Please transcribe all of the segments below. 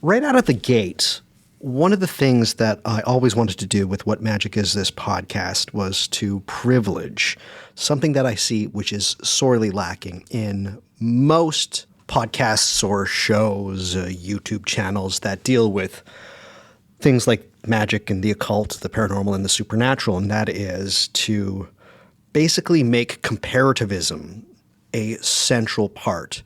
Right out of the gate, one of the things that I always wanted to do with What Magic Is This podcast was to privilege something that I see which is sorely lacking in most podcasts or shows, YouTube channels that deal with things like magic and the occult, the paranormal, and the supernatural, and that is to basically make comparativism a central part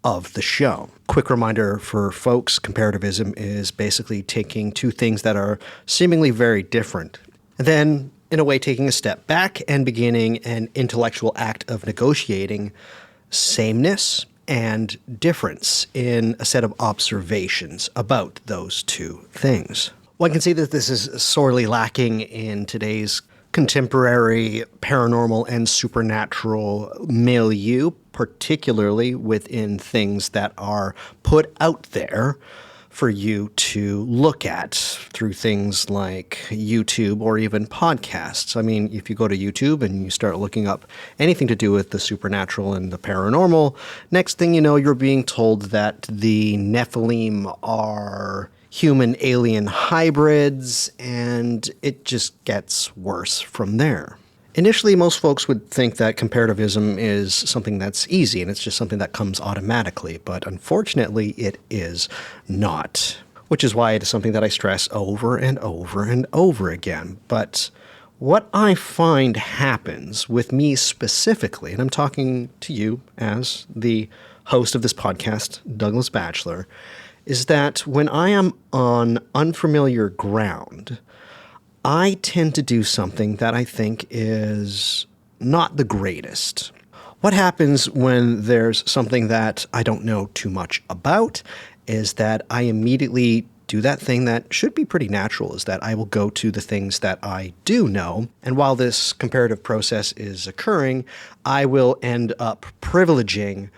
of the show. Quick reminder for folks, comparativism is basically taking two things that are seemingly very different, and then, in a way, taking a step back and beginning an intellectual act of negotiating sameness and difference in a set of observations about those two things. One can see that this is sorely lacking in today's contemporary paranormal and supernatural milieu, particularly within things that are put out there for you to look at through things like YouTube or even podcasts. I mean, if you go to YouTube and you start looking up anything to do with the supernatural and the paranormal, next thing you know, you're being told that the Nephilim are human-alien hybrids, and it just gets worse from there. Initially, most folks would think that comparativism is something that's easy and it's just something that comes automatically, but unfortunately it is not, which is why it is something that I stress over and over and over again. But what I find happens with me specifically, and I'm talking to you as the host of this podcast, Douglas Batchelor, is that when I am on unfamiliar ground, I tend to do something that I think is not the greatest. What happens when there's something that I don't know too much about is that I immediately do that thing that should be pretty natural, is that I will go to the things that I do know. And while this comparative process is occurring, I will end up privileging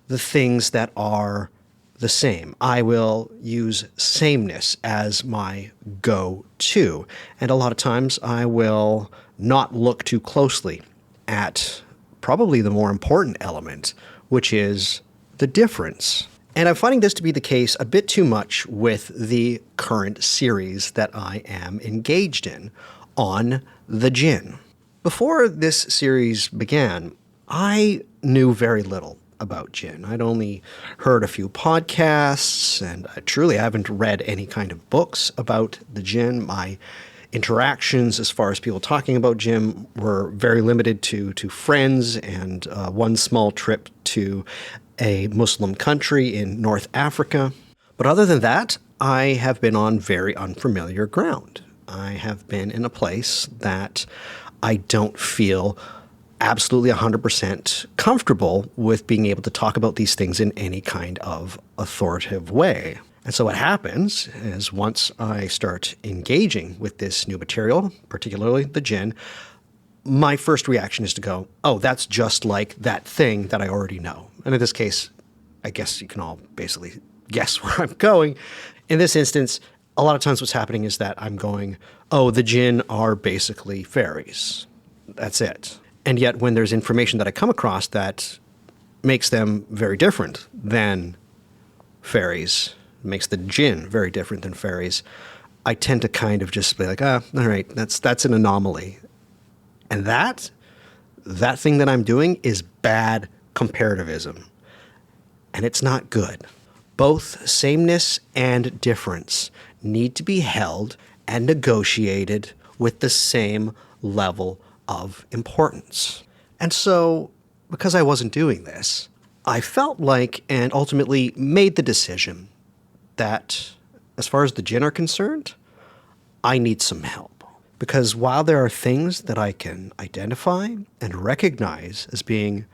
the things that are the same. I will use sameness as my go-to. And a lot of times I will not look too closely at probably the more important element, which is the difference. And I'm finding this to be the case a bit too much with the current series that I am engaged in on the Jinn. Before this series began, I knew very little about Jinn. I'd only heard a few podcasts, and I truly haven't read any kind of books about the Jinn. My interactions as far as people talking about Jinn were very limited to friends and one small trip to a Muslim country in North Africa. But other than that, I have been on very unfamiliar ground. I have been in a place that I don't feel absolutely 100% comfortable with being able to talk about these things in any kind of authoritative way. And so what happens is once I start engaging with this new material, particularly the Jinn, my first reaction is to go, oh, that's just like that thing that I already know. And in this case, I guess you can all basically guess where I'm going. In this instance, a lot of times what's happening is that I'm going, oh, the Jinn are basically fairies. That's it. And yet when there's information that I come across that makes them very different than fairies, makes the Jinn very different than fairies, I tend to kind of just be like, all right, that's an anomaly. And that thing that I'm doing is bad comparativism. And it's not good. Both sameness and difference need to be held and negotiated with the same level of importance. And so, because I wasn't doing this, I felt like, and ultimately made the decision, that as far as the Jinn are concerned, I need some help. Because while there are things that I can identify and recognize as being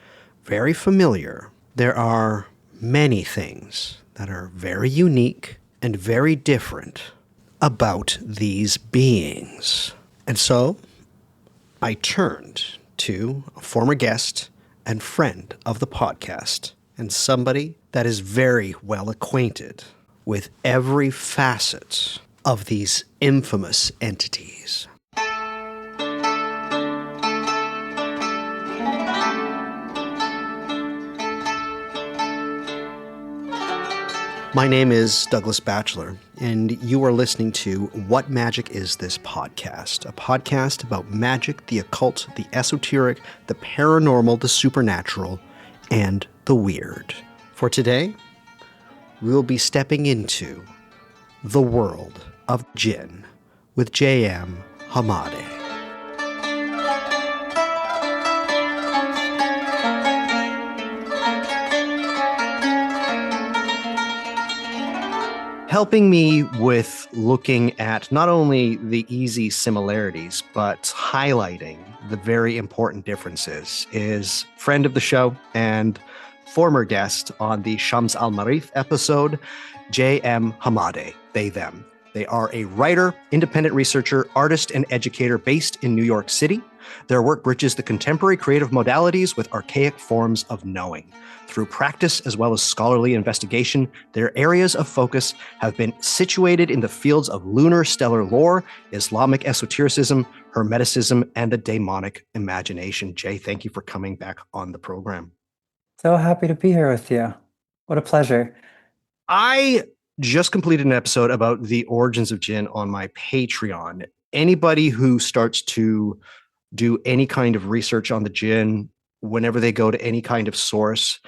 very familiar, there are many things that are very unique and very different about these beings. And so I turned to a former guest and friend of the podcast, and somebody that is very well acquainted with every facet of these infamous entities. My name is Douglas Batchelor, and you are listening to What Magic Is This Podcast? A podcast about magic, the occult, the esoteric, the paranormal, the supernatural, and the weird. For today, we will be stepping into the world of Jinn with J.M. Hamade. Helping me with looking at not only the easy similarities, but highlighting the very important differences is friend of the show and former guest on the Shams al-Marif episode, J.M. Hamade, they, them. They are a writer, independent researcher, artist, and educator based in New York City. Their work bridges the contemporary creative modalities with archaic forms of knowing. Through practice as well as scholarly investigation, their areas of focus have been situated in the fields of lunar stellar lore, Islamic esotericism, Hermeticism, and the demonic imagination. Jay, thank you for coming back on the program. So happy to be here with you. What a pleasure. I just completed an episode about the origins of Jinn on my Patreon. Anybody who starts to do any kind of research on the Jinn, whenever they go to any kind of source,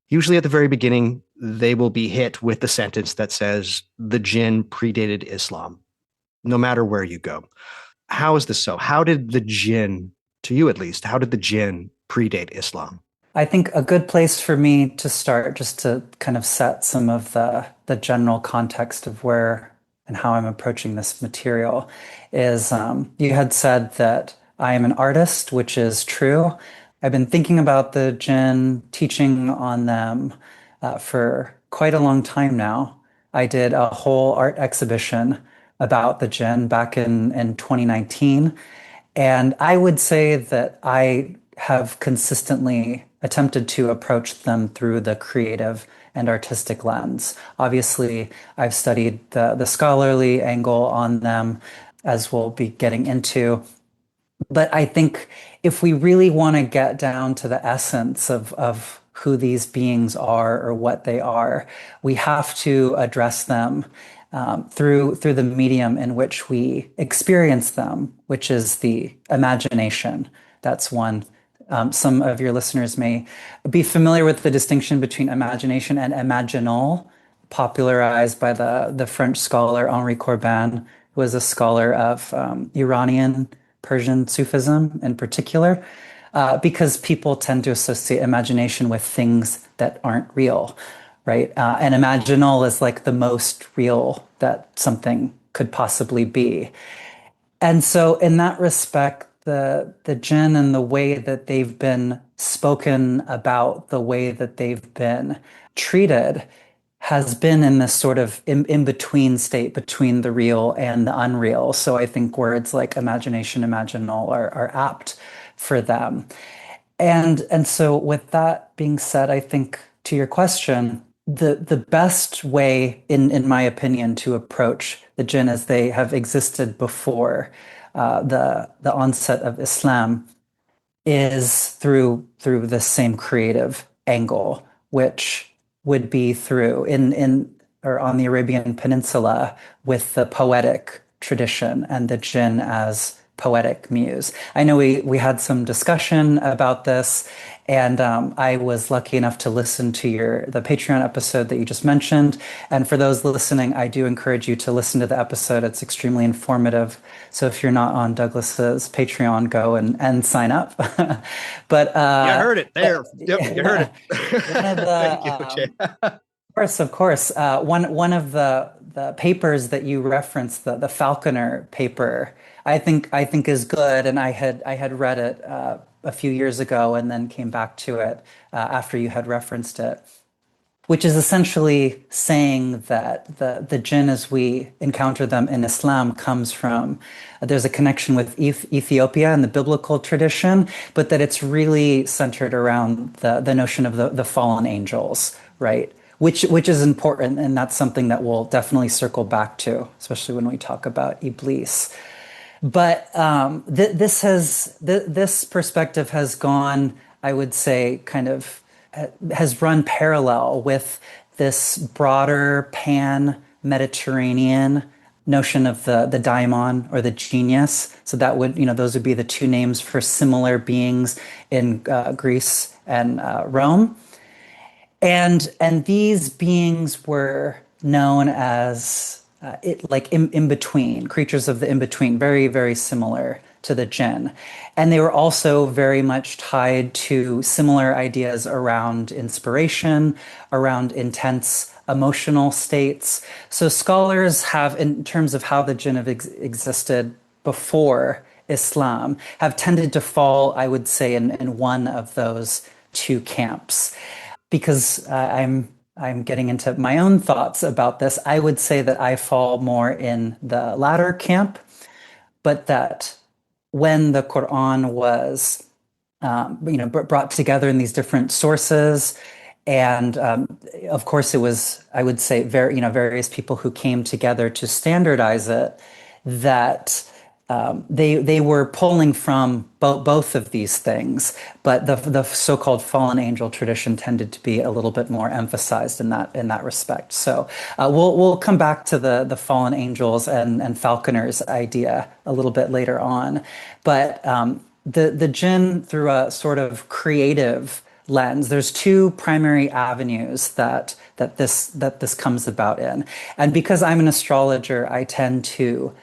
usually at the very beginning, they will be hit with the sentence that says the Jinn predated Islam, no matter where you go. How is this so? How did the Jinn, to you at least, how did the Jinn predate Islam? I think a good place for me to start, just to kind of set some of the general context of where and how I'm approaching this material, is you had said that I am an artist, which is true. I've been thinking about the Jinn, teaching on them for quite a long time now. I did a whole art exhibition about the Jinn back in 2019. And I would say that I have consistently attempted to approach them through the creative and artistic lens. Obviously, I've studied the scholarly angle on them, as we'll be getting into. But I think if we really want to get down to the essence of who these beings are or what they are, we have to address them through the medium in which we experience them, which is the imagination. That's one. Some of your listeners may be familiar with the distinction between imagination and imaginal, popularized by the French scholar Henri Corbin, who was a scholar of Iranian Persian Sufism in particular, because people tend to associate imagination with things that aren't real, right? And imaginal is like the most real that something could possibly be. And so in that respect, the Jinn and the way that they've been spoken about, the way that they've been treated, has been in this sort of in-between state between the real and the unreal. So I think words like imagination, imaginal are apt for them. And so with that being said, I think to your question, the best way, in my opinion, to approach the Jinn as they have existed before the onset of Islam is through the same creative angle, which would be through or on the Arabian Peninsula with the poetic tradition and the Jinn as poetic muse. I know we had some discussion about this, and I was lucky enough to listen to the Patreon episode that you just mentioned. And for those listening, I do encourage you to listen to the episode. It's extremely informative. So if you're not on Douglas's Patreon, go and sign up. But I heard it there. Yep, you heard it. One of the, Of course. One of the papers that you referenced, the Falconer paper, I think is good, and I had read it a few years ago, and then came back to it after you had referenced it, which is essentially saying that the Jinn as we encounter them in Islam comes from, there's a connection with Ethiopia and the biblical tradition, but that it's really centered around the notion of the fallen angels, right? Which is important, and that's something that we'll definitely circle back to, especially when we talk about Iblis. But this perspective has gone, I would say, kind of has run parallel with this broader pan-Mediterranean notion of the daimon or the genius. So that would, those would be the two names for similar beings in Greece and Rome. And these beings were known as like in between, creatures of the in between, very, very similar to the jinn. And they were also very much tied to similar ideas around inspiration, around intense emotional states. So scholars have, in terms of how the jinn have existed before Islam, have tended to fall, I would say, in one of those two camps. Because I'm getting into my own thoughts about this, I would say that I fall more in the latter camp, but that when the Qur'an was, brought together in these different sources, and of course it was, I would say, various people who came together to standardize it, that they were pulling from both of these things, but the so-called fallen angel tradition tended to be a little bit more emphasized in that respect. So we'll come back to the fallen angels and falconers idea a little bit later on, but the jinn through a sort of creative lens. There's two primary avenues that this comes about in, and because I'm an astrologer, I tend to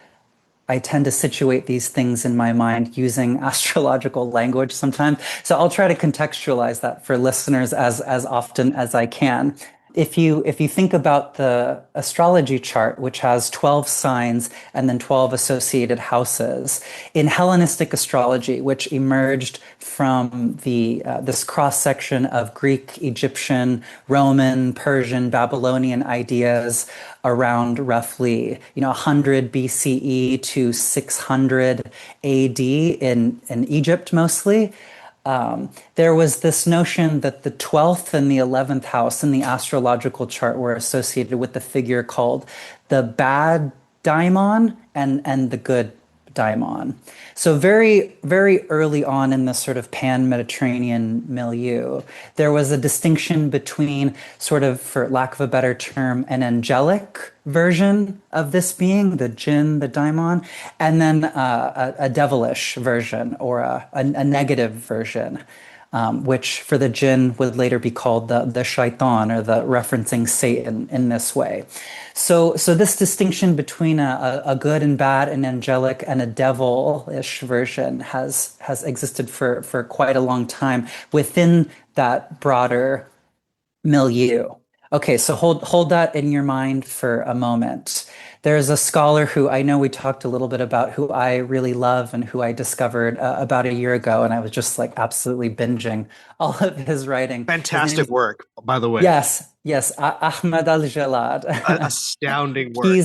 situate these things in my mind using astrological language sometimes. So I'll try to contextualize that for listeners as often as I can. If you think about the astrology chart, which has 12 signs and then 12 associated houses, in Hellenistic astrology, which emerged from this cross section of Greek, Egyptian, Roman, Persian, Babylonian ideas around roughly 100 BCE to 600 AD in Egypt mostly. There was this notion that the 12th and the 11th house in the astrological chart were associated with the figure called the bad daimon and the good daimon. So very, very early on in this sort of pan-Mediterranean milieu, there was a distinction between sort of, for lack of a better term, an angelic version of this being, the jinn, the daimon, and then a devilish version or a negative version. Which for the jinn would later be called the shaitan, or the referencing Satan in this way. So this distinction between a good and bad, an angelic and a devilish version has existed for quite a long time within that broader milieu. Okay, so hold that in your mind for a moment. There's a scholar who I know we talked a little bit about, who I really love and who I discovered about a year ago, and I was just like absolutely binging all of his writing. His name Fantastic is, work, by the way. yes, Ahmed Al-Jalad. Astounding work. He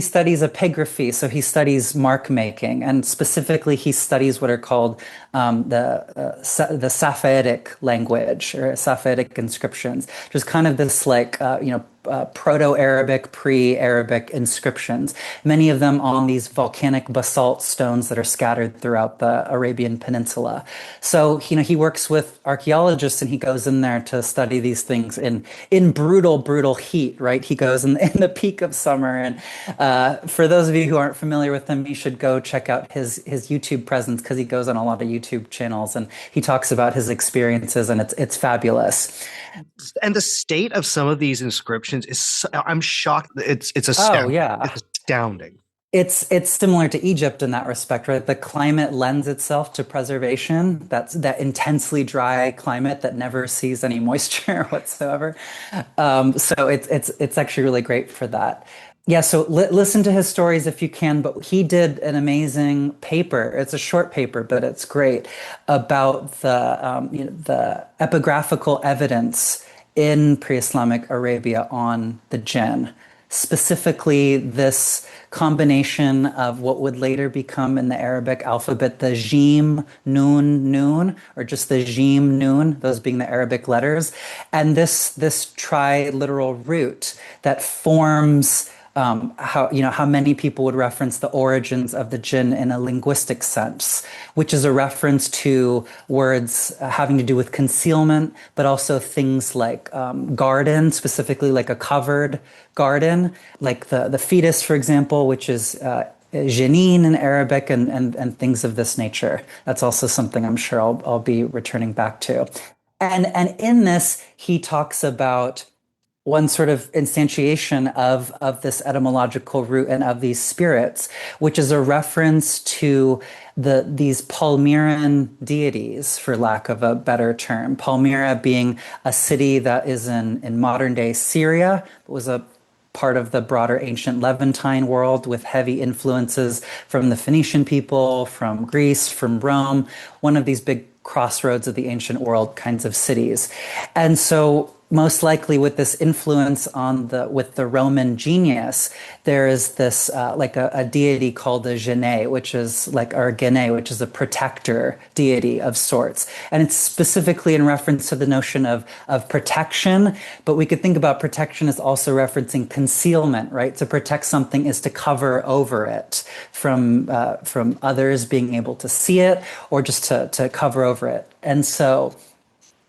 studies epigraphy, so he studies mark making, and specifically he studies what are called the Safavidic language, or Safavidic inscriptions, which is kind of this like Proto-Arabic, pre-Arabic inscriptions, many of them on these volcanic basalt stones that are scattered throughout the Arabian Peninsula. So, he works with archaeologists, and he goes in there to study these things in brutal, brutal heat, right? He goes in the peak of summer. And for those of you who aren't familiar with him, you should go check out his YouTube presence, because he goes on a lot of YouTube channels and he talks about his experiences, and it's fabulous. And the state of some of these inscriptions is, I'm shocked. It's Oh astounding. yeah. It's astounding. It's similar to Egypt in that respect, right? The climate lends itself to preservation. That's that intensely dry climate that never sees any moisture whatsoever. So it's actually really great for that. Yeah, so listen to his stories if you can. But he did an amazing paper. It's a short paper, but it's great, about the epigraphical evidence in pre-Islamic Arabia on the jinn, specifically this combination of what would later become in the Arabic alphabet the Jim, Nun, or just the Jim, Nun, those being the Arabic letters, and this triliteral root that forms how many people would reference the origins of the jinn in a linguistic sense, which is a reference to words having to do with concealment, but also things like garden, specifically like a covered garden, like the fetus, for example, which is Janine in Arabic, and things of this nature. That's also something I'm sure I'll be returning back to. And in this, he talks about one sort of instantiation of this etymological root and of these spirits, which is a reference to these Palmyran deities, for lack of a better term. Palmyra being a city that is in modern day Syria, was a part of the broader ancient Levantine world with heavy influences from the Phoenician people, from Greece, from Rome, one of these big crossroads of the ancient world kinds of cities. And so most likely with this influence with the Roman genius, there is this like a deity called a Genet, which is like, or Genet, which is a protector deity of sorts. And it's specifically in reference to the notion of protection, but we could think about protection as also referencing concealment, right? To protect something is to cover over it from others being able to see it, or just to cover over it. And so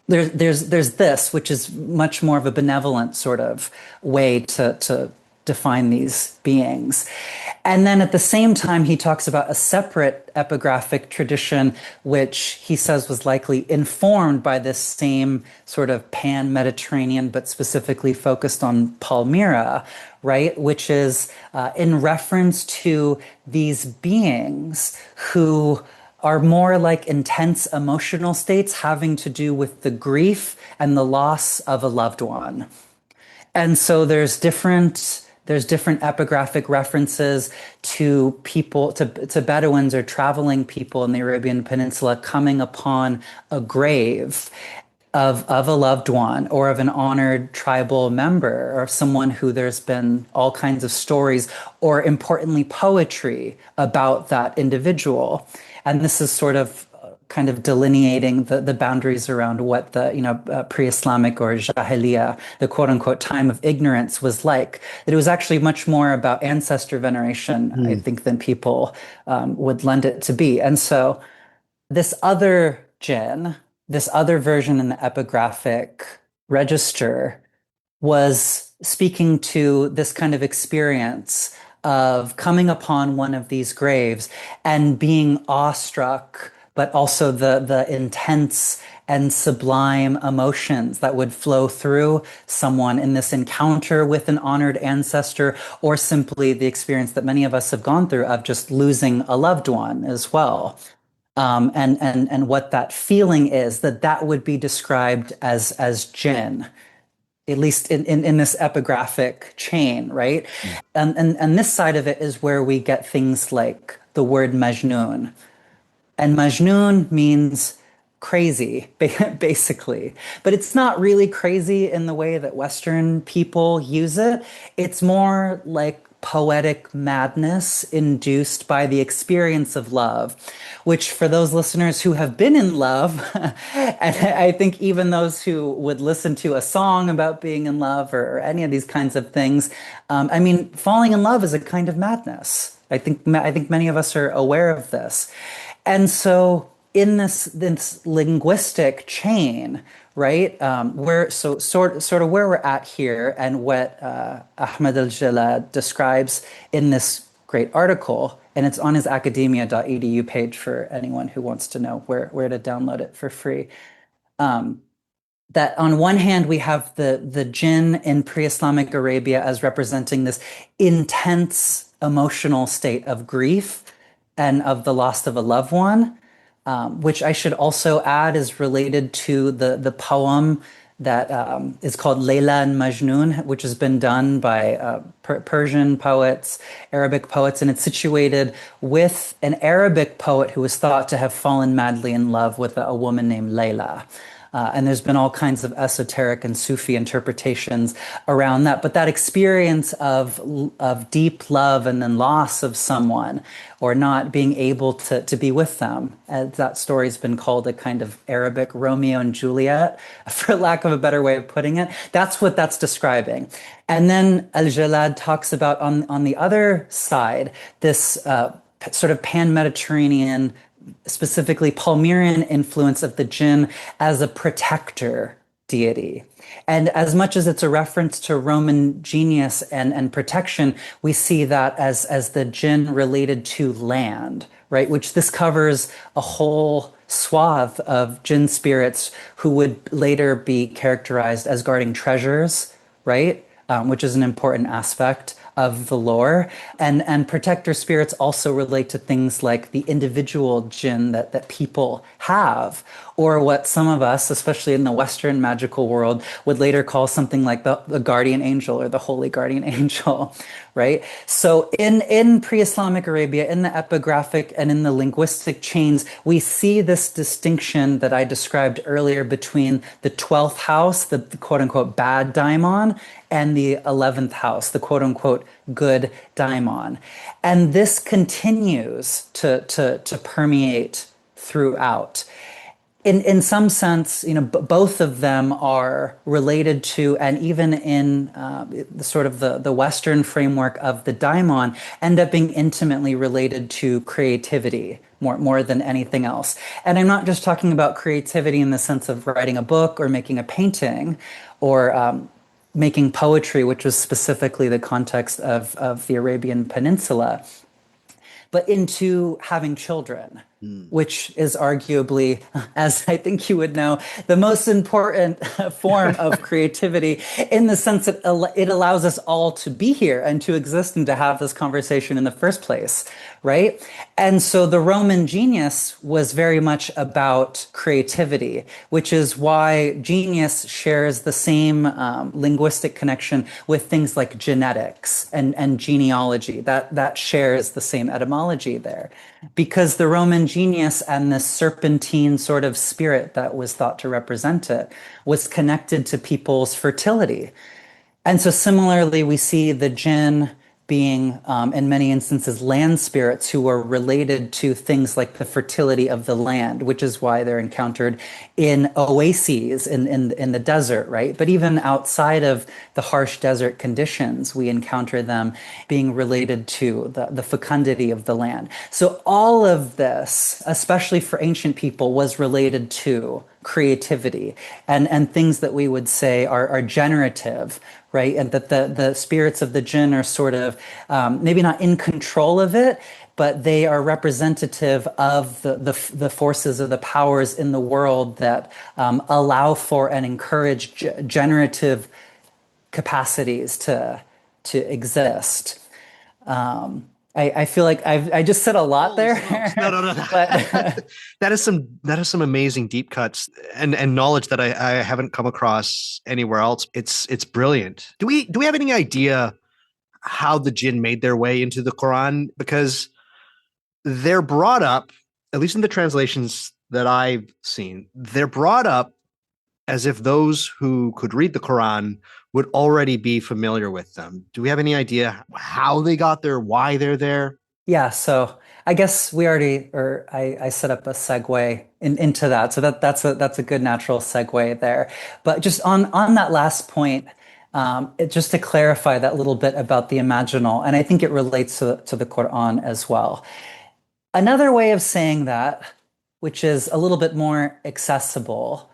there's this, which is much more of a benevolent sort of way to define these beings. And then at the same time, he talks about a separate epigraphic tradition, which he says was likely informed by this same sort of pan-Mediterranean, but specifically focused on Palmyra, right? Which is in reference to these beings who are more like intense emotional states having to do with the grief and the loss of a loved one. And so there's different epigraphic references to people, to Bedouins or traveling people in the Arabian Peninsula coming upon a grave of a loved one or of an honored tribal member or someone who there's been all kinds of stories or, importantly, poetry about that individual. And this is sort of kind of delineating the boundaries around what the pre-Islamic or Jahiliyyah, the quote unquote time of ignorance, was like. That it was actually much more about ancestor veneration, I think, than people would lend it to be. And so this other jinn, this other version in the epigraphic register, was speaking to this kind of experience of coming upon one of these graves and being awestruck, but also the intense and sublime emotions that would flow through someone in this encounter with an honored ancestor, or simply the experience that many of us have gone through of just losing a loved one as well. And what that feeling is, that would be described as jinn, at least in this epigraphic chain, right? And this side of it is where we get things like the word Majnun. And Majnun means crazy, basically. But it's not really crazy in the way that Western people use it. It's more like poetic madness induced by the experience of love, which for those listeners who have been in love, and I think even those who would listen to a song about being in love or any of these kinds of things, I mean, falling in love is a kind of madness. I think many of us are aware of this. And so in this linguistic chain, right, where sort of where we're at here, and what Ahmed al-Jalad describes in this great article, and it's on his academia.edu page for anyone who wants to know where to download it for free. That on one hand, we have the jinn in pre-Islamic Arabia as representing this intense emotional state of grief and of the loss of a loved one, which I should also add is related to the poem that is called Layla and Majnun, which has been done by Persian poets, Arabic poets, and it's situated with an Arabic poet who was thought to have fallen madly in love with a woman named Layla. And there's been all kinds of esoteric and Sufi interpretations around that. But that experience of deep love and then loss of someone, or not being able to be with them, as that story's been called a kind of Arabic Romeo and Juliet, for lack of a better way of putting it. That's what that's describing. And then Al-Jalad talks about on the other side, this sort of pan-Mediterranean, specifically Palmyrean influence of the jinn as a protector deity. And as much as it's a reference to Roman genius and protection, we see that as the jinn related to land, right? Which this covers a whole swath of jinn spirits who would later be characterized as guarding treasures, right? Which is an important aspect of the lore. And protector spirits also relate to things like the individual jinn that people have, or what some of us, especially in the Western magical world, would later call something like the guardian angel or the holy guardian angel, right? So in pre-Islamic Arabia, in the epigraphic and in the linguistic chains, we see this distinction that I described earlier between the 12th house, the quote unquote bad daimon, and the 11th house, the quote unquote good daimon. And this continues to permeate throughout. In some sense, both of them are related to, and even in the sort of the Western framework of the daimon, end up being intimately related to creativity more than anything else. And I'm not just talking about creativity in the sense of writing a book or making a painting or making poetry, which was specifically the context of the Arabian Peninsula, but into having children, which is arguably, as I think you would know, the most important form of creativity, in the sense that it allows us all to be here and to exist and to have this conversation in the first place, right? And so the Roman genius was very much about creativity, which is why genius shares the same linguistic connection with things like genetics and genealogy. That shares the same etymology there, because the Roman genius and the serpentine sort of spirit that was thought to represent it was connected to people's fertility. And so similarly, we see the jinn being, in many instances, land spirits who are related to things like the fertility of the land, which is why they're encountered in oases in the desert, right? But even outside of the harsh desert conditions, we encounter them being related to the fecundity of the land. So all of this, especially for ancient people, was related to creativity and things that we would say are generative, right? And that the spirits of the jinn are sort of maybe not in control of it, but they are representative of the forces of the powers in the world that allow for and encourage generative capacities to exist. I feel like I just said a lot there. No. But that is some amazing deep cuts and knowledge that I haven't come across anywhere else. It's brilliant. Do we have any idea how the jinn made their way into the Quran? Because they're brought up, at least in the translations that I've seen, they're brought up as if those who could read the Quran would already be familiar with them. Do we have any idea how they got there, why they're there? yeah, so I guess we already, or I set up a segue into that. So that's a good natural segue there. But just on that last point, just to clarify that little bit about the imaginal, and I think it relates to the Quran as well. Another way of saying that, which is a little bit more accessible,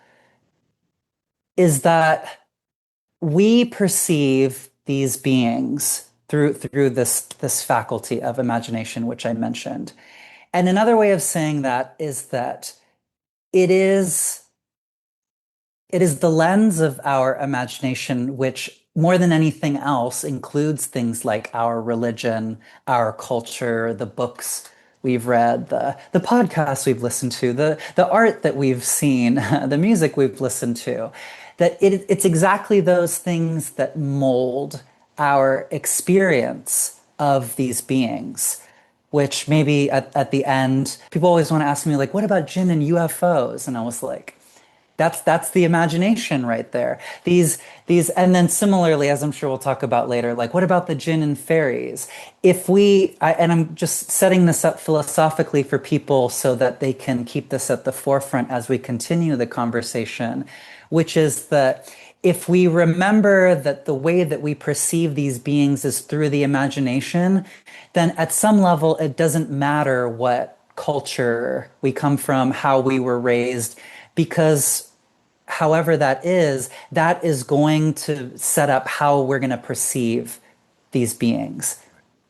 is that we perceive these beings through this faculty of imagination, which I mentioned. And another way of saying that is that it is the lens of our imagination which, more than anything else, includes things like our religion, our culture, the books we've read, the podcasts we've listened to, the art that we've seen, the music we've listened to, that it's exactly those things that mold our experience of these beings, which maybe at the end, people always want to ask me, like, what about jinn and UFOs? And I was like, That's the imagination right there. These and then similarly, as I'm sure we'll talk about later, like what about the jinn and fairies? If and I'm just setting this up philosophically for people so that they can keep this at the forefront as we continue the conversation, which is that if we remember that the way that we perceive these beings is through the imagination, then at some level it doesn't matter what culture we come from, how we were raised, because however that is going to set up how we're going to perceive these beings.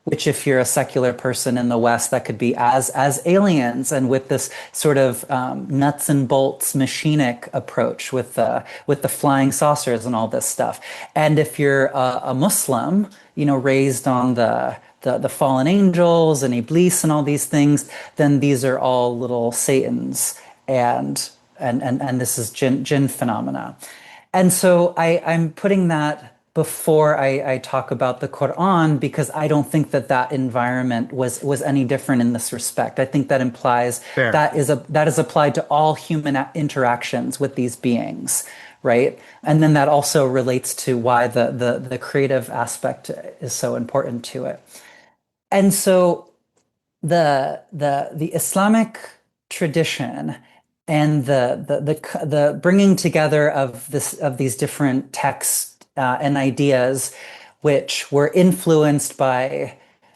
Which, if you're a secular person in the West, that could be as aliens, and with this sort of nuts and bolts machinic approach with the flying saucers and all this stuff. And if you're a Muslim, raised on the fallen angels and Iblis and all these things, then these are all little Satans, and this is jinn phenomena. And so I'm putting that before I talk about the Qur'an, because I don't think that environment was any different in this respect. I think that implies Fair. that is applied to all human interactions with these beings, right? And then that also relates to why the creative aspect is so important to it. And so the Islamic tradition and the bringing together of these different texts and ideas, which were influenced by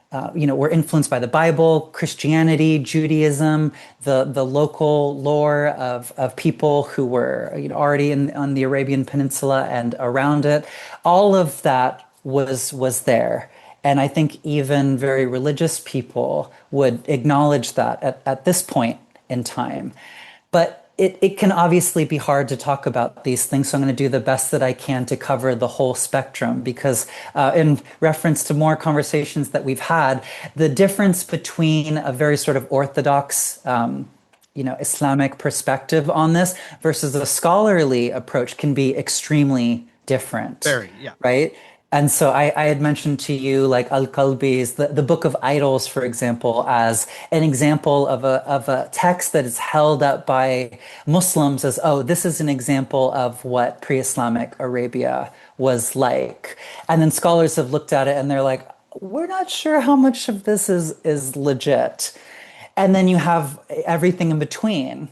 the Bible, Christianity, Judaism, the local lore of people who were already on the Arabian Peninsula and around it. All of that was there. And I think even very religious people would acknowledge that at this point in time. But it can obviously be hard to talk about these things, so I'm going to do the best that I can to cover the whole spectrum, because in reference to more conversations that we've had, the difference between a very sort of orthodox Islamic perspective on this versus a scholarly approach can be extremely different. Very, yeah. Right? And so I had mentioned to you, like Al-Qalbi's, the Book of Idols, for example, as an example of a text that is held up by Muslims as, oh, this is an example of what pre-Islamic Arabia was like. And then scholars have looked at it and they're like, we're not sure how much of this is legit. And then you have everything in between,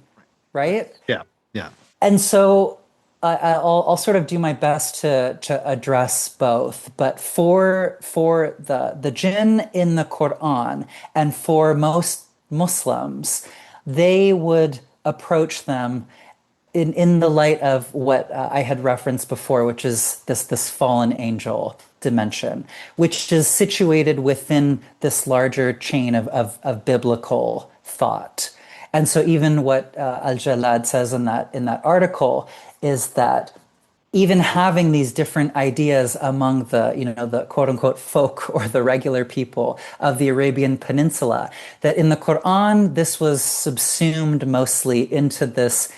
right? Yeah, yeah. And so I'll sort of do my best to address both, but for the jinn in the Quran and for most Muslims, they would approach them in the light of what I had referenced before, which is this fallen angel dimension, which is situated within this larger chain of biblical thought. And so even what Al-Jalad says in that article is that even having these different ideas among the quote unquote folk or the regular people of the Arabian Peninsula, that in the Quran, this was subsumed mostly into this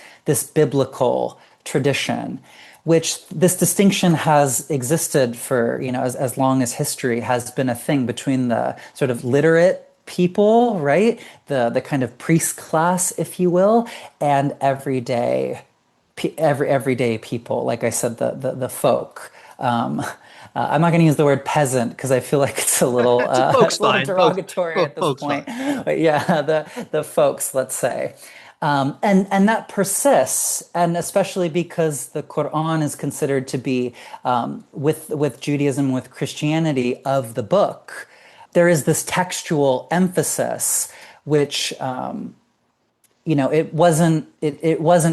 biblical tradition, which this distinction has existed for, as long as history has been a thing between the sort of literate people, right? The kind of priest class, if you will, and everyday people. Like I said, the folk. I'm not going to use the word peasant because I feel like it's a little, Folks a little fine. derogatory at this Folks point. fine. But yeah, the folks, let's say. And that persists, and especially because the Quran is considered to be, with Judaism, with Christianity, of the book, there is this textual emphasis, which it wasn't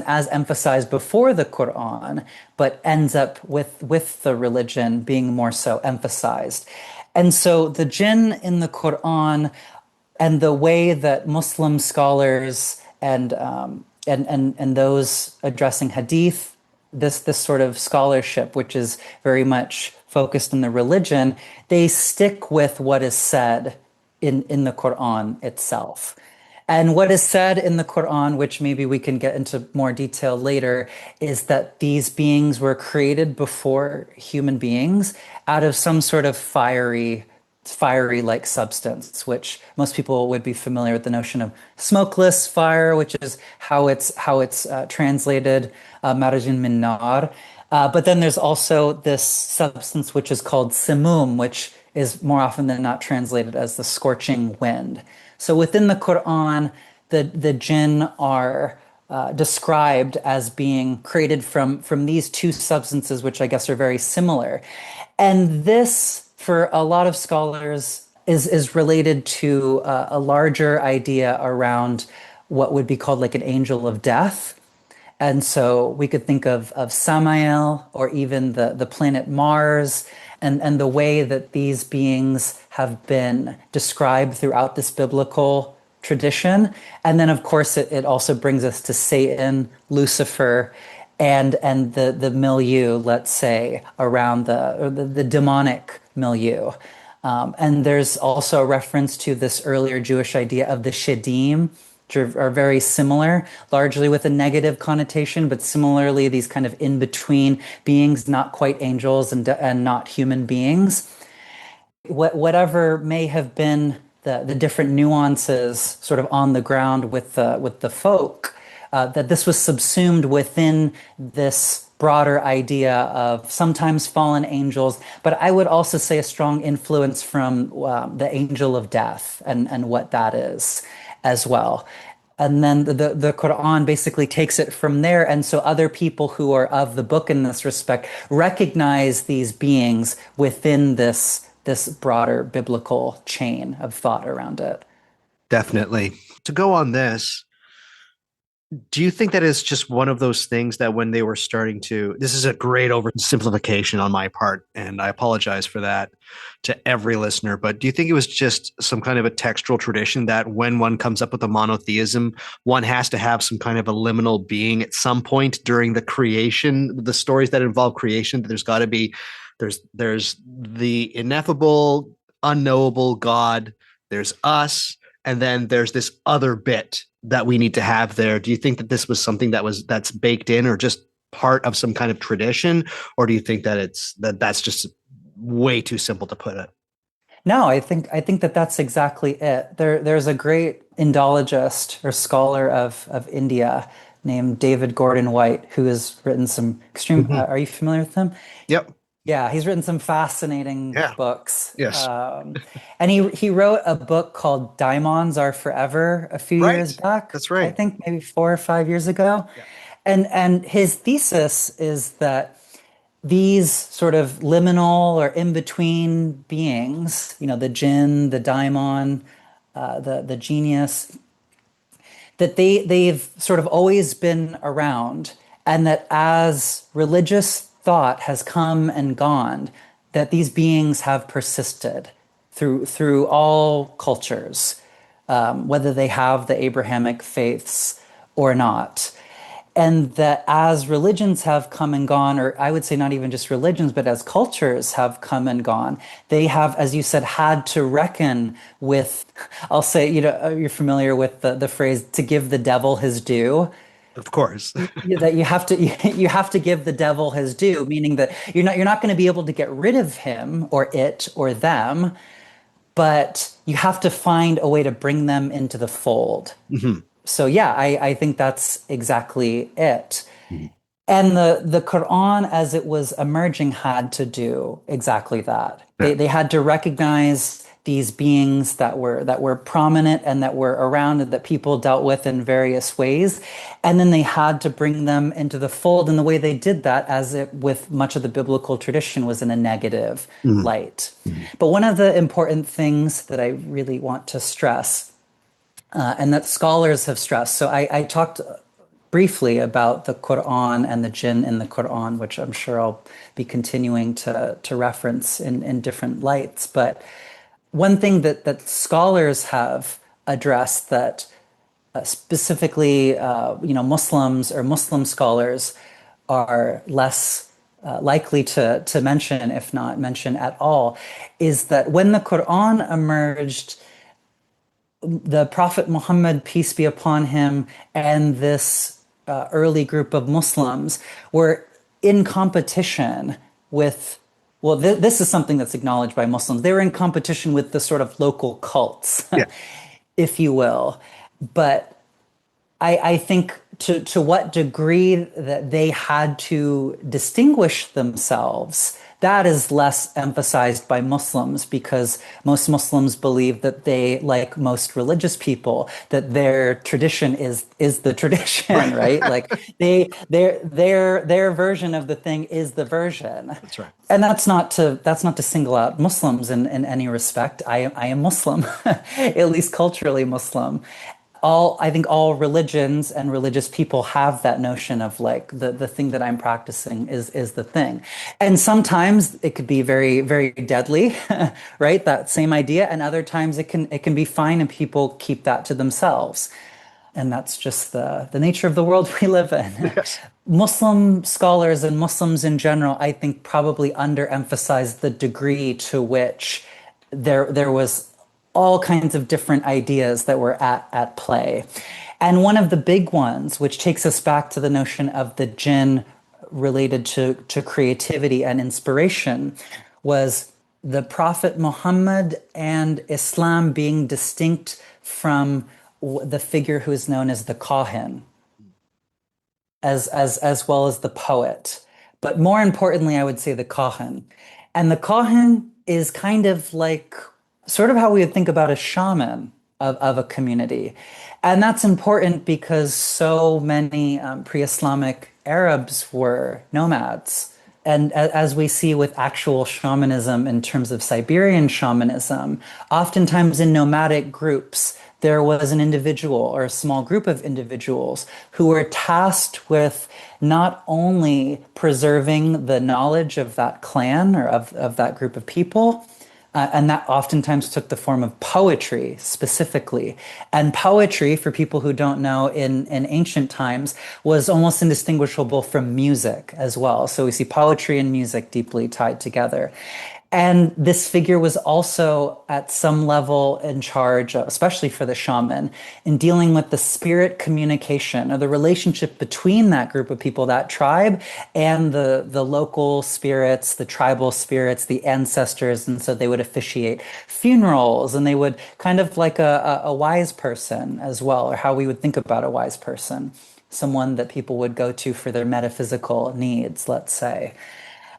as emphasized before the Quran, but ends up with the religion being more so emphasized. And so the jinn in the Quran and the way that Muslim scholars and those addressing hadith, this sort of scholarship, which is very much focused in the religion, they stick with what is said in the Quran itself. And what is said in the Quran, which maybe we can get into more detail later, is that these beings were created before human beings out of some sort of fiery fiery like substance, which most people would be familiar with the notion of smokeless fire, which is how it's translated, marajin min nar. But then there's also this substance which is called simum, which is more often than not translated as the scorching wind. So within the Quran, the jinn are described as being created from these two substances, which I guess are very similar. And this, for a lot of scholars, is related to a larger idea around what would be called like an angel of death. And so we could think of Samael or even the planet Mars and the way that these beings have been described throughout this biblical tradition. And then, of course, it also brings us to Satan, Lucifer, and the milieu, let's say, around the demonic milieu. And there's also a reference to this earlier Jewish idea of the Shedim, which are very similar, largely with a negative connotation, but similarly, these kind of in-between beings, not quite angels and not human beings. Whatever may have been the different nuances sort of on the ground with the folk, that this was subsumed within this broader idea of sometimes fallen angels, but I would also say a strong influence from the angel of death and what that is as well. And then the Quran basically takes it from there. And so other people who are of the book in this respect recognize these beings within this broader biblical chain of thought around it. Definitely. To go on this, do you think that is just one of those things that when they were starting to, this is a great oversimplification on my part, and I apologize for that to every listener, but do you think it was just some kind of a textual tradition that when one comes up with a monotheism, one has to have some kind of a liminal being at some point during the creation, the stories that involve creation, that there's got to be, there's the ineffable, unknowable God, there's us, and then there's this other bit that we need to have there. Do you think that this was something that's baked in or just part of some kind of tradition? Or do you think that that's just way too simple to put it? No, I think that that's exactly it. There's a great Indologist or scholar of India named David Gordon White who has written some extreme. Mhm. Are you familiar with him? Yep. Yeah, he's written some fascinating Yeah. books. Yes. And he wrote a book called Diamonds Are Forever a few Right. years back, That's I right. think maybe 4 or 5 years ago. Yeah. And his thesis is that these sort of liminal or in-between beings, the jinn, the daimon, the genius, that they've sort of always been around, and that as religious thought has come and gone, that these beings have persisted through all cultures, whether they have the Abrahamic faiths or not. And that as religions have come and gone, or I would say not even just religions, but as cultures have come and gone, they have, as you said, had to reckon with, I'll say, you're familiar with the phrase to give the devil his due. Of course. That you have to you have to give the devil his due, meaning that you're not going to be able to get rid of him or it or them, but you have to find a way to bring them into the fold. Mhm. So yeah, I think that's exactly it. Mhm. And the Quran, as it was emerging, had to do exactly that. Yeah. They had to recognize these beings that were prominent and that were around and that people dealt with in various ways. And then they had to bring them into the fold. And the way they did that, as it with much of the biblical tradition, was in a negative Mhm. light. But one of the important things that I really want to stress, and that scholars have stressed. So I talked briefly about the Qur'an and the jinn in the Qur'an, which I'm sure I'll be continuing to reference in different lights. But one thing that scholars have addressed that specifically, Muslims or Muslim scholars are less likely to mention, if not mention at all, is that when the Quran emerged, the Prophet Muhammad, peace be upon him, and this early group of Muslims were in competition with Well, this is something that's acknowledged by Muslims. They were in competition with the sort of local cults, Yeah. if you will. But I think to what degree that they had to distinguish themselves, that is less emphasized by Muslims because most Muslims believe that they, like most religious people, that their tradition is the tradition, Right. right? Like their version of the thing is the version. That's right. And that's not to single out Muslims in any respect. I am Muslim, at least culturally Muslim. I think all religions and religious people have that notion of like the thing that I'm practicing is the thing. And sometimes it could be very, very deadly, right? That same idea. And other times it can be fine and people keep that to themselves. And that's just the nature of the world we live in. Yes. Muslim scholars and Muslims in general, I think, probably underemphasize the degree to which there was all kinds of different ideas that were at play. And one of the big ones, which takes us back to the notion of the jinn related to creativity and inspiration, was the Prophet Muhammad and Islam being distinct from the figure who is known as the Kahin, as well as the poet. But more importantly, I would say the Kahin. And the Kahin is kind of like sort of how we would think about a shaman of a community. And that's important because so many pre-Islamic Arabs were nomads. And as we see with actual shamanism in terms of Siberian shamanism, oftentimes in nomadic groups, there was an individual or a small group of individuals who were tasked with not only preserving the knowledge of that clan or of that group of people, and that oftentimes took the form of poetry specifically. And poetry, for people who don't know, in ancient times was almost indistinguishable from music as well. So we see poetry and music deeply tied together. And this figure was also at some level in charge, especially for the shaman, in dealing with the spirit communication or the relationship between that group of people, that tribe, and the local spirits, the tribal spirits, the ancestors. And so they would officiate funerals and they would kind of like a wise person as well, or how we would think about a wise person, someone that people would go to for their metaphysical needs, let's say.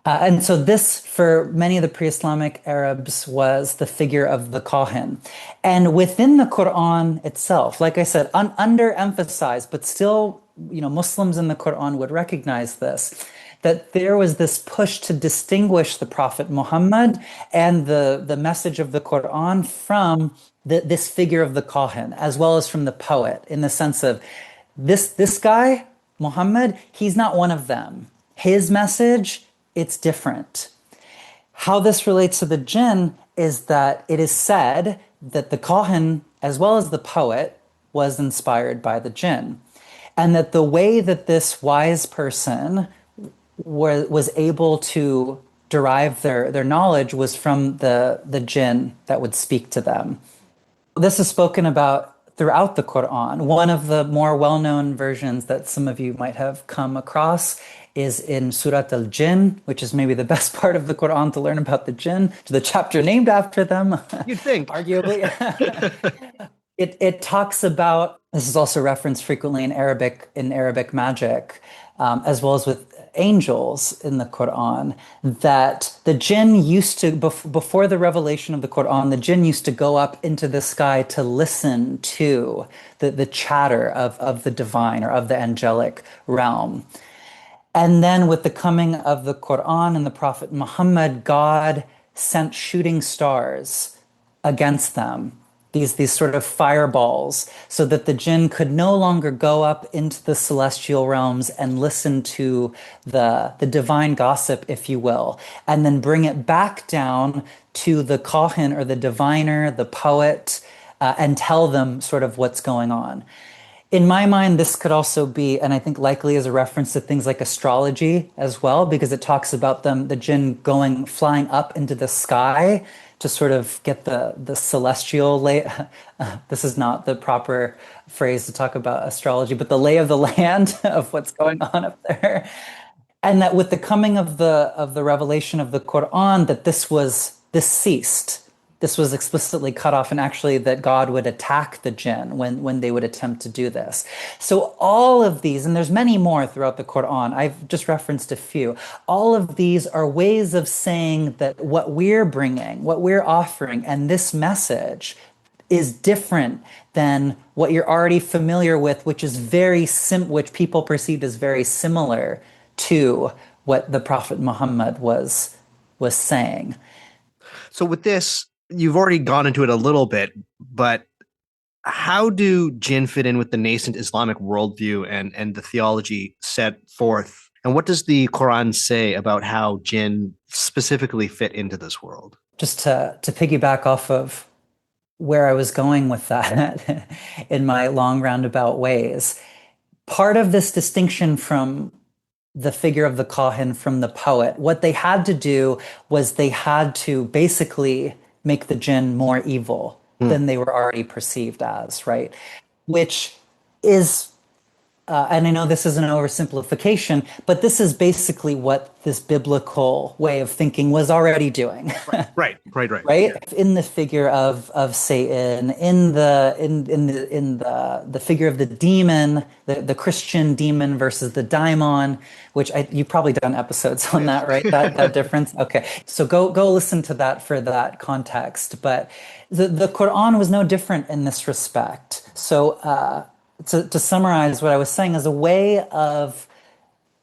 And so this, for many of the pre-Islamic Arabs, was the figure of the Kahin. And within the Qur'an itself, like I said, underemphasized, but still, Muslims in the Qur'an would recognize this, that there was this push to distinguish the Prophet Muhammad and the message of the Qur'an from this figure of the Kahin, as well as from the poet, in the sense of this guy, Muhammad, he's not one of them. His message, it's different. How this relates to the jinn is that it is said that the Kahin, as well as the poet, was inspired by the jinn. And that the way that this wise person was able to derive their knowledge was from the jinn that would speak to them. This is spoken about throughout the Quran. One of the more well-known versions that some of you might have come across is in Surat al-Jinn, which is maybe the best part of the Quran to learn about the jinn, to the chapter named after them. You'd think. Arguably. It talks about, this is also referenced frequently in Arabic magic, as well as with angels in the Quran, that the jinn used to, before the revelation of the Quran, the jinn used to go up into the sky to listen to the chatter of the divine or of the angelic realm. And then with the coming of the Quran and the Prophet Muhammad, God sent shooting stars against them, these sort of fireballs, so that the jinn could no longer go up into the celestial realms and listen to the divine gossip, if you will, and then bring it back down to the Kahin or the diviner, the poet, and tell them sort of what's going on. In my mind, this could also be, and I think likely is a reference to things like astrology as well, because it talks about the jinn flying up into the sky to sort of get the celestial lay. This is not the proper phrase to talk about astrology, but the lay of the land of what's going on up there. And that with the coming of the revelation of the Quran, that this ceased. This was explicitly cut off, and actually that God would attack the jinn when they would attempt to do this. So all of these, and there's many more throughout the Quran, I've just referenced a few. All of these are ways of saying that what we're bringing, what we're offering, and this message is different than what you're already familiar with, which is which people perceived as very similar to what the Prophet Muhammad was saying. So with this, you've already gone into it a little bit, but how do jinn fit in with the nascent Islamic worldview and the theology set forth? And what does the Quran say about how jinn specifically fit into this world? Just to piggyback off of where I was going with that in my long roundabout ways, part of this distinction from the figure of the Kahin from the poet, what they had to do was they had to basically make the jinn more evil than they were already perceived as, right? Which is and I know this is an oversimplification, but this is basically what this biblical way of thinking was already doing. Right. Right? Yeah. In the figure of Satan, in the figure of the demon, the Christian demon versus the daimon, which you've probably done episodes on that, right? That difference. Okay, so go listen to that for that context. But the Quran was no different in this respect. So to summarize what I was saying, is a way of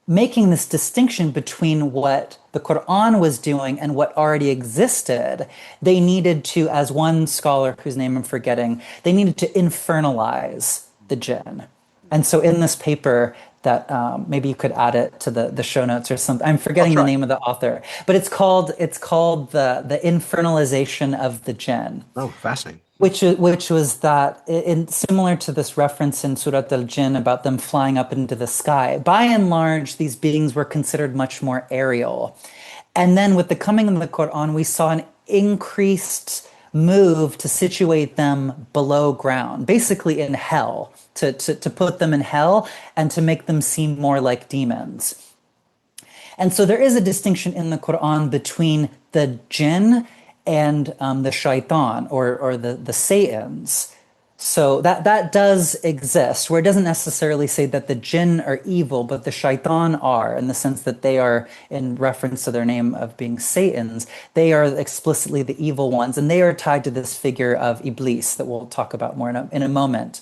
making this distinction between what the Qur'an was doing and what already existed. They needed to, as one scholar whose name I'm forgetting, they needed to infernalize the jinn. And so in this paper that maybe you could add it to the show notes or something. I'm forgetting the name of the author, but it's called the infernalization of the jinn. Oh, fascinating. Which was that, similar to this reference in Surat al-Jinn about them flying up into the sky. By and large, these beings were considered much more aerial. And then with the coming of the Quran, we saw an increased move to situate them below ground, basically in hell, to put them in hell and to make them seem more like demons. And so there is a distinction in the Quran between the jinn and the shaitan or the Satans. So that does exist, where it doesn't necessarily say that the jinn are evil, but the shaitan are, in the sense that they are, in reference to their name of being Satans, they are explicitly the evil ones, and they are tied to this figure of Iblis that we'll talk about more in a moment.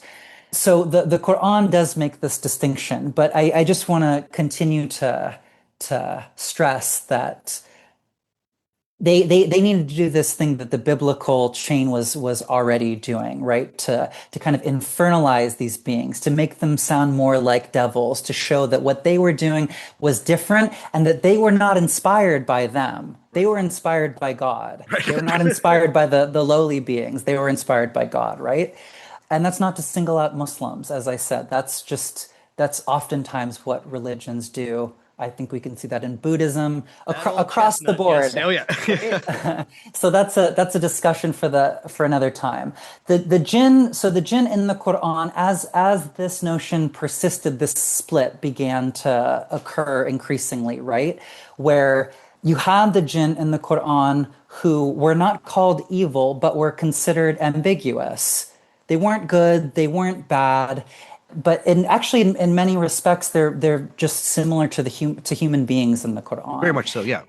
So the Quran does make this distinction, but I just want to continue to stress that they needed to do this thing that the biblical chain was already doing, right? To kind of infernalize these beings, to make them sound more like devils, to show that what they were doing was different and that they were not inspired by them. They were inspired by God. They were not inspired by the lowly beings. They were inspired by God, right? And that's not to single out Muslims, as I said. That's oftentimes what religions do. I think we can see that in Buddhism across the board. Yes. Oh yeah. So that's a discussion for another time. The jinn. So the jinn in the Quran, as this notion persisted, this split began to occur increasingly, right? Where you had the jinn in the Quran who were not called evil, but were considered ambiguous. They weren't good. They weren't bad. But in many respects, they're just similar to human beings in the Quran. Very much so, yeah.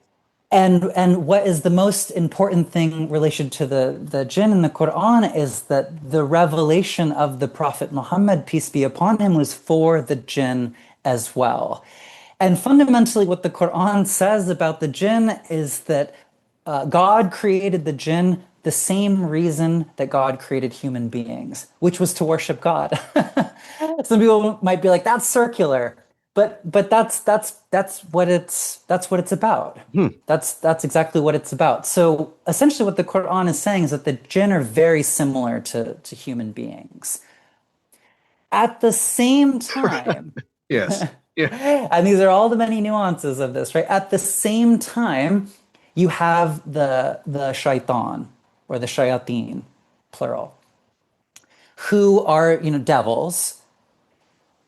And what is the most important thing in relation to the jinn in the Quran is that the revelation of the Prophet Muhammad, peace be upon him, was for the jinn as well. And fundamentally, what the Quran says about the jinn is that God created the jinn the same reason that God created human beings, which was to worship God. Some people might be like, "That's circular," but that's what it's about. That's exactly what it's about. So essentially, what the Quran is saying is that the jinn are very similar to human beings. At the same time, Yes. Yeah. and these are all the many nuances of this, right? At the same time, you have the shaitan or the shayateen, plural, who are devils.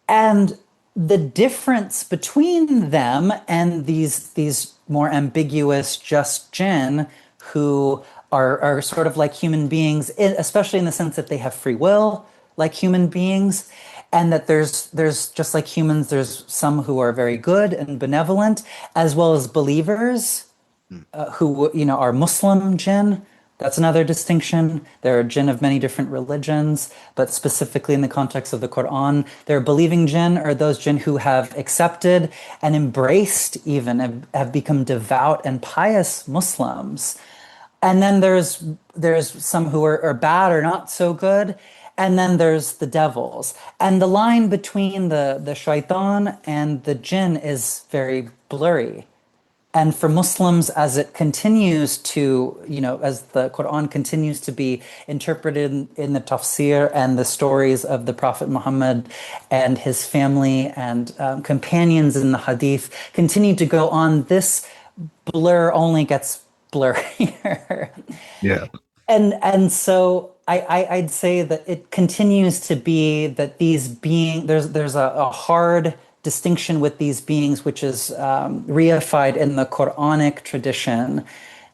And the difference between them and these more ambiguous just jinn who are sort of like human beings, especially in the sense that they have free will like human beings, and that there's just like humans, there's some who are very good and benevolent, as well as believers who are Muslim jinn. That's another distinction. There are jinn of many different religions, but specifically in the context of the Quran, there are believing jinn, or those jinn who have accepted and embraced, even have become devout and pious Muslims. And then there's some who are bad or not so good. And then there's the devils. And the line between the shaitan and the jinn is very blurry. And for Muslims, as it continues to, as the Quran continues to be interpreted in the tafsir and the stories of the Prophet Muhammad and his family and companions in the hadith continue to go on, this blur only gets blurrier. Yeah. And so I'd say that it continues to be that these beings, there's a hard distinction with these beings, which is reified in the Quranic tradition,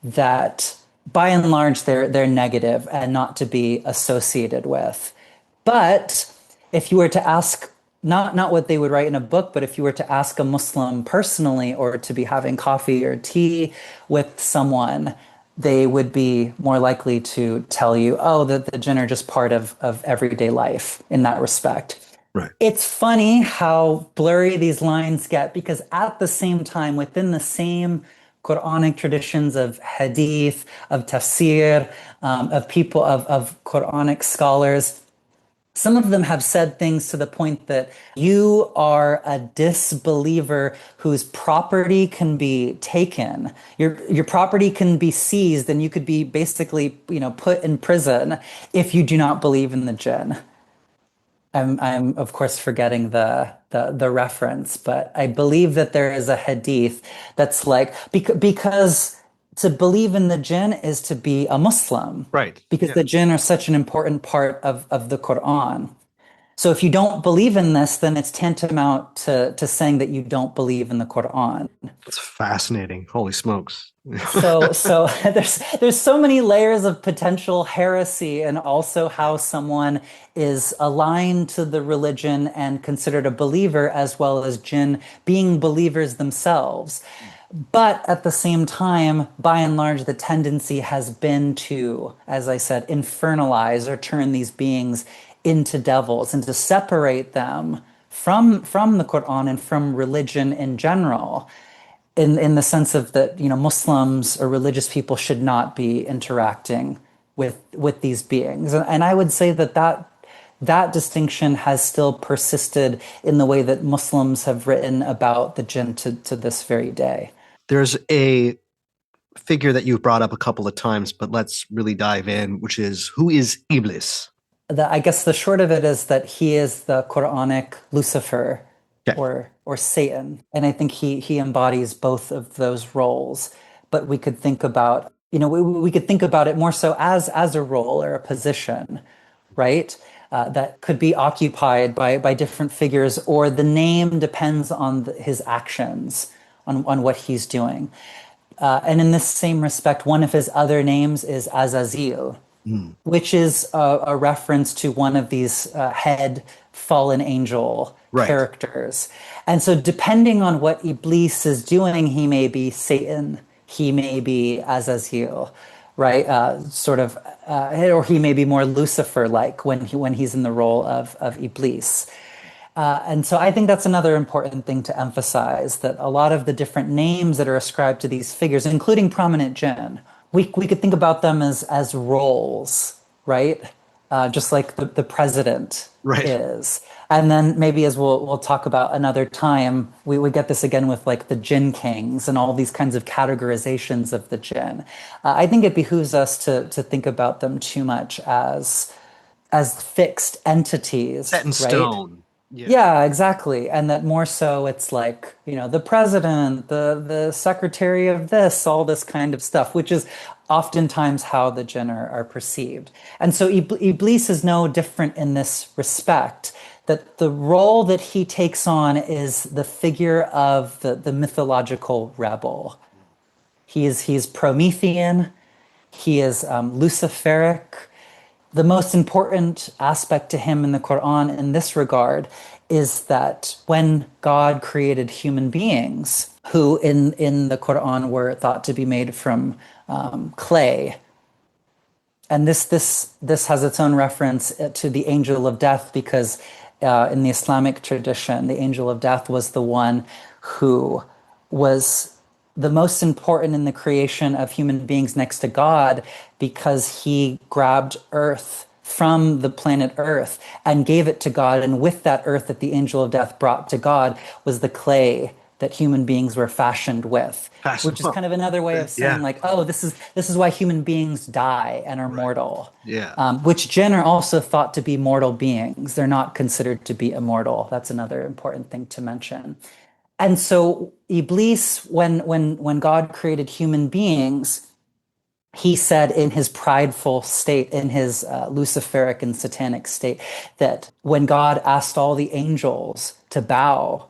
that by and large they're negative and not to be associated with. But if you were to ask, not what they would write in a book, but if you were to ask a Muslim personally, or to be having coffee or tea with someone, they would be more likely to tell you, oh, that the jinn are just part of everyday life in that respect. Right. It's funny how blurry these lines get, because at the same time, within the same Quranic traditions of hadith, of tafsir, of people, of Quranic scholars, some of them have said things to the point that you are a disbeliever whose property can be taken. Your property can be seized, and you could be basically, put in prison if you do not believe in the jinn. I'm of course forgetting the reference, but I believe that there is a hadith that's like, because to believe in the jinn is to be a Muslim, Right. because Yeah. the jinn are such an important part of the Quran. So if you don't believe in this, then it's tantamount to saying that you don't believe in the Quran. It's fascinating. Holy smokes. So there's so many layers of potential heresy, and also how someone is aligned to the religion and considered a believer, as well as jinn being believers themselves. But at the same time, by and large, the tendency has been to, as I said, infernalize or turn these beings into devils, and to separate them from the Quran and from religion in general, in the sense of that, Muslims or religious people should not be interacting with these beings. And I would say that distinction has still persisted in the way that Muslims have written about the jinn to this very day. There's a figure that you've brought up a couple of times, but let's really dive in, which is, who is Iblis? I guess the short of it is that he is the Quranic Lucifer, Okay. or Satan. And I think he embodies both of those roles. But we could think about, we could think about it more so as a role or a position, right? That could be occupied by different figures, or the name depends on his actions, on what he's doing. And in this same respect, one of his other names is Azazel, which is a reference to one of these head fallen angel Right. characters. And so depending on what Iblis is doing, he may be Satan, he may be Azazel, right? Or he may be more Lucifer-like when he's in the role of Iblis. And so I think that's another important thing to emphasize, that a lot of the different names that are ascribed to these figures, including prominent jinn, we could think about them as roles, right? Just like the president Right. is. And then maybe, as we'll talk about another time, we get this again with like the jinn kings and all these kinds of categorizations of the jinn. I think it behooves us to think about them too much as fixed entities, Set in right? stone. Yeah, exactly. And that more so it's like, the president, the secretary of this, all this kind of stuff, which is oftentimes how the jinn are perceived. And so Iblis is no different in this respect, that the role that he takes on is the figure of the mythological rebel. He's Promethean, he is Luciferic. The most important aspect to him in the Quran in this regard is that when God created human beings, who in the Quran were thought to be made from clay, and this has its own reference to the angel of death, because in the Islamic tradition, the angel of death was the one who was the most important in the creation of human beings next to God, because he grabbed earth from the planet Earth and gave it to God. And with that earth that the angel of death brought to God was the clay that human beings were fashioned with, which is kind of another way of saying, Yeah. like, oh, this is why human beings die and are Right. mortal. Yeah. Which jinn are also thought to be mortal beings. They're not considered to be immortal. That's another important thing to mention. And so Iblis, when God created human beings, he said in his prideful state, in his Luciferic and satanic state, that when God asked all the angels to bow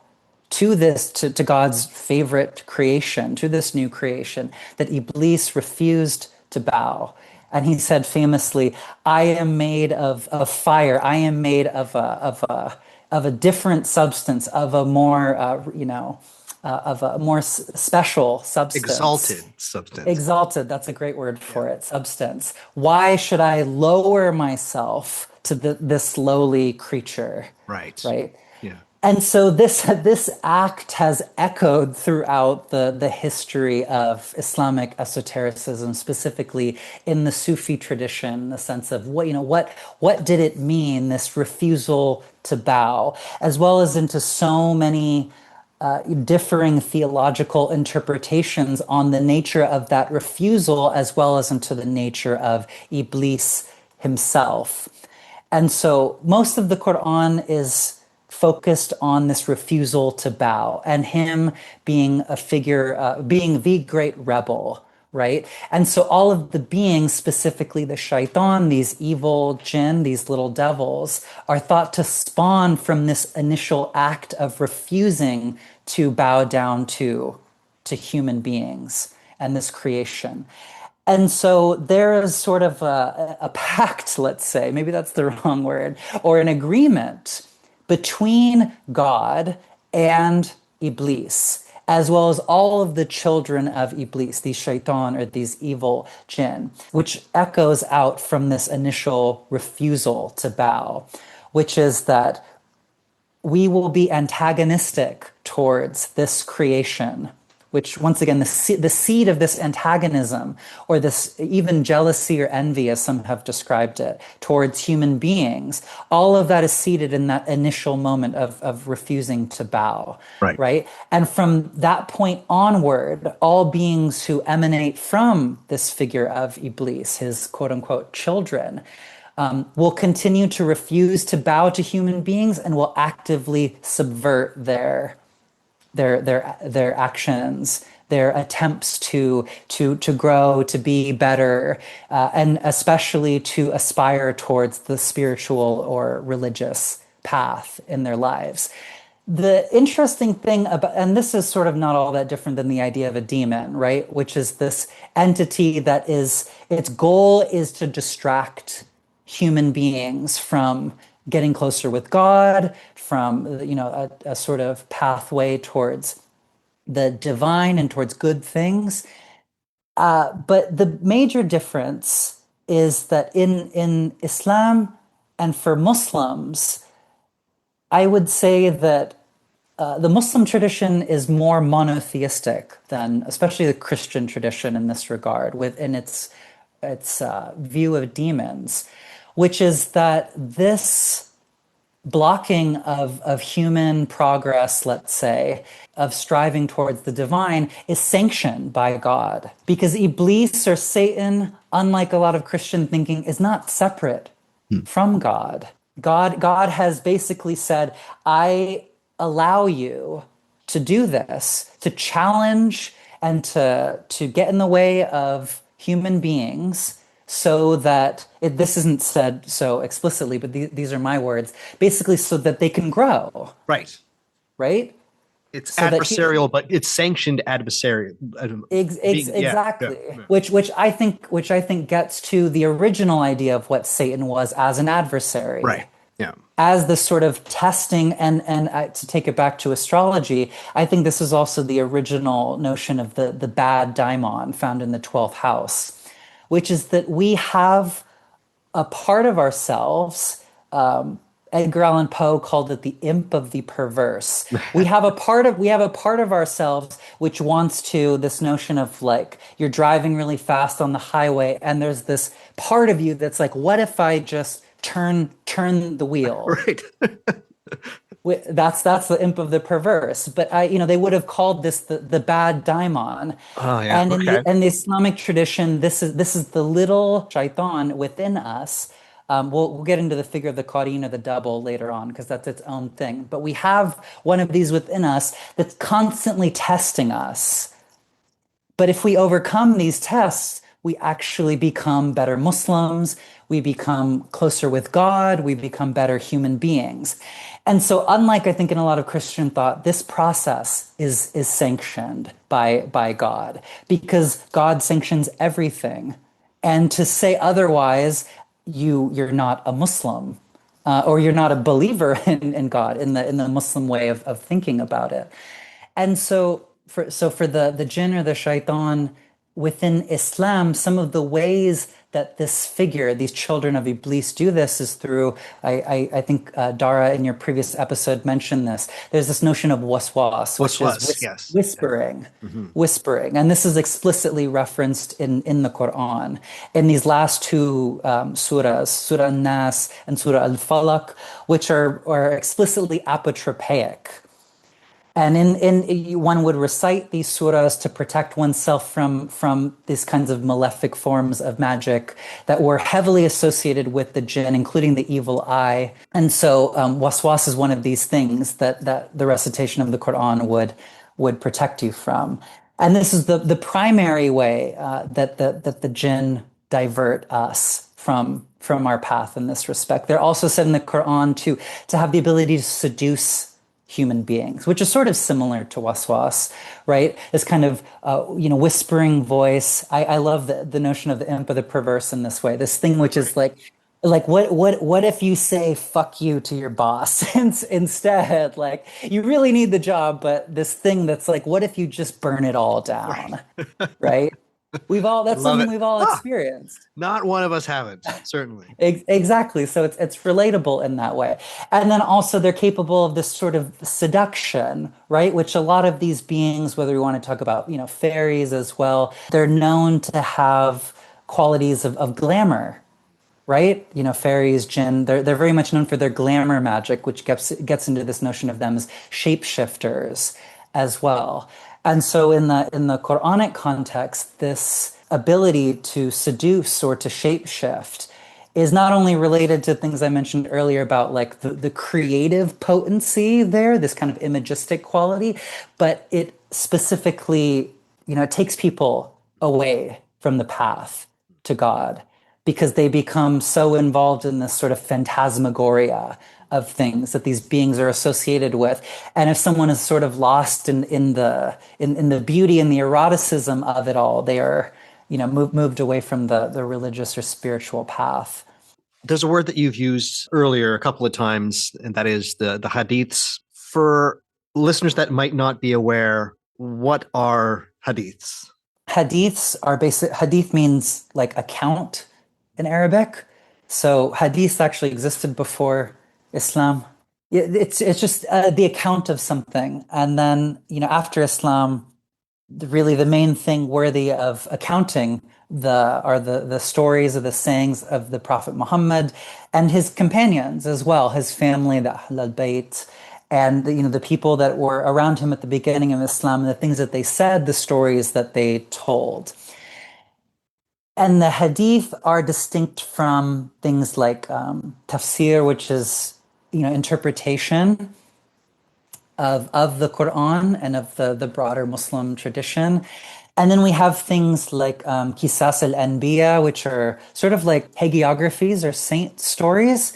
to this, to God's favorite creation, to this new creation, that Iblis refused to bow. And he said famously, I am made of fire. I am made of a different substance, of a more, of a more special substance. Exalted substance. Exalted, that's a great word Yeah. for it, substance. Why should I lower myself to this lowly creature, Right. right? Yeah. And so this act has echoed throughout the history of Islamic esotericism, specifically in the Sufi tradition, the sense of what did it mean, this refusal to bow, as well as into so many differing theological interpretations on the nature of that refusal, as well as into the nature of Iblis himself. And so most of the Quran is focused on this refusal to bow and him being a figure, being the great rebel, right? And so all of the beings, specifically the shaitan, these evil jinn, these little devils, are thought to spawn from this initial act of refusing to bow down to human beings and this creation. And so there is sort of a pact, let's say, maybe that's the wrong word, or an agreement between God and Iblis, as well as all of the children of Iblis, these shaitan or these evil jinn, which echoes out from this initial refusal to bow, which is that we will be antagonistic towards this creation, which once again, the seed of this antagonism, or this even jealousy or envy, as some have described it, towards human beings, all of that is seated in that initial moment of refusing to bow, Right. right? And from that point onward, all beings who emanate from this figure of Iblis, his quote unquote children, will continue to refuse to bow to human beings and will actively subvert their actions, their attempts to grow, to be better, and especially to aspire towards the spiritual or religious path in their lives. The interesting thing about, and this is sort of not all that different than the idea of a demon, right? Which is this entity that is, its goal is to distract human beings from getting closer with God, from a sort of pathway towards the divine and towards good things. But the major difference is that in Islam and for Muslims, I would say that the Muslim tradition is more monotheistic than, especially the Christian tradition in this regard, within its view of demons, which is that this blocking of human progress, let's say, of striving towards the divine, is sanctioned by God. Because Iblis or Satan, unlike a lot of Christian thinking, is not separate from God. God has basically said, I allow you to do this, to challenge and to get in the way of human beings so that this isn't said so explicitly, but these are my words, basically so that they can grow, Right. right? It's So that adversarial, but it's sanctioned adversarial. Yeah, yeah, exactly, yeah. which I think gets to the original idea of what Satan was as an adversary, Right. Yeah. as the sort of testing, and to take it back to astrology, I think this is also the original notion of the bad daimon found in the 12th house, which is that we have a part of ourselves. Edgar Allan Poe called it the imp of the perverse. We have a part of ourselves which wants to, this notion of like you're driving really fast on the highway and there's this part of you that's like, what if I just turn the wheel? Right. That's the imp of the perverse. But they would have called this the bad daimon. Oh, yeah. And Okay. in the Islamic tradition, this is the little shaitan within us. We'll get into the figure of the Qur'an or the double later on because that's its own thing. But we have one of these within us that's constantly testing us. But if we overcome these tests, we actually become better Muslims. We become closer with God. We become better human beings. And so, unlike I think in a lot of Christian thought, this process is sanctioned by God because God sanctions everything. And to say otherwise, you're not a Muslim, or you're not a believer in God in the Muslim way of thinking about it. And so for the jinn or the shaitan within Islam, some of the ways that this figure, these children of Iblis, do this is through. I think Dara in your previous episode mentioned this. There's this notion of waswas, What's which is was? Yes. Yeah. whispering, Hmm. whispering, and this is explicitly referenced in the Quran in these last two surahs, Surah Nas and Surah Al Falaq, which are explicitly apotropaic. And one would recite these surahs to protect oneself from these kinds of malefic forms of magic that were heavily associated with the jinn, including the evil eye. And so waswas is one of these things that the recitation of the Quran would protect you from. And this is the primary way that the jinn divert us from our path in this respect. They're also said in the Quran to have the ability to seduce human beings, which is sort of similar to waswas, right? This kind of whispering voice. I love the notion of the imp of the perverse in this way. This thing which is like what if you say fuck you to your boss instead? Like you really need the job, but this thing that's like, what if you just burn it all down, Right. right? That's Love something it. we've all Ah, experienced. not one of us haven't, certainly. Exactly. So it's relatable in that way. And then also they're capable of this sort of seduction, right? Which a lot of these beings, whether we want to talk about, fairies as well, they're known to have qualities of glamour, right? Fairies, jinn, they're very much known for their glamour magic, which gets into this notion of them as shapeshifters as well. And so in the Quranic context, this ability to seduce or to shapeshift is not only related to things I mentioned earlier about like the creative potency there, this kind of imagistic quality, but it specifically, it takes people away from the path to God because they become so involved in this sort of phantasmagoria of things that these beings are associated with. And if someone is sort of lost in the beauty and the eroticism of it all, they are, moved away from the religious or spiritual path. There's a word that you've used earlier a couple of times, and that is the hadiths. For listeners that might not be aware, what are hadiths? Hadith means like account in Arabic. So hadith actually existed before Islam. It's just the account of something. And then, after Islam, really the main thing worthy of accounting are the stories of the sayings of the Prophet Muhammad and his companions as well, his family, the Ahlul Bayt, and the people that were around him at the beginning of Islam, and the things that they said, the stories that they told. And the hadith are distinct from things like tafsir, which is interpretation of the Quran and of the broader Muslim tradition. And then we have things like Qisas al-Anbiya, which are sort of like hagiographies or saint stories.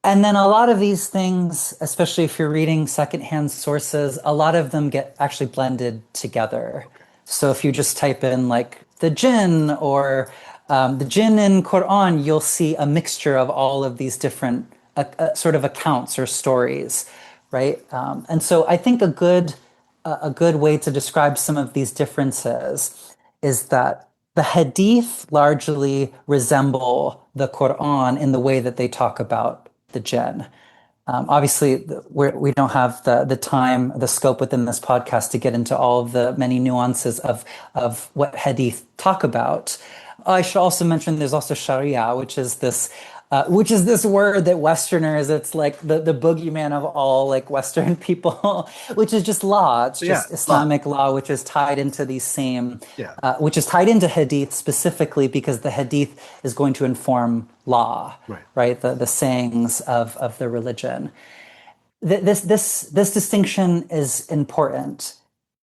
And then a lot of these things, especially if you're reading secondhand sources, a lot of them get actually blended together. Okay. So if you just type in like the jinn or the jinn in Qur'an, you'll see a mixture of all of these different sort of accounts or stories, right? And so I think a good way to describe some of these differences is that the hadith largely resemble the Quran in the way that they talk about the jinn. Obviously, we don't have the time, the scope within this podcast to get into all of the many nuances of what hadith talk about. I should also mention there's also Sharia, which is this word that Westerners, it's like the boogeyman of all like Western people, which is just law. It's Yeah, just Islamic law, which is tied into yeah, which is tied into hadith specifically because the hadith is going to inform law, right. right? The sayings of the religion. This distinction is important.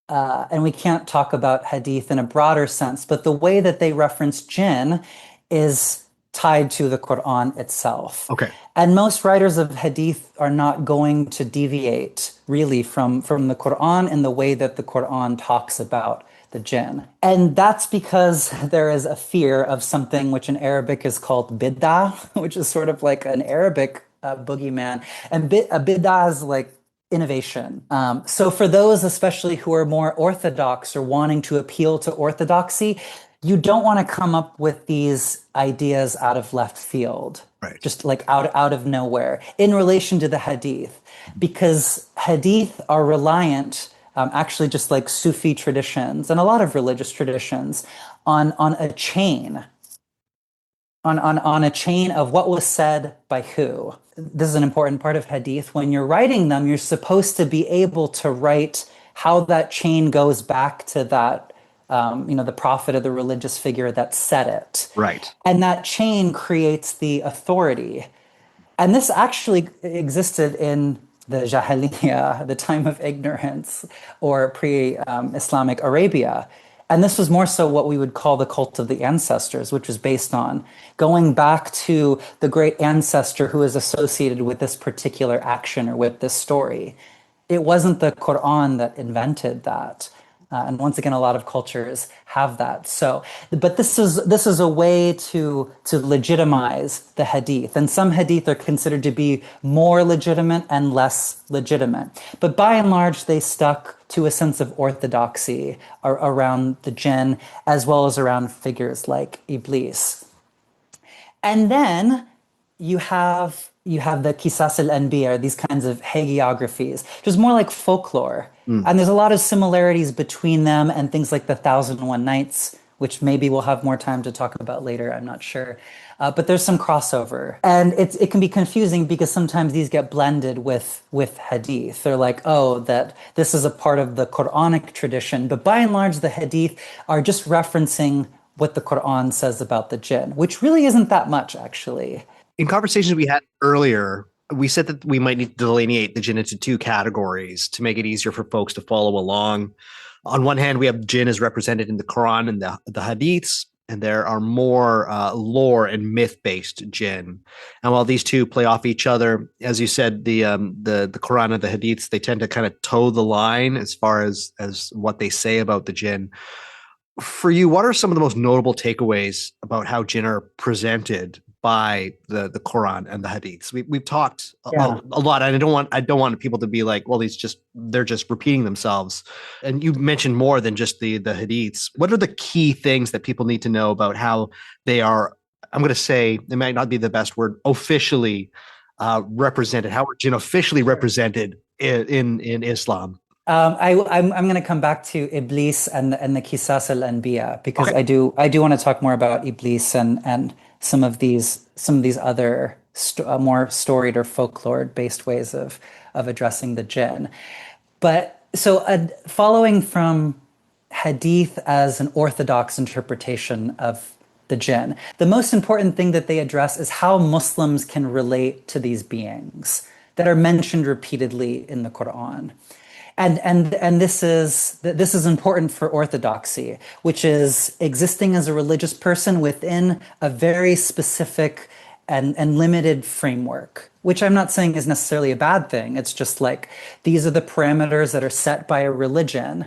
And we can't talk about hadith in a broader sense, but the way that they reference jinn is tied to the Quran itself. Okay. And most writers of hadith are not going to deviate really from the Quran in the way that the Quran talks about the jinn. And that's because there is a fear of something which in Arabic is called bid'ah, which is sort of like an Arabic boogeyman. And a bid'ah is like innovation. So for those especially who are more orthodox or wanting to appeal to orthodoxy, you don't want to come up with these ideas out of left field, Right. just like out of nowhere in relation to the hadith, because hadith are reliant, actually just like Sufi traditions and a lot of religious traditions, on a chain, on a chain of what was said by who. This is an important part of hadith. When you're writing them, you're supposed to be able to write how that chain goes back to that the prophet or the religious figure that said it. Right. And that chain creates the authority. And this actually existed in the Jahiliyyah, the time of ignorance, or pre-Islamic Arabia. And this was more so what we would call the cult of the ancestors, which was based on going back to the great ancestor who is associated with this particular action or with this story. It wasn't the Quran that invented that. And once again, a lot of cultures have that. So, but this is a way to legitimize the hadith. And some hadith are considered to be more legitimate and less legitimate. But by and large, they stuck to a sense of orthodoxy around the jinn, as well as around figures like Iblis. And then you have the Qisas al-Anbiya, these kinds of hagiographies, which is more like folklore. And there's a lot of similarities between them and things like the 1001 Nights, which maybe we'll have more time to talk about later, I'm not sure. But there's some crossover. And it can be confusing because sometimes these get blended with hadith. They're like, oh, that this is a part of the Quranic tradition. But by and large, the hadith are just referencing what the Quran says about the jinn, which really isn't that much, actually. In conversations we had earlier, we said that we might need to delineate the jinn into two categories to make it easier for folks to follow along. On one hand, we have jinn as represented in the Quran and the hadiths, and there are more lore and myth-based jinn. And while these two play off each other, as you said, the Quran and the hadiths, they tend to kind of toe the line as far as what they say about the jinn. For you, what are some of the most notable takeaways about how jinn are presented by the Quran and the hadiths? We've talked a lot, and I don't want people to be like, well, they're just repeating themselves. And you mentioned more than just the hadiths. What are the key things that people need to know about how they are? I'm going to say it might not be the best word, officially represented. How are jinn officially represented in Islam? I'm going to come back to Iblis and the Qisas al-Anbiya because Okay. I do want to talk more about Iblis and some of these other more storied or folklore based ways of addressing the jinn. But so following from hadith as an orthodox interpretation of the jinn, the most important thing that they address is how Muslims can relate to these beings that are mentioned repeatedly in the Quran. And this is important for orthodoxy, which is existing as a religious person within a very specific and limited framework, which I'm not saying is necessarily a bad thing. It's just like these are the parameters that are set by a religion.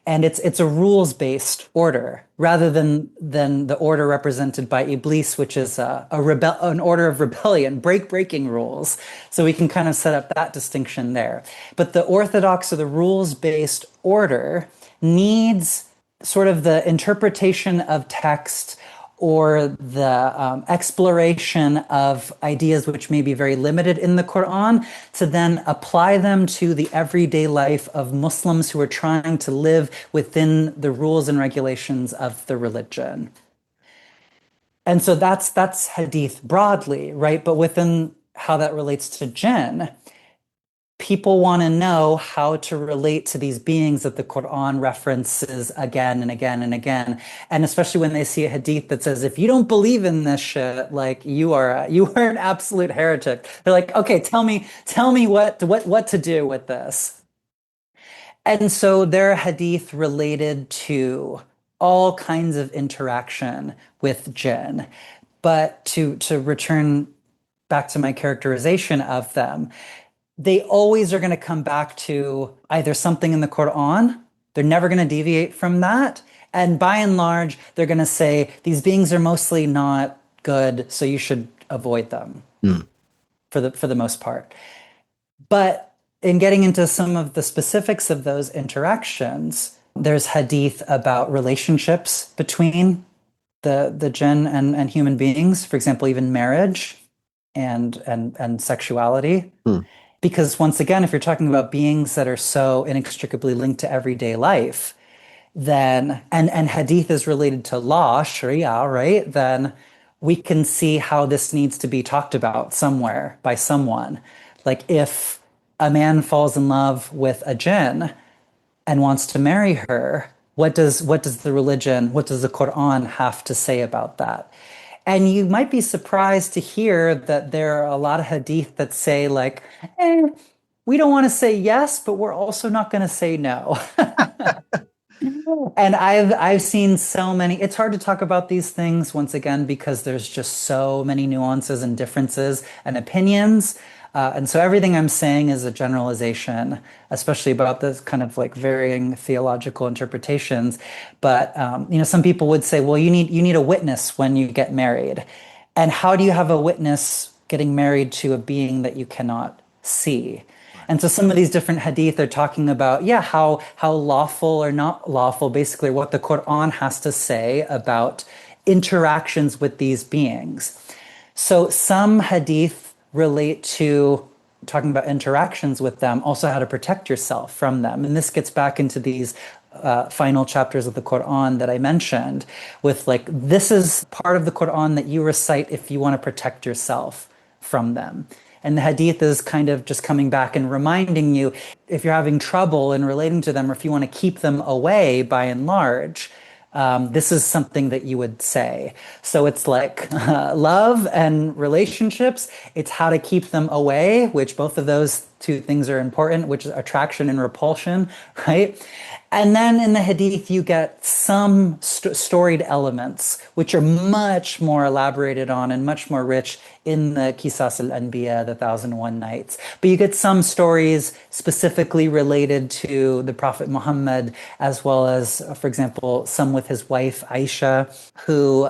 And it's a rules-based order rather than the order represented by Iblis, which is an order of rebellion, breaking rules. So we can kind of set up that distinction there. But the orthodox or the rules-based order needs sort of the interpretation of text or the exploration of ideas which may be very limited in the Quran to then apply them to the everyday life of Muslims who are trying to live within the rules and regulations of the religion. And so that's hadith broadly, right? But within how that relates to jinn, people want to know how to relate to these beings that the Quran references again and again and again. And especially when they see a hadith that says, if you don't believe in this shit, like you are an absolute heretic. They're like, okay, tell me what to do with this. And so there are hadith related to all kinds of interaction with jinn. But to return back to my characterization of them, they always are going to come back to either something in the Quran, they're never going to deviate from that. And by and large, they're going to say these beings are mostly not good, so you should avoid them for the most part. But in getting into some of the specifics of those interactions, there's hadith about relationships between the jinn and human beings, for example, even marriage and sexuality. Because once again, if you're talking about beings that are so inextricably linked to everyday life, then and hadith is related to law, Sharia, right? Then we can see how this needs to be talked about somewhere by someone. Like if a man falls in love with a jinn and wants to marry her, what does the religion, what does the Quran have to say about that? And you might be surprised to hear that there are a lot of hadith that say like, we don't want to say yes, but we're also not going to say no. And I've seen so many. It's hard to talk about these things once again because there's just so many nuances and differences and opinions. And so everything I'm saying is a generalization, especially about this kind of like varying theological interpretations. But some people would say, well, you need a witness when you get married. And how do you have a witness getting married to a being that you cannot see? And so some of these different hadith are talking about, how lawful or not lawful, basically what the Quran has to say about interactions with these beings. So some hadith relate to talking about interactions with them, also how to protect yourself from them. And this gets back into these final chapters of the Quran that I mentioned with like, this is part of the Quran that you recite if you want to protect yourself from them. And the hadith is kind of just coming back and reminding you if you're having trouble in relating to them or if you want to keep them away by and large, this is something that you would say. So it's like love and relationships. It's how to keep them away, which both of those two things are important, which is attraction and repulsion, right? And then in the hadith, you get some storied elements, which are much more elaborated on and much more rich in the Qisas al-Anbiya, the 1001 Nights. But you get some stories specifically related to the Prophet Muhammad, as well as, for example, some with his wife Aisha, who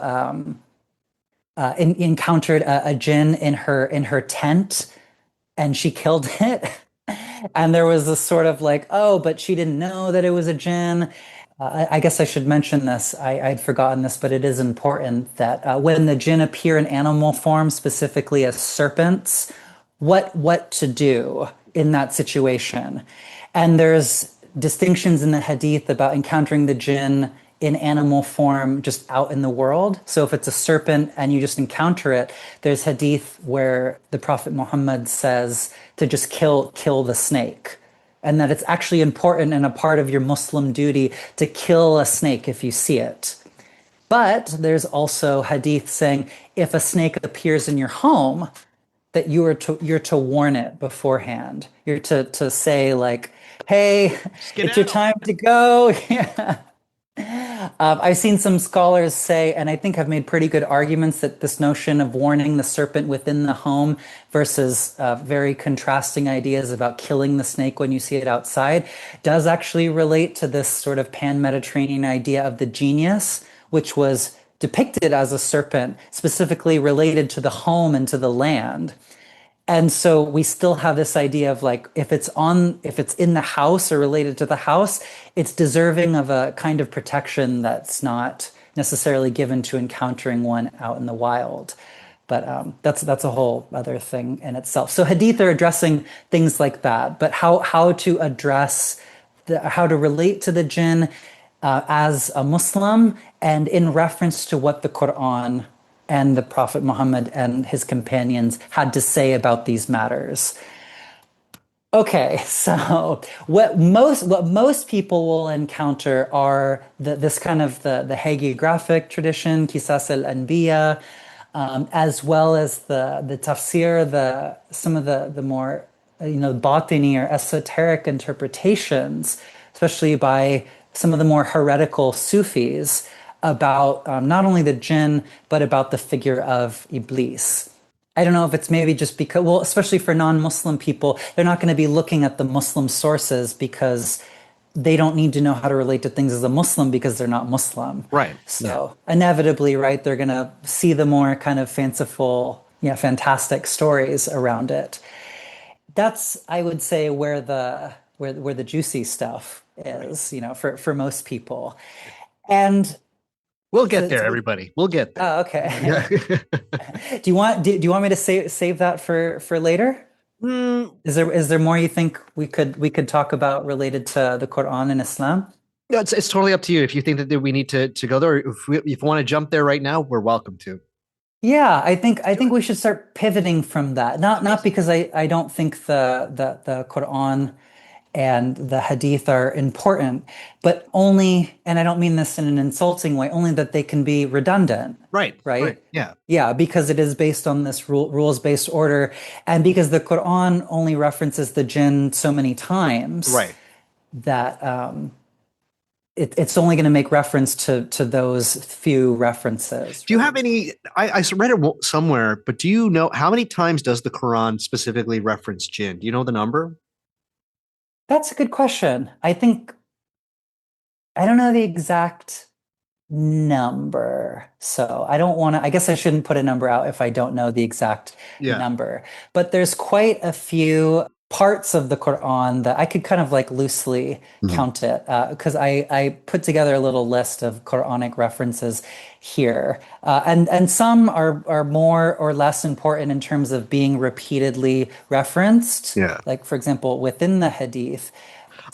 encountered a jinn in her tent, and she killed it. And there was this sort of like, oh, but she didn't know that it was a jinn. I guess I should mention this. I'd forgotten this, but it is important that when the jinn appear in animal form, specifically as serpents, what to do in that situation. And there's distinctions in the hadith about encountering the jinn in animal form just out in the world. So if it's a serpent and you just encounter it, there's hadith where the Prophet Muhammad says to just kill the snake. And that it's actually important and a part of your Muslim duty to kill a snake if you see it. But there's also hadith saying if a snake appears in your home, that you're to warn it beforehand. You're to say like, Hey, it's your Skedaddle. time to go. Yeah. I've seen some scholars say, and I think have made pretty good arguments that this notion of warning the serpent within the home versus very contrasting ideas about killing the snake when you see it outside does actually relate to this sort of pan-Mediterranean idea of the genius, which was depicted as a serpent, specifically related to the home and to the land. And so we still have this idea of like if it's in the house or related to the house, it's deserving of a kind of protection that's not necessarily given to encountering one out in the wild. But that's a whole other thing in itself. So hadith are addressing things like that, but how to address how to relate to the jinn as a Muslim and in reference to what the Quran and the Prophet Muhammad and his companions had to say about these matters. Okay, so what most people will encounter are this kind of the hagiographic tradition, Qisas al-Anbiya, as well as the tafsir, the some of the more batini or esoteric interpretations, especially by some of the more heretical Sufis about not only the jinn but about the figure of Iblis. I don't know if it's maybe just because, well, especially for non-Muslim people, they're not going to be looking at the Muslim sources because they don't need to know how to relate to things as a Muslim because they're not Muslim. Right. Yeah. So inevitably, right, they're going to see the more kind of fanciful, fantastic stories around it. That's, I would say, where the juicy stuff Right. is, for most people. And We'll get to, there, to everybody. We'll get there. oh, Yeah. okay. Do you want me to save that for later? Mm, Is there more you think we could talk about related to the Quran and Islam? no, it's totally up to you. If you think that we need to go there, if you want to jump there right now, we're welcome to. Yeah, I Do think it. we should start pivoting from that. Not Amazing. because I don't think the Quran and the Hadith are important, but only, and I don't mean this in an insulting way, only that they can be redundant, Right. Right. right? Yeah. Yeah, because it is based on this rules-based order, and because the Quran only references the jinn so many times Right. that it's only going to make reference to those few references, Do you have right? any? I read it somewhere, but do you know how many times does the Quran specifically reference jinn? Do you know the number? That's a good question. I don't know the exact number. So I don't want to, I guess I shouldn't put a number out if I don't know the exact Yeah. number. But there's quite a few parts of the Quran that I could kind of like loosely Mhm. count it because I put together a little list of Quranic references here. And some are more or less important in terms of being repeatedly referenced. Yeah. Like, for example, within the Hadith.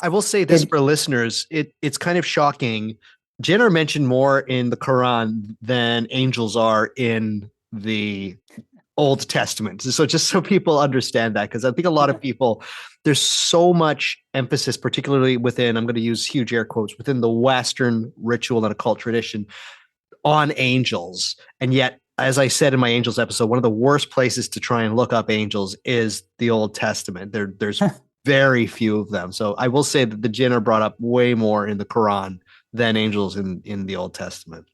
I will say this Did, for listeners, it's kind of shocking. Jinn are mentioned more in the Quran than angels are in the Old Testament. So just so people understand that, because I think a lot of people, there's so much emphasis, particularly within, I'm going to use huge air quotes, within the Western ritual and occult tradition on angels. And yet, as I said in my angels episode, one of the worst places to try and look up angels is the Old Testament. There's very few of them. So I will say that the jinn are brought up way more in the Quran than angels in the Old Testament.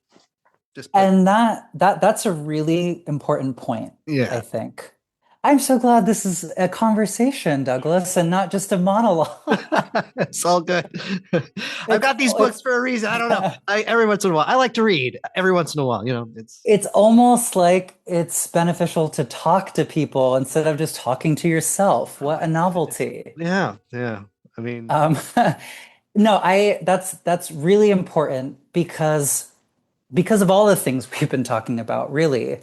Just put, And that's a really important point, I yeah. think. I'm so glad this is a conversation, Douglas, and not just a monologue. It's all good. I've It's got these books it's for a reason. I don't know. Every once in a while, I like to read. Every once in a while, it's it's almost like it's beneficial to talk to people instead of just talking to yourself. oh What my a goodness. novelty. Yeah, yeah. I mean, Um, no, that's really important because of all the things we've been talking about, really.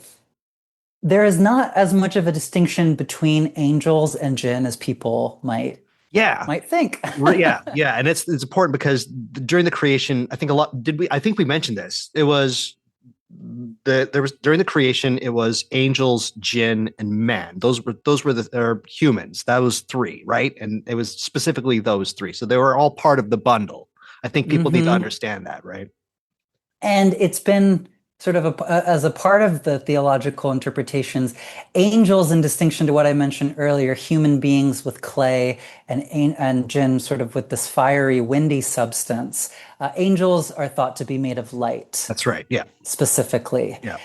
There is not as much of a distinction between angels and jinn as people might yeah, might think. yeah, yeah. And it's important because during the creation, I think a lot did we I think we mentioned this. It was there was during the creation, it was angels, jinn, and man. Those were the humans. That was three, right? And it was specifically those three. So they were all part of the bundle. I think people need to Hmm. understand that, right? And it's been sort of as a part of the theological interpretations, angels, in distinction to what I mentioned earlier, human beings with clay and jinn sort of with this fiery, windy substance. Angels are thought to be made of light That's right. Yeah. specifically. Yeah.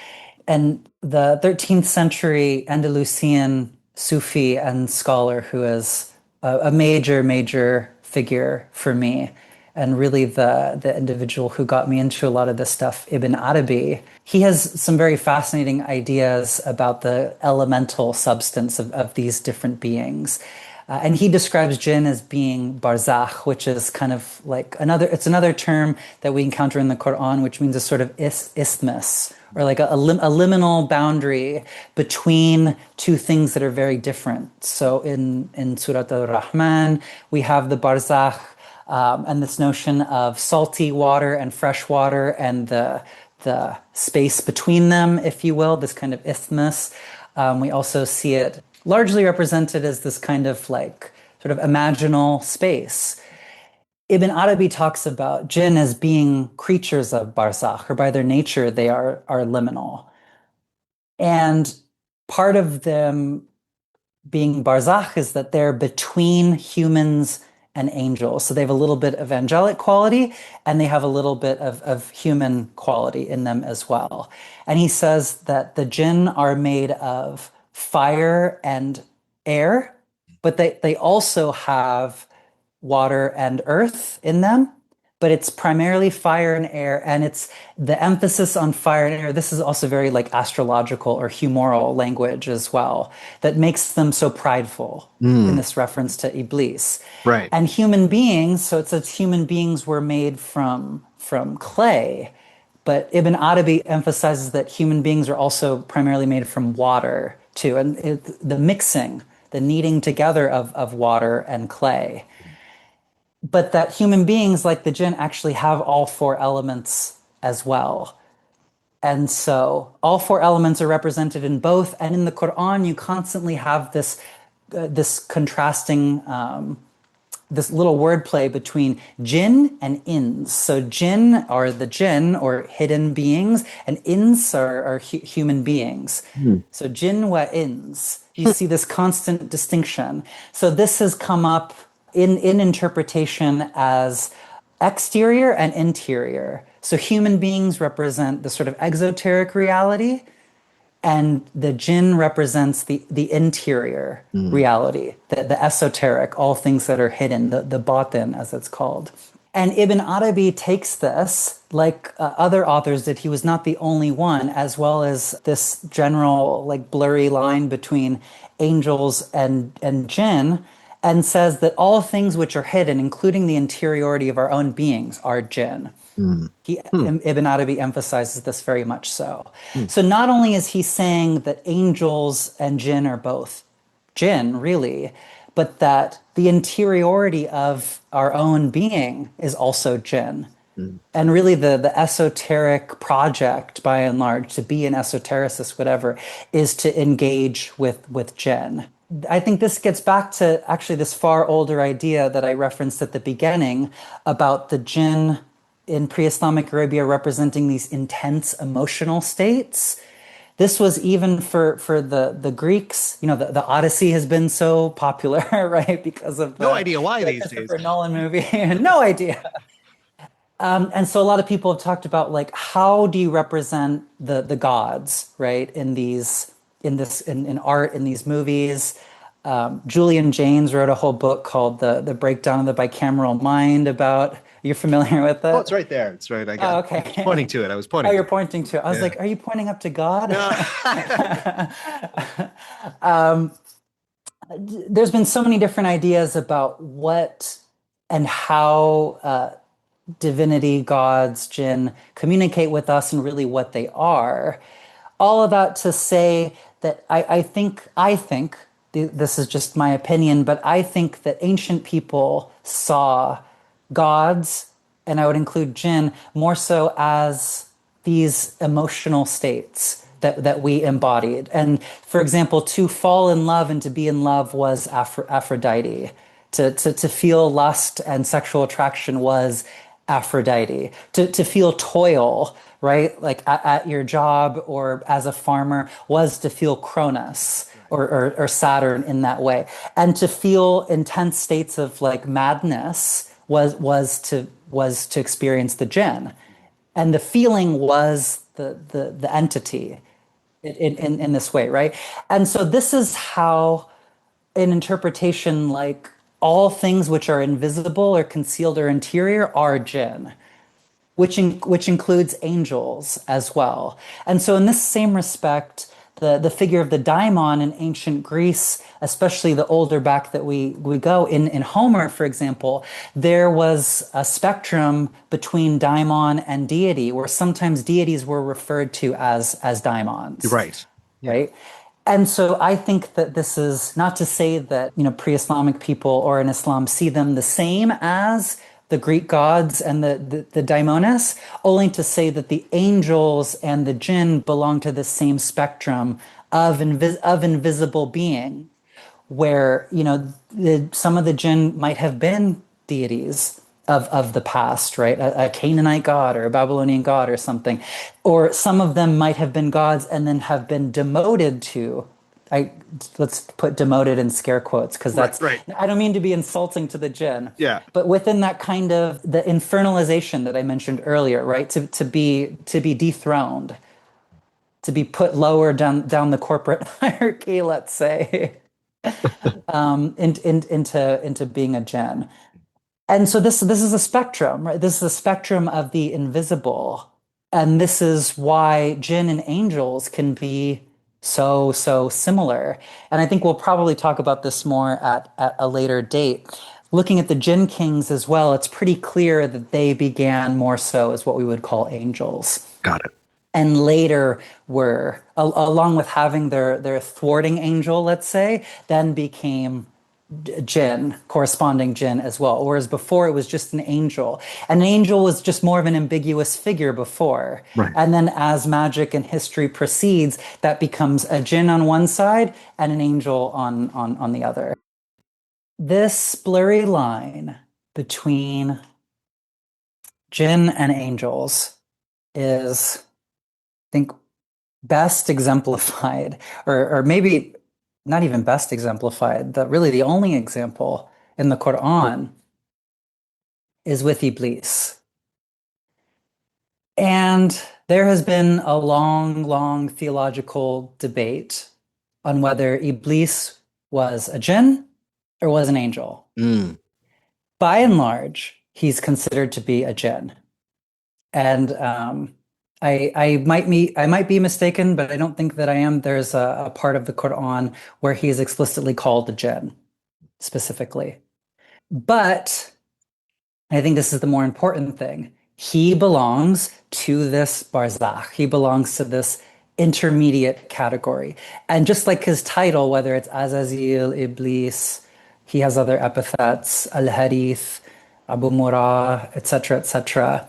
And the 13th century Andalusian Sufi and scholar who is a major, major figure for me, and really the individual who got me into a lot of this stuff, Ibn Arabi, he has some very fascinating ideas about the elemental substance of these different beings. And he describes jinn as being barzakh, which is kind of like it's another term that we encounter in the Qur'an, which means a sort of isthmus, or like a liminal boundary between two things that are very different. So in Surat al-Rahman, we have the barzakh, and this notion of salty water and fresh water and the space between them, if you will, this kind of isthmus. We also see it largely represented as this kind of like sort of imaginal space. Ibn Arabi talks about jinn as being creatures of barzakh, or by their nature, they are liminal. And part of them being barzakh is that they're between humans and angels. So they have a little bit of angelic quality and they have a little bit of human quality in them as well. And he says that the jinn are made of fire and air, but they also have water and earth in them, but it's primarily fire and air, and it's the emphasis on fire and air. This is also very like astrological or humoral language as well that makes them so prideful in this reference to Iblis. Right. And human beings, so it says human beings were made from clay, but Ibn Arabi emphasizes that human beings are also primarily made from water too, and the mixing, the kneading together of water and clay, but that human beings like the jinn actually have all four elements as well. And so all four elements are represented in both. And in the Quran, you constantly have this contrasting, this little wordplay between jinn and ins. So jinn are the jinn or hidden beings, and ins are human beings. So jinn wa ins. You see this constant distinction. So this has come up in interpretation as exterior and interior. So human beings represent the sort of exoteric reality, and the jinn represents the interior reality, the esoteric, all things that are hidden, the batin, as it's called. And Ibn Arabi takes this, like other authors did, he was not the only one, as well as this general like blurry line between angels and jinn, and says that all things which are hidden, including the interiority of our own beings, are jinn. Ibn Arabi emphasizes this very much so. So not only is he saying that angels and jinn are both jinn, really, but that the interiority of our own being is also jinn. And really the esoteric project, by and large, to be an esotericist, whatever, is to engage with jinn. I think this gets back to actually this far older idea that I referenced at the beginning about the jinn in pre-Islamic Arabia representing these intense emotional states. This was even for the Greeks. You know, the Odyssey has been so popular, right? Because of No idea why these days. Christopher Nolan movie. No idea. And so a lot of people have talked about like, how do you represent the gods, right? In art, in these movies. Julian Jaynes wrote a whole book called the Breakdown of the Bicameral Mind about, you're familiar with it? Oh, it's right there. It's right. I okay. was pointing to it. I was pointing. Oh, you're pointing to it. I was like, are you pointing up to God? There's been so many different ideas about what and how divinity, gods, jinn communicate with us and really what they are. All of that to say that I think, this is just my opinion, but I think that ancient people saw gods, and I would include jinn, more so as these emotional states that we embodied. And for example, to fall in love and to be in love was Aphrodite. To feel lust and sexual attraction was Aphrodite, to feel toil, right? Like at your job or as a farmer was to feel Cronus or Saturn in that way. And to feel intense states of like madness was to experience the jinn. And the feeling was the entity in this way, right? And so this is how an interpretation like all things which are invisible or concealed or interior are jinn, which includes angels as well. And so, in this same respect, the figure of the daimon in ancient Greece, especially the older back that we go in Homer, for example, there was a spectrum between daimon and deity, where sometimes deities were referred to as daimons, Right. Yeah. right? And so I think that this is not to say that, pre-Islamic people or in Islam see them the same as the Greek gods and the daimones, only to say that the angels and the jinn belong to the same spectrum of invisible being, where, some of the jinn might have been deities of the past, right? A Canaanite god or a Babylonian god or something. Or some of them might have been gods and then have been demoted to. Let's put demoted in scare quotes because Right. that's, Right. I don't mean to be insulting to the jinn, Yeah. but within that kind of the infernalization that I mentioned earlier, right? To be dethroned, to be put lower down the corporate hierarchy, let's say, into being a jinn. And so this is a spectrum, right? This is a spectrum of the invisible. And this is why jinn and angels can be so similar. And I think we'll probably talk about this more at a later date. Looking at the jinn kings as well, it's pretty clear that they began more so as what we would call angels. Got it. And later were, along with having their thwarting angel, let's say, then became jinn, corresponding jinn as well. Whereas before it was just an angel. And an angel was just more of an ambiguous figure before. Right. And then as magic and history proceeds, that becomes a jinn on one side and an angel on the other. This blurry line between jinn and angels is, I think, best exemplified, or maybe not even best exemplified, really the only example in the Qur'an is with Iblis. And there has been a long theological debate on whether Iblis was a jinn or was an angel. Mm. By and large, he's considered to be a jinn. And I might be mistaken, but I don't think that I am. There's a part of the Quran where he is explicitly called a jinn, specifically. But I think this is the more important thing. He belongs to this barzakh. He belongs to this intermediate category. And just like his title, whether it's Azazil, Iblis, he has other epithets, Al-Harith, Abu Murrah, etc., etc.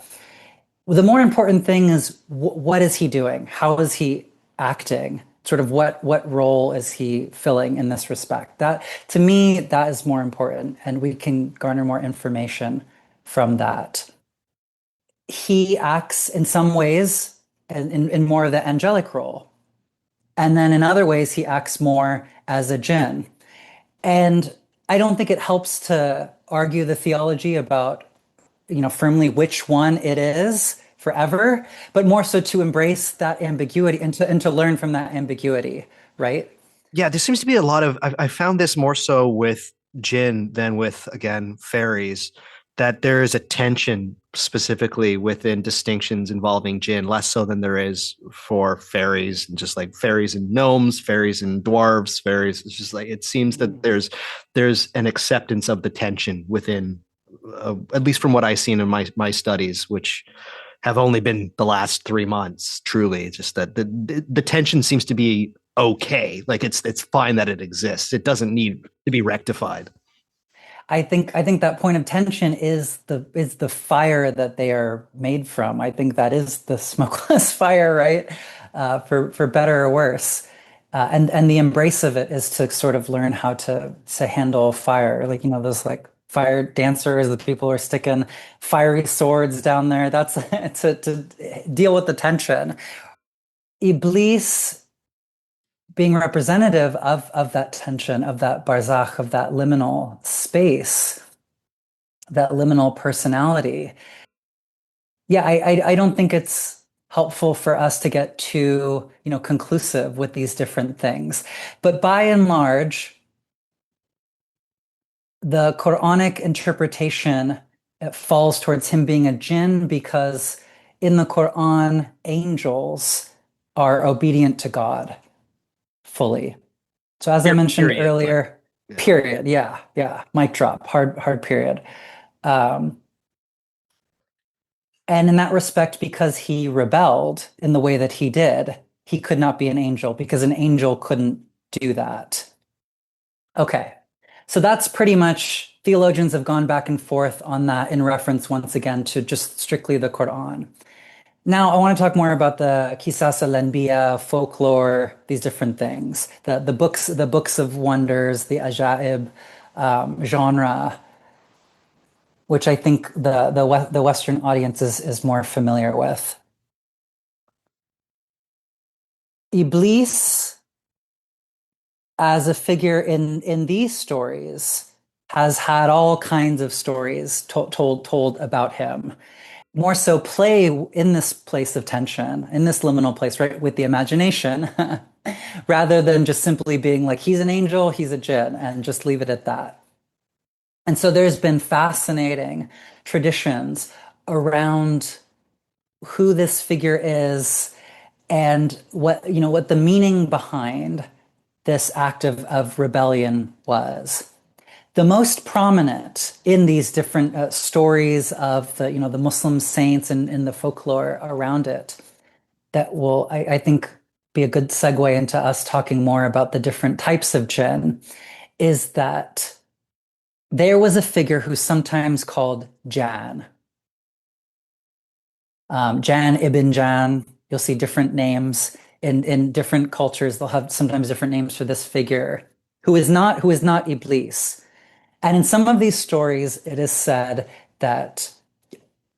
The more important thing is what is he doing? How is he acting? Sort of what role is he filling in this respect? That, to me, that is more important, and we can garner more information from that. He acts in some ways in more of the angelic role, and then in other ways he acts more as a jinn. And I don't think it helps to argue the theology about, firmly which one it is forever, but more so to embrace that ambiguity and to learn from that ambiguity, right? Yeah, there seems to be a lot of. I found this more so with jinn than with, again, fairies, that there is a tension specifically within distinctions involving jinn, less so than there is for fairies, and just like fairies and gnomes, fairies and dwarves, fairies. It's just like it seems that there's an acceptance of the tension within, at least from what I've seen in my studies, which have only been the last 3 months. Truly, it's just that the tension seems to be okay. Like it's fine that it exists. It doesn't need to be rectified. I think that point of tension is the fire that they are made from. I think that is the smokeless fire, right? For better or worse. And the embrace of it is to sort of learn how to handle fire, like those like fire dancers, the people who are sticking fiery swords down there. That's to deal with the tension. Iblis being representative of that tension, of that barzakh, of that liminal space, that liminal personality. Yeah, I don't think it's helpful for us to get too, conclusive with these different things. But by and large, the Quranic interpretation falls towards him being a jinn because in the Quran, angels are obedient to God fully. So as I mentioned Period. earlier, Yeah. period. Yeah, yeah. Mic drop. Hard period. Um, and in that respect, because he rebelled in the way that he did, he could not be an angel because an angel couldn't do that. Okay. So that's pretty much theologians have gone back and forth on that in reference once again to just strictly the Quran. Now I want to talk more about the Qisas al-Anbiya, folklore, these different things, the books of wonders, the ajaib genre, which I think the Western audience is more familiar with. Iblis as a figure in these stories has had all kinds of stories told about him. More so play in this place of tension, in this liminal place, right, with the imagination, rather than just simply being like, he's an angel, he's a jinn, and just leave it at that. And so there's been fascinating traditions around who this figure is and what the meaning behind this act of rebellion was. The most prominent in these different stories of the Muslim saints and the folklore around it that will, I think, be a good segue into us talking more about the different types of jinn is that there was a figure who's sometimes called Jan. Jan ibn Jan, you'll see different names in different cultures. They'll have sometimes different names for this figure who is not Iblis. And in some of these stories, it is said that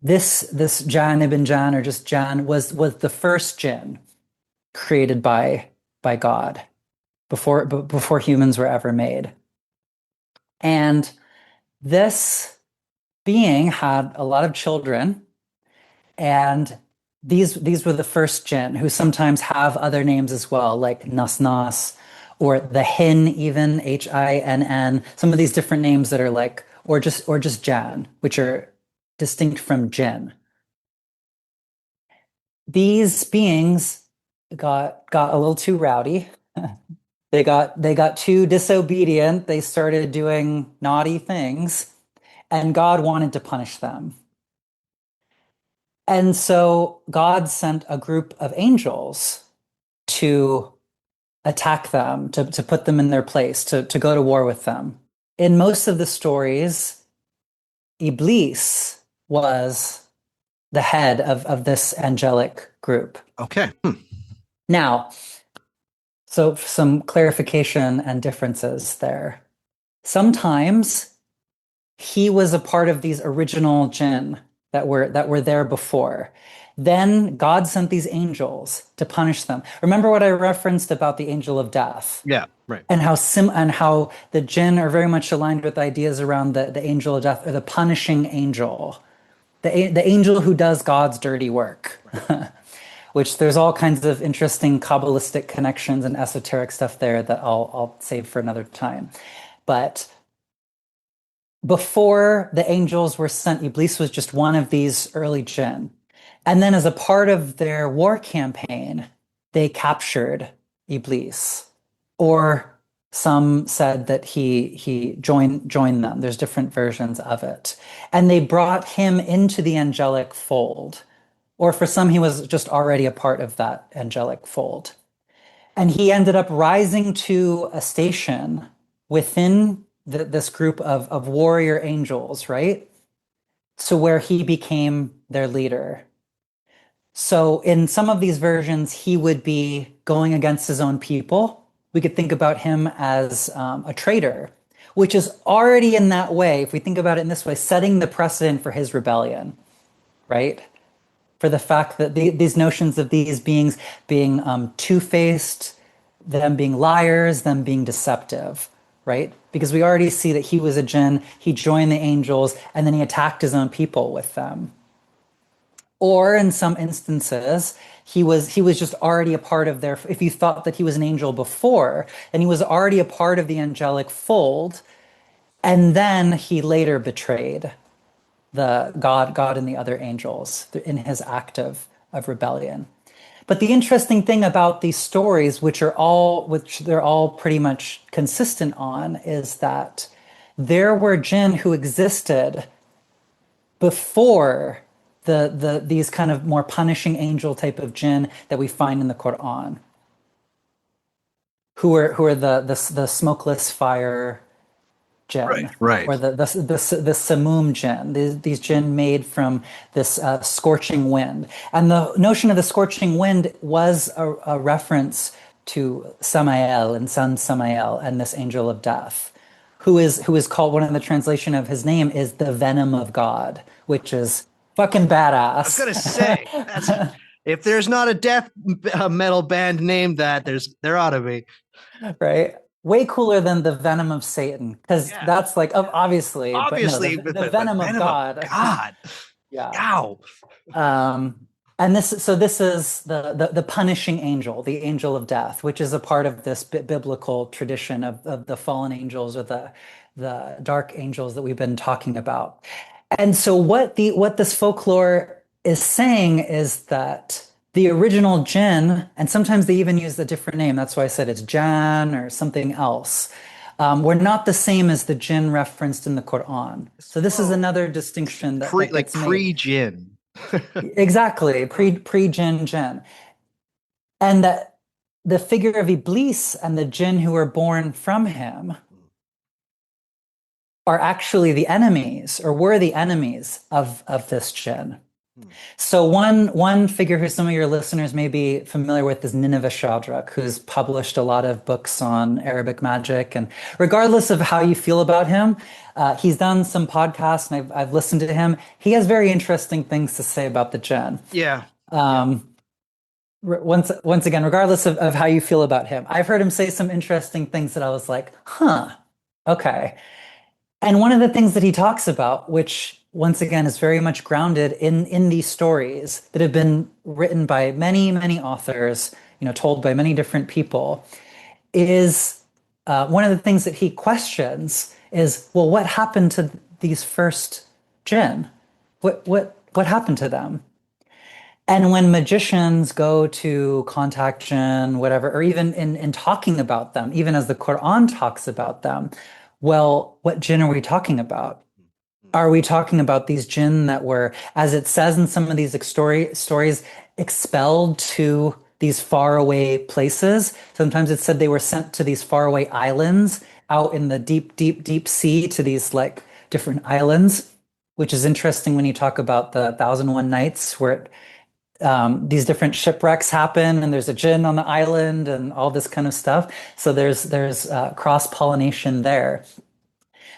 this Jan ibn Jan or just Jan was the first jinn created by God before humans were ever made. And this being had a lot of children, and these were the first jinn who sometimes have other names as well, like Nas or the Hin, even Hinn. Some of these different names that are like, or just Jan, which are distinct from jinn. These beings got a little too rowdy. They got too disobedient. They started doing naughty things, and God wanted to punish them. And so God sent a group of angels to attack them, to put them in their place, to go to war with them. In most of the stories, Iblis was the head of this angelic group. Okay. Now, so some clarification and differences there. Sometimes he was a part of these original jinn that were there before. Then God sent these angels to punish them. Remember what I referenced about the angel of death Yeah. Right. and how the jinn are very much aligned with ideas around the angel of death or the punishing angel, the angel who does God's dirty work. Which there's all kinds of interesting Kabbalistic connections and esoteric stuff there that I'll save for another time. But before the angels were sent, Iblis was just one of these early jinn. And then as a part of their war campaign, they captured Iblis. Or some said that he joined them. There's different versions of it. And they brought him into the angelic fold. Or for some, he was just already a part of that angelic fold. And he ended up rising to a station within this group of warrior angels, right? So where he became their leader. So in some of these versions, he would be going against his own people. We could think about him as a traitor, which is already in that way, if we think about it in this way, setting the precedent for his rebellion, right? For the fact that these notions of these beings being two-faced, them being liars, them being deceptive, right? Because we already see that he was a jinn, he joined the angels, and then he attacked his own people with them. Or in some instances, he was just already a part of their, if you thought that he was an angel before, then he was already a part of the angelic fold, and then he later betrayed the God and the other angels in his act of rebellion. But the interesting thing about these stories, which they're all pretty much consistent on, is that there were jinn who existed before these kind of more punishing angel type of jinn that we find in the Qur'an, who are the smokeless fire Right, jinn, right. or the samum jinn, these jinn made from this scorching wind. And the notion of the scorching wind was a reference to Samael and son Samael and this angel of death, who is called, one of the translation of his name is the venom of God, which is fucking I was gonna badass. say that's if there's not a death metal band named that, there ought to be. Right? Way cooler than the venom of Satan, because Yeah, that's like, obviously, but no, obviously, the the venom of venom of God. God. Yeah. Yow. And this is the punishing angel, the angel of death, which is a part of this biblical tradition of the fallen angels, or the dark angels that we've been talking about. And so what this folklore is saying is that the original jinn, and sometimes they even use a different name. That's why I said it's Jan or something else. Were not the same as the jinn referenced in the Quran. So this is Oh, another distinction that like gets made. pre-gin. Exactly, pre jinn, and that the figure of Iblis and the jinn who are born from him are actually the enemies, or were the enemies of this jinn. So one figure who some of your listeners may be familiar with is Nineveh Shadrach, who's published a lot of books on Arabic magic. And regardless of how you feel about him, he's done some podcasts, and I've listened to him. He has very interesting things to say about the jinn. Yeah. Once again, regardless of how you feel about him, I've heard him say some interesting things that I was like, huh, okay. And one of the things that he talks about, which once again is very much grounded in these stories that have been written by many, many authors, told by many different people, is one of the things that he questions is, well, what happened to these first jinn? What happened to them? And when magicians go to contact jinn, whatever, or even in talking about them, even as the Quran talks about them, well, what jinn are we talking about? Are we talking about these jinn that were, as it says in some of these stories, expelled to these faraway places? Sometimes it said they were sent to these faraway islands out in the deep, deep, deep sea, to these like different islands, which is interesting when you talk about the 1001 Nights, where these different shipwrecks happen and there's a jinn on the island and all this kind of stuff. So there's cross-pollination there.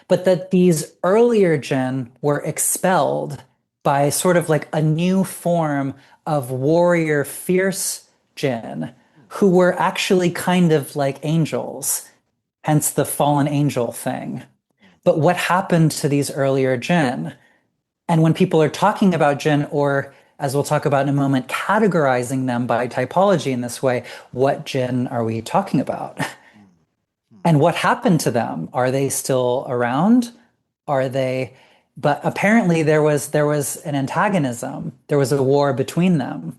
But that these earlier jinn were expelled by sort of like a new form of warrior fierce jinn who were actually kind of like angels, hence the fallen angel thing. But what happened to these earlier jinn? And when people are talking about jinn, or as we'll talk about in a moment, categorizing them by typology in this way, what jinn are we talking about? And what happened to them? Are they still around? Are they? But apparently there was an antagonism. There was a war between them.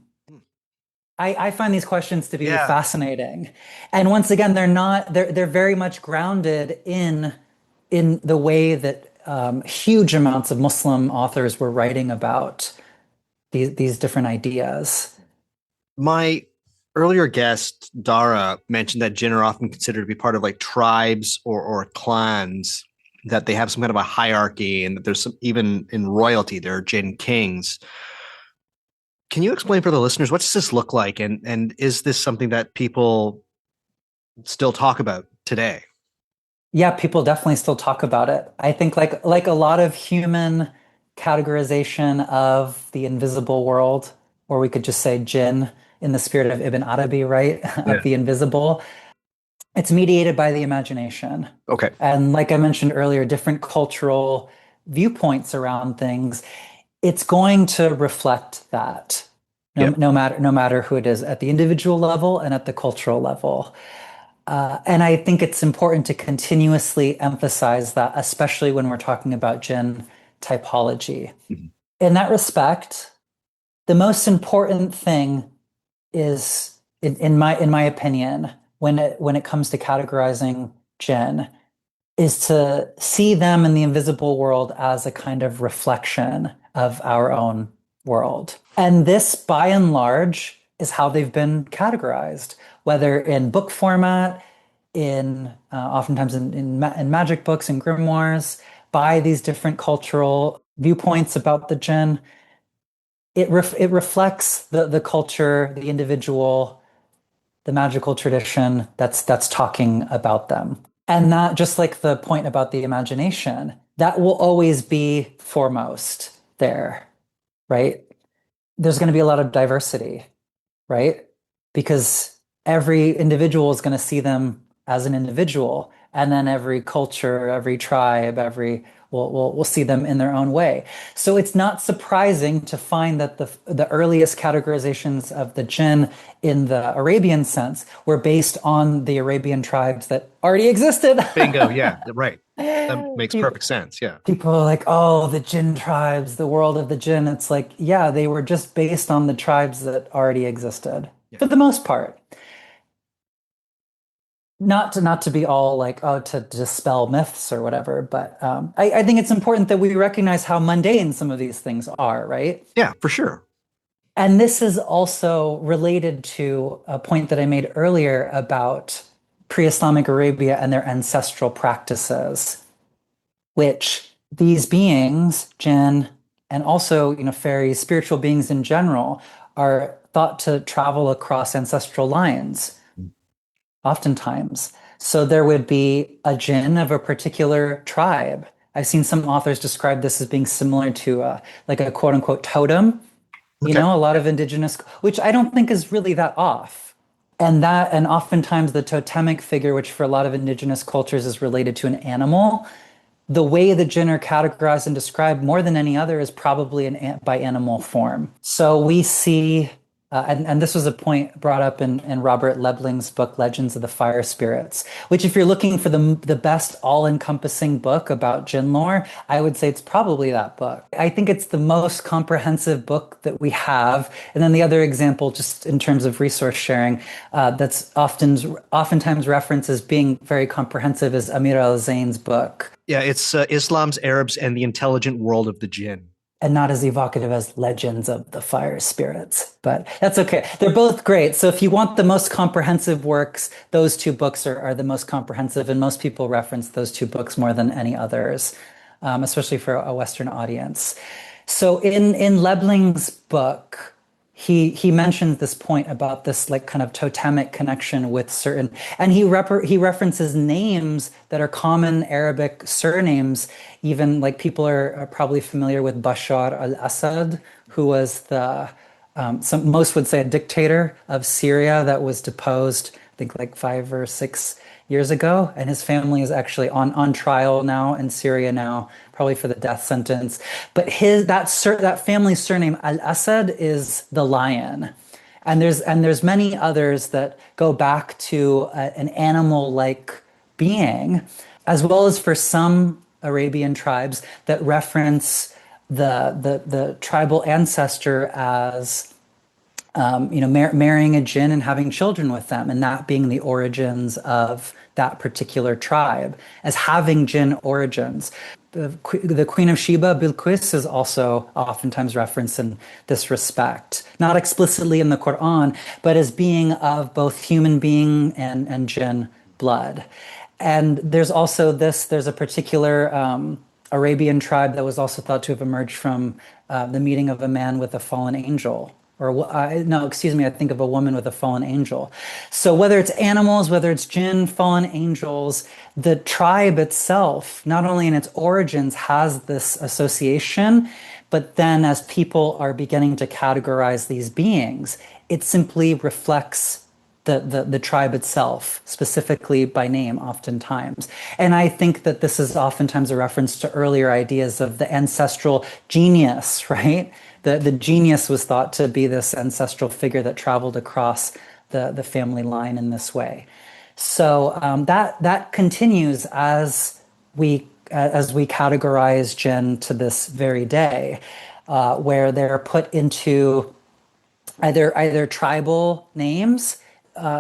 I find these questions to be Yeah. fascinating. And once again, they're very much grounded in the way that huge amounts of Muslim authors were writing about these different ideas. My earlier guest, Dara, mentioned that jinn are often considered to be part of like tribes or clans, that they have some kind of a hierarchy, and that there's some, even in royalty, there are jinn kings. Can you explain for the listeners, what does this look like? And is this something that people still talk about today? Yeah, people definitely still talk about it. I think like a lot of human categorization of the invisible world, or we could just say jinn in the spirit of Ibn Arabi, right? Yeah. Of the invisible. It's mediated by the imagination. Okay. And like I mentioned earlier, different cultural viewpoints around things, it's going to reflect that. Yeah. No matter who it is at the individual level and at the cultural level. And I think it's important to continuously emphasize that, especially when we're talking about Jinn typology. Mhm. In that respect, the most important thing is, in my opinion, when it comes to categorizing Jinn, is to see them in the invisible world as a kind of reflection of our own world. And this, by and large, is how they've been categorized, whether in book format, in oftentimes in magic books and grimoires, by these different cultural viewpoints about the jinn. It reflects the culture, the individual, the magical tradition that's talking about them. And that, just like the point about the imagination, that will always be foremost there, right? There's going to be a lot of diversity, right? Because every individual is going to see them as an individual, and then every culture, every tribe, every will see them in their own way. So it's not surprising to find that the earliest categorizations of the jinn in the Arabian sense were based on the Arabian tribes that already existed. Bingo. Yeah. Right. That makes people, perfect sense. Yeah. people are like, oh, the jinn tribes, the world of the jinn. It's like, yeah, they were just based on the tribes that already existed Yeah. for the most part. Not to be all like, oh, to dispel myths or whatever, but I think it's important that we recognize how mundane some of these things are, right? Yeah, for sure. And this is also related to a point that I made earlier about pre-Islamic Arabia and their ancestral practices, which these beings, jinn, and also, fairies, spiritual beings in general, are thought to travel across ancestral lines oftentimes. So there would be a jinn of a particular tribe. I've seen some authors describe this as being similar to like a quote unquote totem, Okay. a lot of indigenous, which I don't think is really that off. And oftentimes the totemic figure, which for a lot of indigenous cultures is related to an animal, the way the jinn are categorized and described more than any other is probably by animal form. So we see, and this was a point brought up in Robert Lebling's book, Legends of the Fire Spirits, which if you're looking for the best all-encompassing book about jinn lore, I would say it's probably that book. I think it's the most comprehensive book that we have. And then the other example, just in terms of resource sharing, that's oftentimes referenced as being very comprehensive is Amir al-Zain's book. Yeah, it's Islam's Arabs and the Intelligent World of the Jinn. And not as evocative as Legends of the Fire Spirits, but that's okay. They're both great. So if you want the most comprehensive works, those two books are the most comprehensive, and most people reference those two books more than any others, especially for a Western audience. So in Lebling's book, he mentions this point about this like kind of totemic connection with certain, and he references names that are common Arabic surnames. Even like people are probably familiar with Bashar al-Assad, who was most would say a dictator of Syria that was deposed, I think like 5 or 6 years ago, and his family is actually on trial now in Syria now, probably for the death sentence. But that family's surname Al-Assad is the lion. And there's many others that go back to an animal-like being, as well as for some Arabian tribes that reference the tribal ancestor as marrying a jinn and having children with them, and that being the origins of that particular tribe, as having jinn origins. The Queen of Sheba, Bilqis, is also oftentimes referenced in this respect, not explicitly in the Qur'an, but as being of both human being and jinn blood. And there's a particular Arabian tribe that was also thought to have emerged from the meeting of a man with a fallen angel. no, excuse me, I think of a woman with a fallen angel. So whether it's animals, whether it's jinn, fallen angels, the tribe itself, not only in its origins, has this association, but then as people are beginning to categorize these beings, it simply reflects the tribe itself, specifically by name, oftentimes. And I think that this is oftentimes a reference to earlier ideas of the ancestral genius, right? The genius was thought to be this ancestral figure that traveled across the family line in this way. So that continues as we categorize jinn to this very day, where they're put into either tribal names.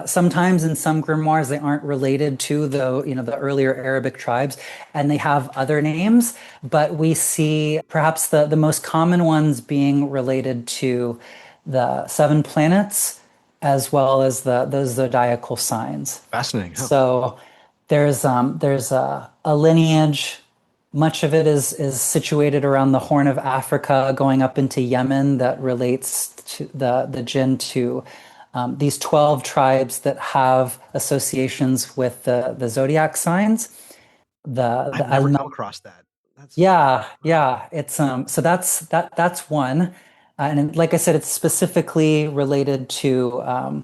Sometimes in some grimoires they aren't related to the earlier Arabic tribes, and they have other names. But we see perhaps the most common ones being related to the seven planets, as well as those zodiacal signs. Fascinating. Huh? So there's a lineage. Much of it is situated around the Horn of Africa, going up into Yemen, that relates to the jinn to these 12 tribes that have associations with the zodiac signs. I've never come across that. That's Yeah. It's so that's one, and like I said, it's specifically related to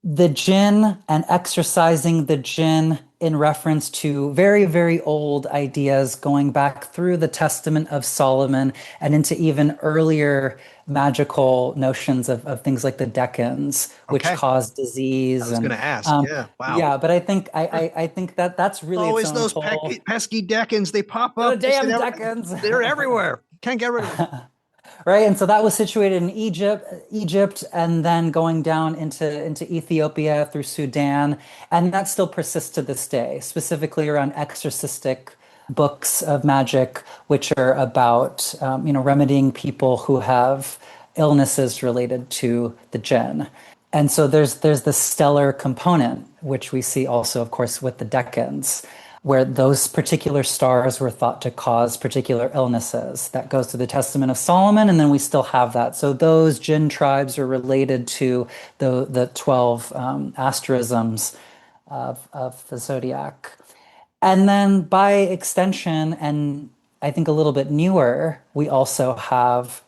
the jinn and exercising the jinn in reference to very, very old ideas going back through the Testament of Solomon and into even earlier magical notions of things like the Decans, which okay. cause I disease. was going And to ask. Yeah. Wow. yeah, but I think that that's really its Always own those whole. pesky Decans. They pop The up. damn Decans. They're everywhere. Can't get rid of them. Right, and so that was situated in Egypt, and then going down into Ethiopia through Sudan, and that still persists to this day, specifically around exorcistic books of magic, which are about remedying people who have illnesses related to the jinn. And so there's the stellar component, which we see also, of course, with the Decans, where those particular stars were thought to cause particular illnesses. That goes to the Testament of Solomon, and then we still have that. So those jinn tribes are related to the 12 asterisms of the zodiac. And then by extension, and I think a little bit newer, we also have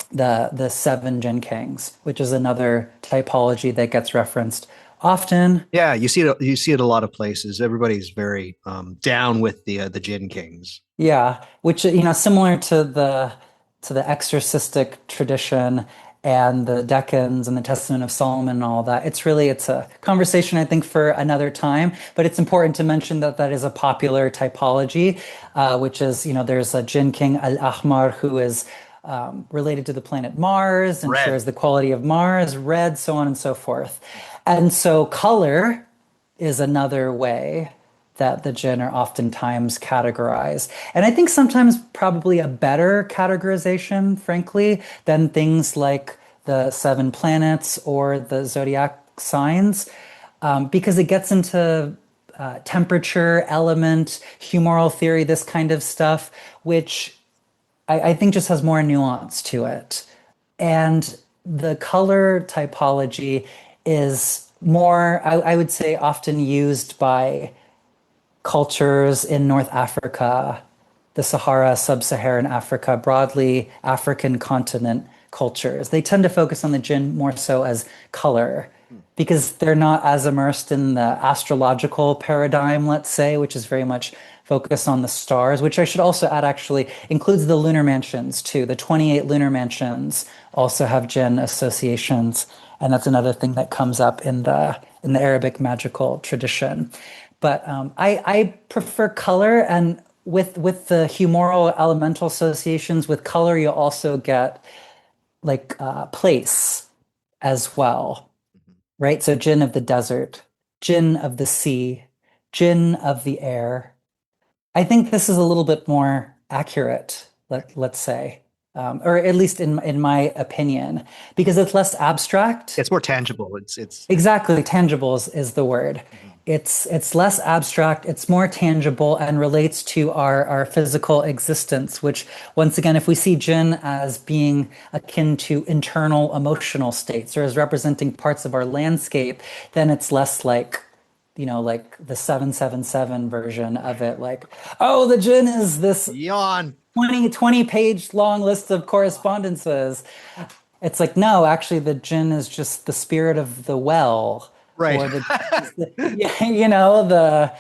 the seven jinn kings, which is another typology that gets referenced often. Yeah, you see it. You see it a lot of places. Everybody's very down with the Jinn Kings. Yeah, which similar to the exorcistic tradition and the Decans and the Testament of Solomon and all that. It's a conversation I think for another time, but it's important to mention that that is a popular typology, which is there's a Jinn King Al Ahmar who is related to the planet Mars and Red. shares the quality of Mars, red, so on and so forth. And so color is another way that the jinn are oftentimes categorized. And I think sometimes probably a better categorization, frankly, than things like the seven planets or the zodiac signs, because it gets into temperature, element, humoral theory, this kind of stuff, which I think just has more nuance to it. And the color typology is more, I would say, often used by cultures in North Africa, the Sahara, Sub-Saharan Africa, broadly African continent cultures. They tend to focus on the jinn more so as color because they're not as immersed in the astrological paradigm, let's say, which is very much focused on the stars, which I should also add actually includes the lunar mansions too. The 28 lunar mansions also have jinn associations, and that's another thing that comes up in the Arabic magical tradition. But I prefer color, and with the humoral elemental associations with color, you also get like place as well, right? So jinn of the desert, jinn of the sea, jinn of the air. I think this is a little bit more accurate, let's say, or at least in my opinion, because it's less abstract. It's more tangible. It's Exactly, tangible is the word. it's less abstract, it's more tangible and relates to our physical existence, which once again, if we see jinn as being akin to internal emotional states or as representing parts of our landscape, then it's less like like the 777 version of it, like, oh, the jinn is this Yawn. 20 page long list of correspondences. It's like, no, actually, the jinn is just the spirit of the well, Right. or yeah, the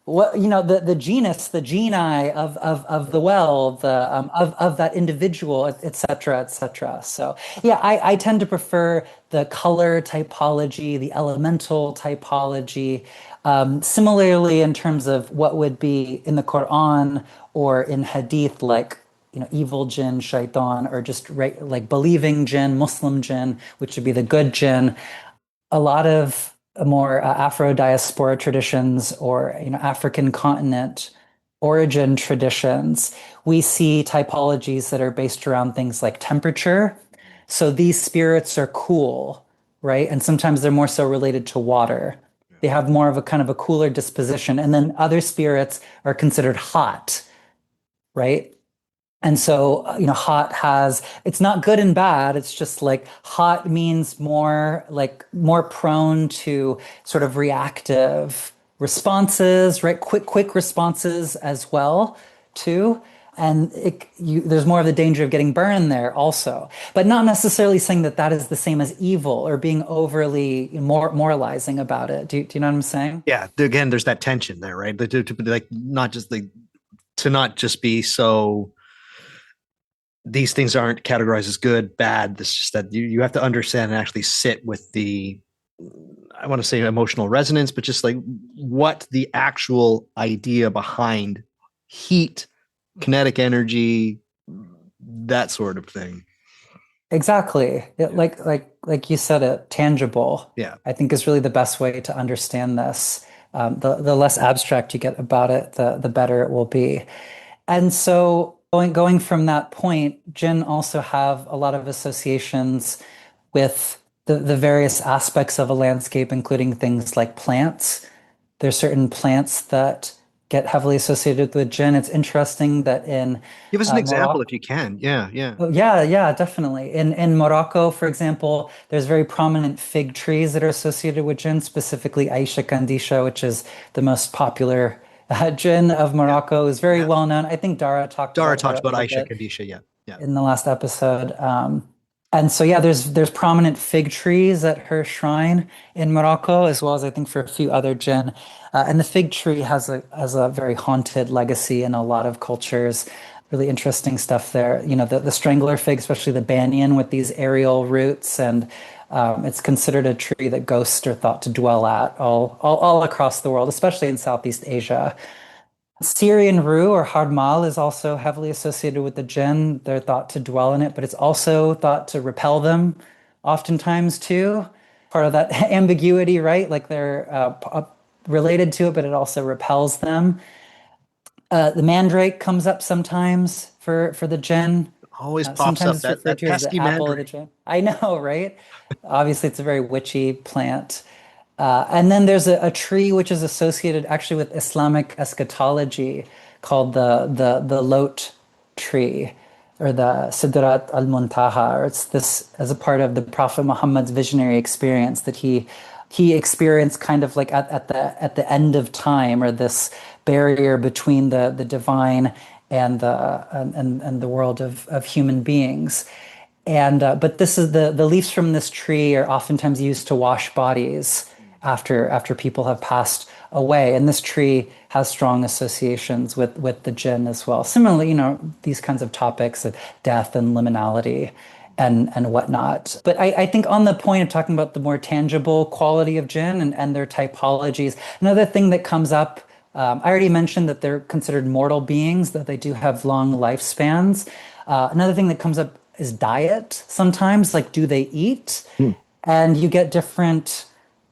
what, the genus, the geni of the well, the of that individual, et cetera, et cetera. So yeah, I tend to prefer the color typology, the elemental typology. Similarly, in terms of what would be in the Quran or in Hadith, like evil jinn, shaitan, or just like believing jinn, Muslim jinn, which would be the good jinn. A lot of more Afro diaspora traditions or African continent origin traditions, we see typologies that are based around things like temperature. So these spirits are cool, right? And sometimes they're more so related to water. They have more of a kind of a cooler disposition. And then other spirits are considered hot, right? And so, hot has, it's not good and bad. It's just like hot means more prone to sort of reactive responses, right? Quick responses as well, too. And there's more of the danger of getting burned there also, but not necessarily saying that that is the same as evil or being overly moralizing about it. Do you know what I'm saying? Yeah. Again, there's that tension there, right? Like not just to not just be so these things aren't categorized as good, bad. It's just that you have to understand and actually sit with the, I want to say emotional resonance, but just like what the actual idea behind heat, kinetic energy, that sort of thing. Exactly. Like you said, it tangible. Yeah. I think is really the best way to understand this. The less abstract you get about it, the better it will be. And so going from that point, jinn also have a lot of associations with the various aspects of a landscape, including things like plants. There's certain plants that get heavily associated with jinn. It's interesting that in Give us an example Morocco. if you can. Yeah. Yeah. Oh, yeah, yeah, definitely. In Morocco, for example, there's very prominent fig trees that are associated with jinn, specifically Aisha Kandisha, which is the most popular jinn of Yeah. Morocco, is very Yeah. well known. I think Dara talked Dara about her talked a about little Aisha bit Kadisha. Yeah. Yeah. in the last episode. And so yeah, there's prominent fig trees at her shrine in Morocco, as well as I think for a few other jinn. And the fig tree has a very haunted legacy in a lot of cultures. Really interesting stuff there. The strangler fig, especially the banyan with these aerial roots, and it's considered a tree that ghosts are thought to dwell at all across the world, especially in Southeast Asia. Syrian rue or harmal is also heavily associated with the jinn. They're thought to dwell in it, but it's also thought to repel them oftentimes too. Part of that ambiguity, right? Like they're related to it, but it also repels them. The mandrake comes up sometimes for the jinn. Always pops Sometimes up it's that referred that to as the pesky apple of the mandrake. jinn. I know, right? Obviously, it's a very witchy plant. And then there's a tree which is associated actually with Islamic eschatology called the lot tree or the Sidrat al-Muntaha. Or it's this as a part of the Prophet Muhammad's visionary experience that he experienced kind of like at the end of time, or this barrier between the divine and the world of human beings. And but this is the leaves from this tree are oftentimes used to wash bodies after people have passed away. And this tree has strong associations with the jinn as well. Similarly, these kinds of topics of death and liminality and whatnot. But I think on the point of talking about the more tangible quality of jinn and their typologies, another thing that comes up, I already mentioned that they're considered mortal beings, that they do have long lifespans. Another thing that comes up is diet sometimes, like do they eat? Hmm. And you get different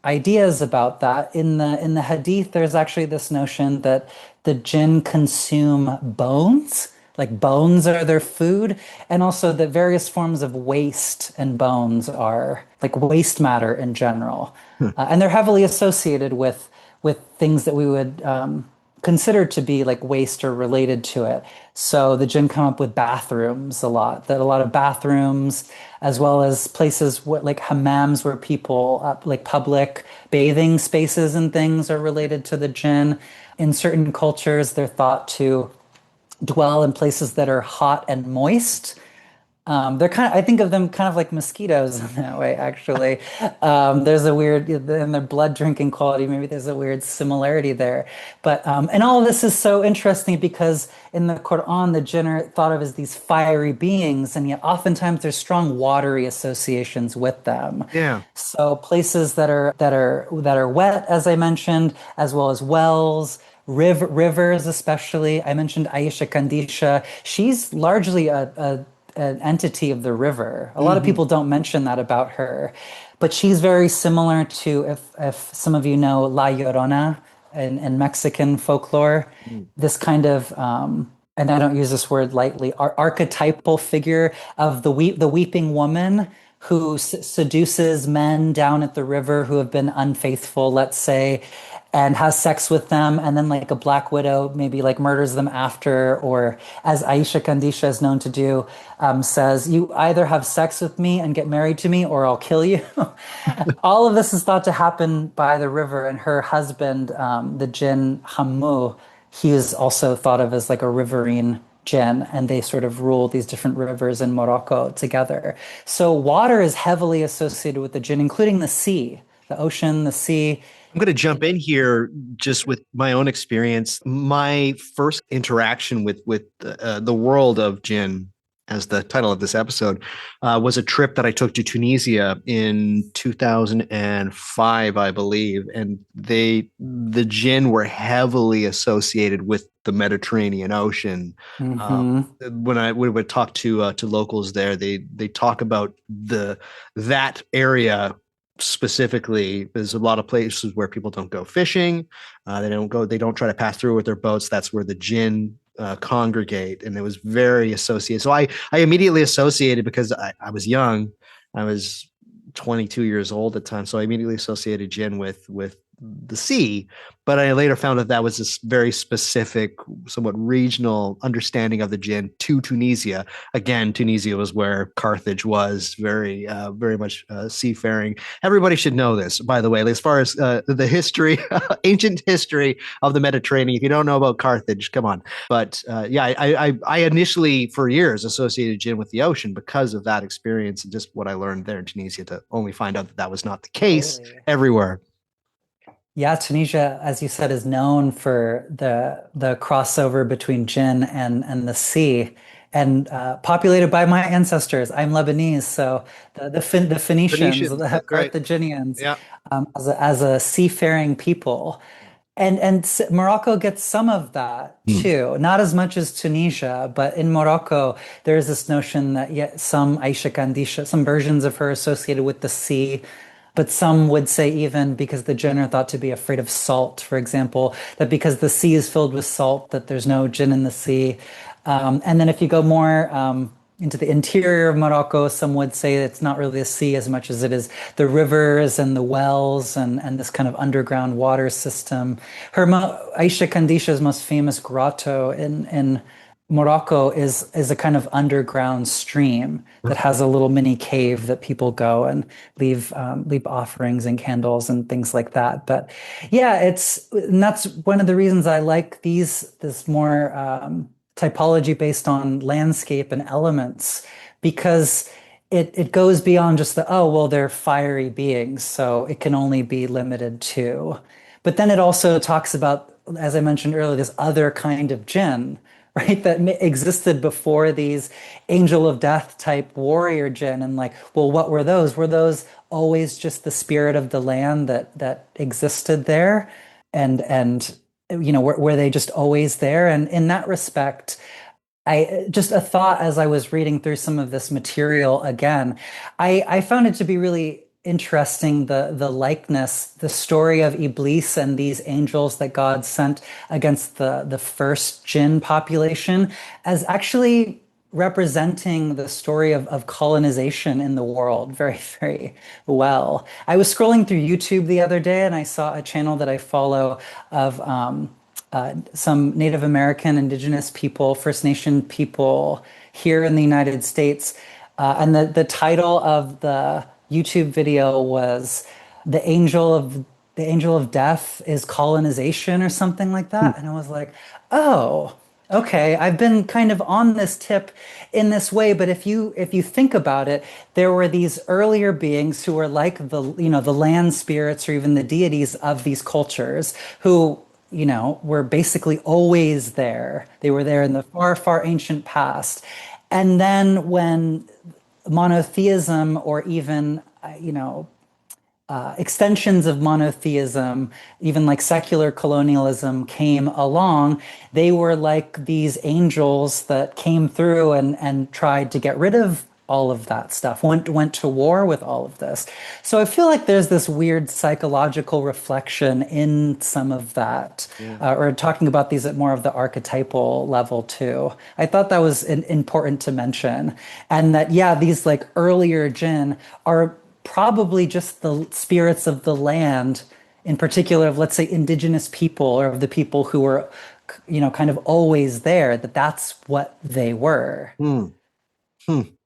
ideas about that. In the Hadith, there's actually this notion that the jinn consume bones, like bones are their food, and also that various forms of waste and bones are like waste matter in general. And they're heavily associated with things that we would consider to be like waste or related to it. So the jinn come up with bathrooms a lot, that a lot of bathrooms, as well as places like hammams where people, like public bathing spaces and things are related to the jinn. In certain cultures, they're thought to dwell in places that are hot and moist. They're kind of, I think of them kind of like mosquitoes in that way, actually. There's a weird, in their blood drinking quality, maybe there's a weird similarity there. But, and all of this is so interesting because in the Qur'an, the jinn are thought of as these fiery beings, and yet oftentimes there's strong watery associations with them. Yeah. So places that are wet, as I mentioned, as well as wells, rivers, especially. I mentioned Aisha Kandisha. She's largely an entity of the river. A lot of Hmm. people don't mention that about her, but she's very similar to, if some of you know La Llorona in Mexican folklore, this kind of and I don't use this word lightly, archetypal figure of the weeping woman who seduces men down at the river who have been unfaithful, let's say, and has sex with them, and then like a black widow maybe like murders them after, or as Aisha Kandisha is known to do, says, "You either have sex with me and get married to me, or I'll kill you." All of this is thought to happen by the river, and her husband, the jinn Hammu, he is also thought of as like a riverine jinn, and they sort of rule these different rivers in Morocco together. So water is heavily associated with the jinn, including the sea, the ocean, the sea. I'm going to jump in here just with my own experience. My first interaction with the world of Jinn, as the title of this episode, was a trip that I took to Tunisia in 2005, I believe, and the Jinn were heavily associated with the Mediterranean Ocean. Uh, Hmm. when I would talk to locals there, they talk about the that area specifically. There's a lot of places where people don't go fishing. They don't try to pass through with their boats. That's where the jinn congregate. And it was very associated. So I immediately associated, because I was young. I was 22 years old at the time. So I immediately associated jinn with the sea. But I later found that that was this very specific, somewhat regional understanding of the jinn to Tunisia. Again, Tunisia was where Carthage was, very much seafaring. Everybody should know this, by the way, as far as the history, ancient history of the Mediterranean. If you don't know about Carthage, come on. But yeah, I initially for years associated jinn with the ocean because of that experience and just what I learned there in Tunisia, to only find out that that was not the case Totally. everywhere. Yeah, Tunisia, as you said, is known for the crossover between jinn and the sea, and populated by my ancestors. I'm Lebanese, so the Phoenicians, Phoenicians, the that's right. Carthaginians, Yeah. as a seafaring people, and Morocco gets some of that Hmm. too. Not as much as Tunisia, but in Morocco, there is this notion that yet some Aisha Kandisha, some versions of her associated with the sea, but some would say even because the jinn are thought to be afraid of salt, for example, that because the sea is filled with salt, that there's no jinn in the sea. And then if you go more into the interior of Morocco, some would say it's not really the sea as much as it is the rivers and the wells and this kind of underground water system. Aisha Kandisha's most famous grotto in Morocco is a kind of underground stream that has a little mini cave that people go and leave offerings and candles and things like that. But yeah, and that's one of the reasons I like this more typology based on landscape and elements, because it goes beyond just oh well, they're fiery beings, so it can only be limited to. But then it also talks about, as I mentioned earlier, this other kind of jinn, right, that existed before these angel of death type warrior jinn. And like, well, what were those? Were those always just the spirit of the land that existed there? And were they just always there? And in that respect, I just a thought as I was reading through some of this material again, I found it to be really interesting, the likeness, the story of Iblis and these angels that God sent against the first jinn population, as actually representing the story of colonization in the world very, very well. I was scrolling through YouTube the other day and I saw a channel that I follow of some Native American, Indigenous people, First Nation people here in the United States. And the title of the YouTube video was "The Angel of the Angel of Death is Colonization" or something like that. And I was like, oh, okay, I've been kind of on this tip in this way, but if you think about it, there were these earlier beings who were like the land spirits or even the deities of these cultures who were basically always there. They were there in the far, far ancient past. And then when monotheism or even, extensions of monotheism, even like secular colonialism came along, they were like these angels that came through and tried to get rid of all of that stuff, went to war with all of this. So I feel like there's this weird psychological reflection in some of that, or talking about these at more of the archetypal level too. I thought that was important to mention, and that yeah, these like earlier jinn are probably just the spirits of the land, in particular of, let's say, indigenous people or of the people who were, kind of always there, that's what they were. Hmm.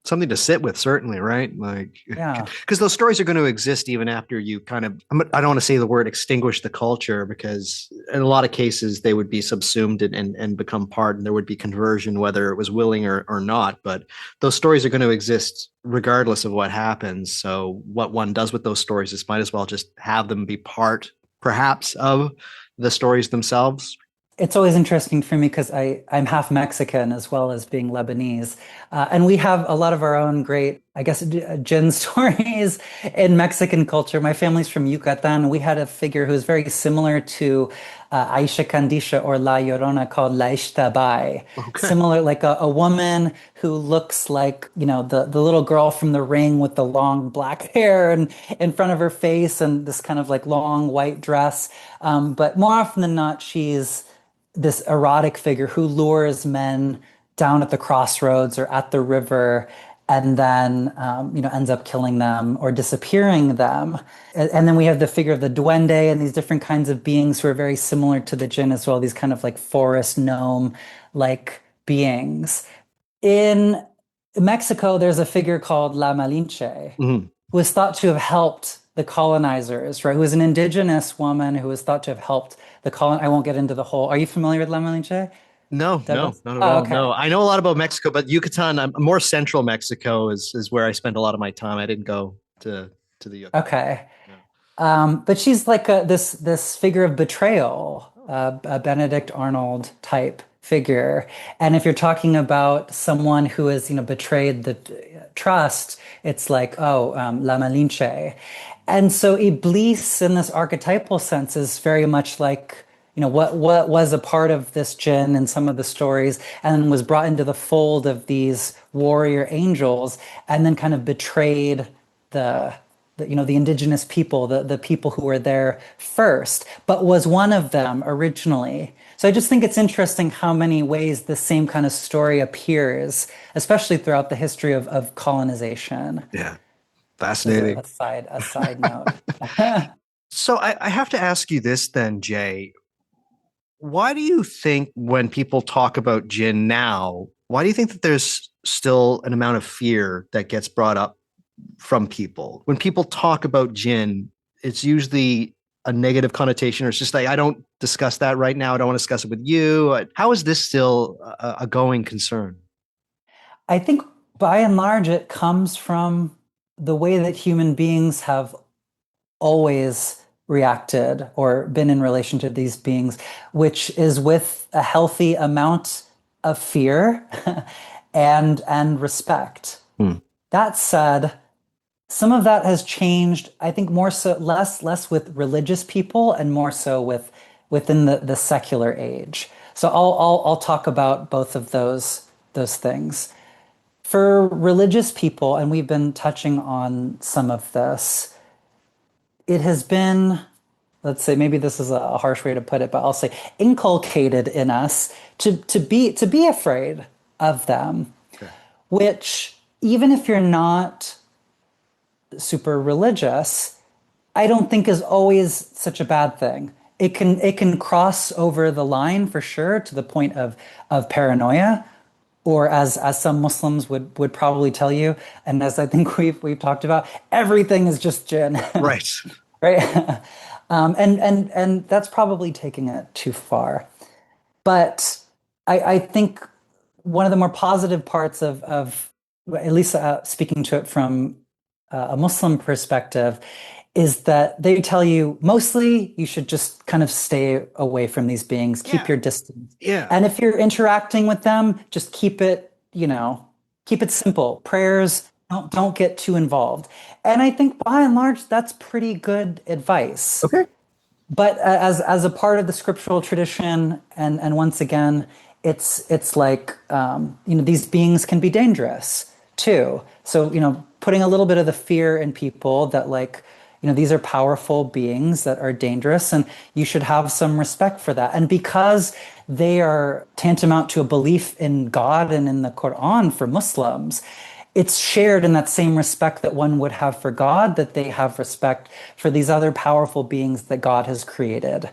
Something to sit with, certainly, right? Like, Yeah. because those stories are going to exist even after you kind of, I don't want to say the word extinguish the culture, because in a lot of cases they would be subsumed and become part, and there would be conversion, whether it was willing or not. But those stories are going to exist regardless of what happens. So what one does with those stories is might as well just have them be part, perhaps, of the stories themselves. It's always interesting for me because I'm half Mexican as well as being Lebanese. And we have a lot of our own great, I guess, jinn stories in Mexican culture. My family's from Yucatan. We had a figure who was very similar to Aisha Kandisha or La Llorona called La Ixtabay. Okay. Similar, like a woman who looks like, the little girl from The Ring with the long black hair and in front of her face and this kind of like long white dress. But more often than not, she's this erotic figure who lures men down at the crossroads or at the river and then ends up killing them or disappearing them. And then we have the figure of the duende and these different kinds of beings who are very similar to the jinn as well, these kind of like forest gnome like beings. In Mexico, there's a figure called La Malinche, Mhm. who is thought to have helped the colonizers, right? Who is an indigenous woman who is thought to have helped the colon. I won't get into the whole. Are you familiar with La Malinche, No, no, Douglas? not at Oh, all. okay. No, I know a lot about Mexico, but Yucatan, more central Mexico is where I spent a lot of my time. I didn't go to the Yucatan. Okay. No. But she's like this figure of betrayal, a Benedict Arnold type figure. And if you're talking about someone who has, betrayed the trust, it's like, oh, La Malinche. And so Iblis in this archetypal sense is very much like, what was a part of this jinn in some of the stories and was brought into the fold of these warrior angels and then kind of betrayed the indigenous people, the people who were there first, but was one of them originally. So I just think it's interesting how many ways the same kind of story appears, especially throughout the history of colonization. Yeah, As fascinating. a side note. So I have to ask you this then, Jay. Why do you think when people talk about jinn now, why do you think that there's still an amount of fear that gets brought up from people? When people talk about jinn, it's usually a negative connotation, or it's just like, I don't discuss that right now. I don't want to discuss it with you. How is this still a going concern? I think by and large it comes from the way that human beings have always reacted or been in relation to these beings, which is with a healthy amount of fear and respect. Hmm. That said, some of that has changed, I think more so less with religious people and more so within the secular age. So I'll talk about both of those things. For religious people, and we've been touching on some of this, it has been, let's say, maybe this is a harsh way to put it, but I'll say inculcated in us to be afraid of them. Okay. which even if you're not super religious, I don't think is always such a bad thing. It can cross over the line for sure to the point of paranoia, or as some Muslims would probably tell you, and as I think we've talked about, everything is just jinn, Right. right? And that's probably taking it too far. But I think one of the more positive parts of at least speaking to it from a Muslim perspective, is that they tell you mostly you should just kind of stay away from these beings, keep Yeah. your distance. Yeah. And if you're interacting with them, just keep it simple. Prayers, don't get too involved. And I think by and large, that's pretty good advice. Okay. But as a part of the scriptural tradition, and once again, it's like these beings can be dangerous too. So putting a little bit of the fear in people that like these are powerful beings that are dangerous, and you should have some respect for that. And because they are tantamount to a belief in God and in the Qur'an for Muslims, it's shared in that same respect that one would have for God, that they have respect for these other powerful beings that God has created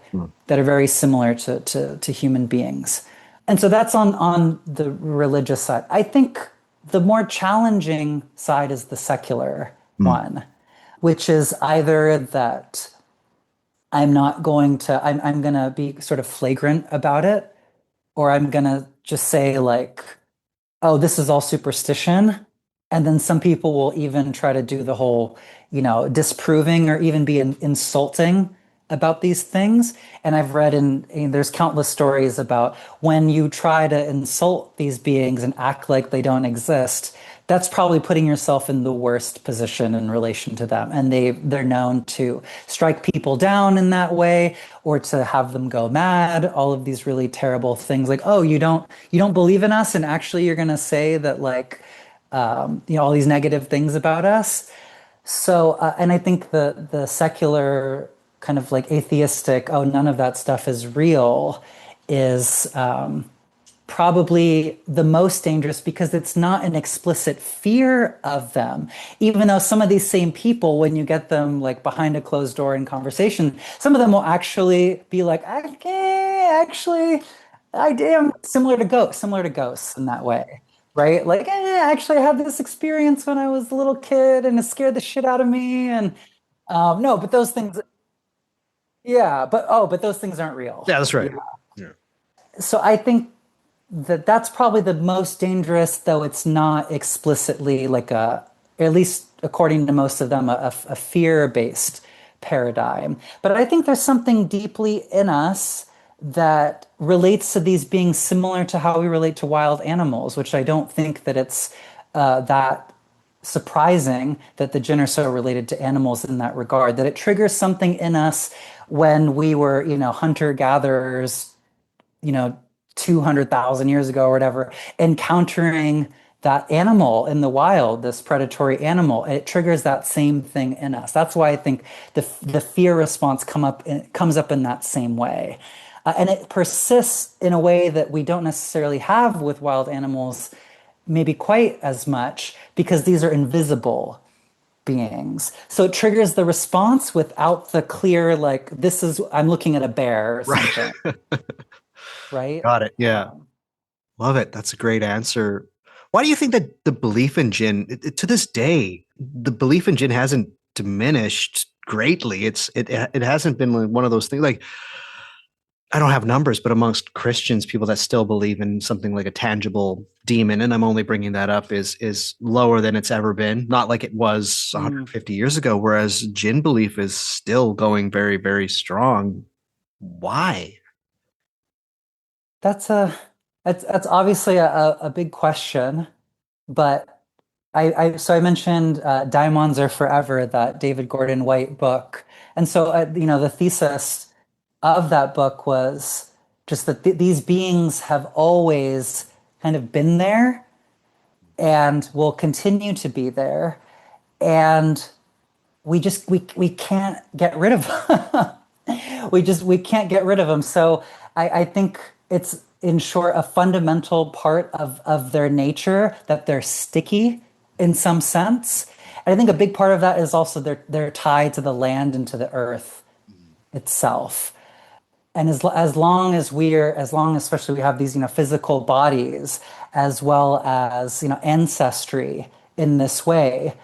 that are very similar to human beings. And so that's on the religious side. I think the more challenging side is the secular Mm. one, which is either that I'm going to be sort of flagrant about it, or I'm going to just say like, oh, this is all superstition. And then some people will even try to do the whole, disproving or even be insulting about these things. And I've read there's countless stories about when you try to insult these beings and act like they don't exist, that's probably putting yourself in the worst position in relation to them. And they're known to strike people down in that way, or to have them go mad, all of these really terrible things like, oh, you don't believe in us, and actually you're going to say that like all these negative things about us. So and I think the secular kind of like atheistic, oh, none of that stuff is real, is probably the most dangerous, because it's not an explicit fear of them. Even though some of these same people, when you get them like behind a closed door in conversation, some of them will actually be like, okay, actually, I am similar to ghosts in that way. Right? Like, actually, I had this experience when I was a little kid and it scared the shit out of me. And no, but those things, yeah, but those things aren't real. Yeah, that's Yeah. right. Yeah. So I think that's probably the most dangerous, though it's not explicitly like at least according to most of them, a fear-based paradigm. But I think there's something deeply in us that relates to these being similar to how we relate to wild animals, which I don't think that it's that surprising that the jinn are so related to animals in that regard, that it triggers something in us when we were, hunter-gatherers, you know, 200,000 years ago or whatever, encountering that animal in the wild, this predatory animal, it triggers that same thing in us. That's why I think the fear response comes up in that same way. And it persists in a way that we don't necessarily have with wild animals, maybe quite as much, because these are invisible beings. So it triggers the response without the clear, like, I'm looking at a bear or Right. something, right? Got it. Yeah. Love it. That's a great answer. Why do you think that the belief in jinn, to this day, the belief in jinn hasn't diminished greatly? It hasn't been like one of those things. Like, I don't have numbers, but amongst Christians, people that still believe in something like a tangible demon, and I'm only bringing that up, is lower than it's ever been. Not like it was Mm. 150 years ago, whereas jinn belief is still going very, very strong. Why? That's a that's obviously a big question, but so I mentioned Diamonds Are Forever, that David Gordon White book, and so the thesis of that book was just that these beings have always kind of been there and will continue to be there, and we can't get rid of them. We can't get rid of them. So I think it's in short a fundamental part of their nature that they're sticky in some sense. And I think a big part of that is also they're tied to the land and to the earth itself. And as long as especially we have these, physical bodies as well as, ancestry in this way,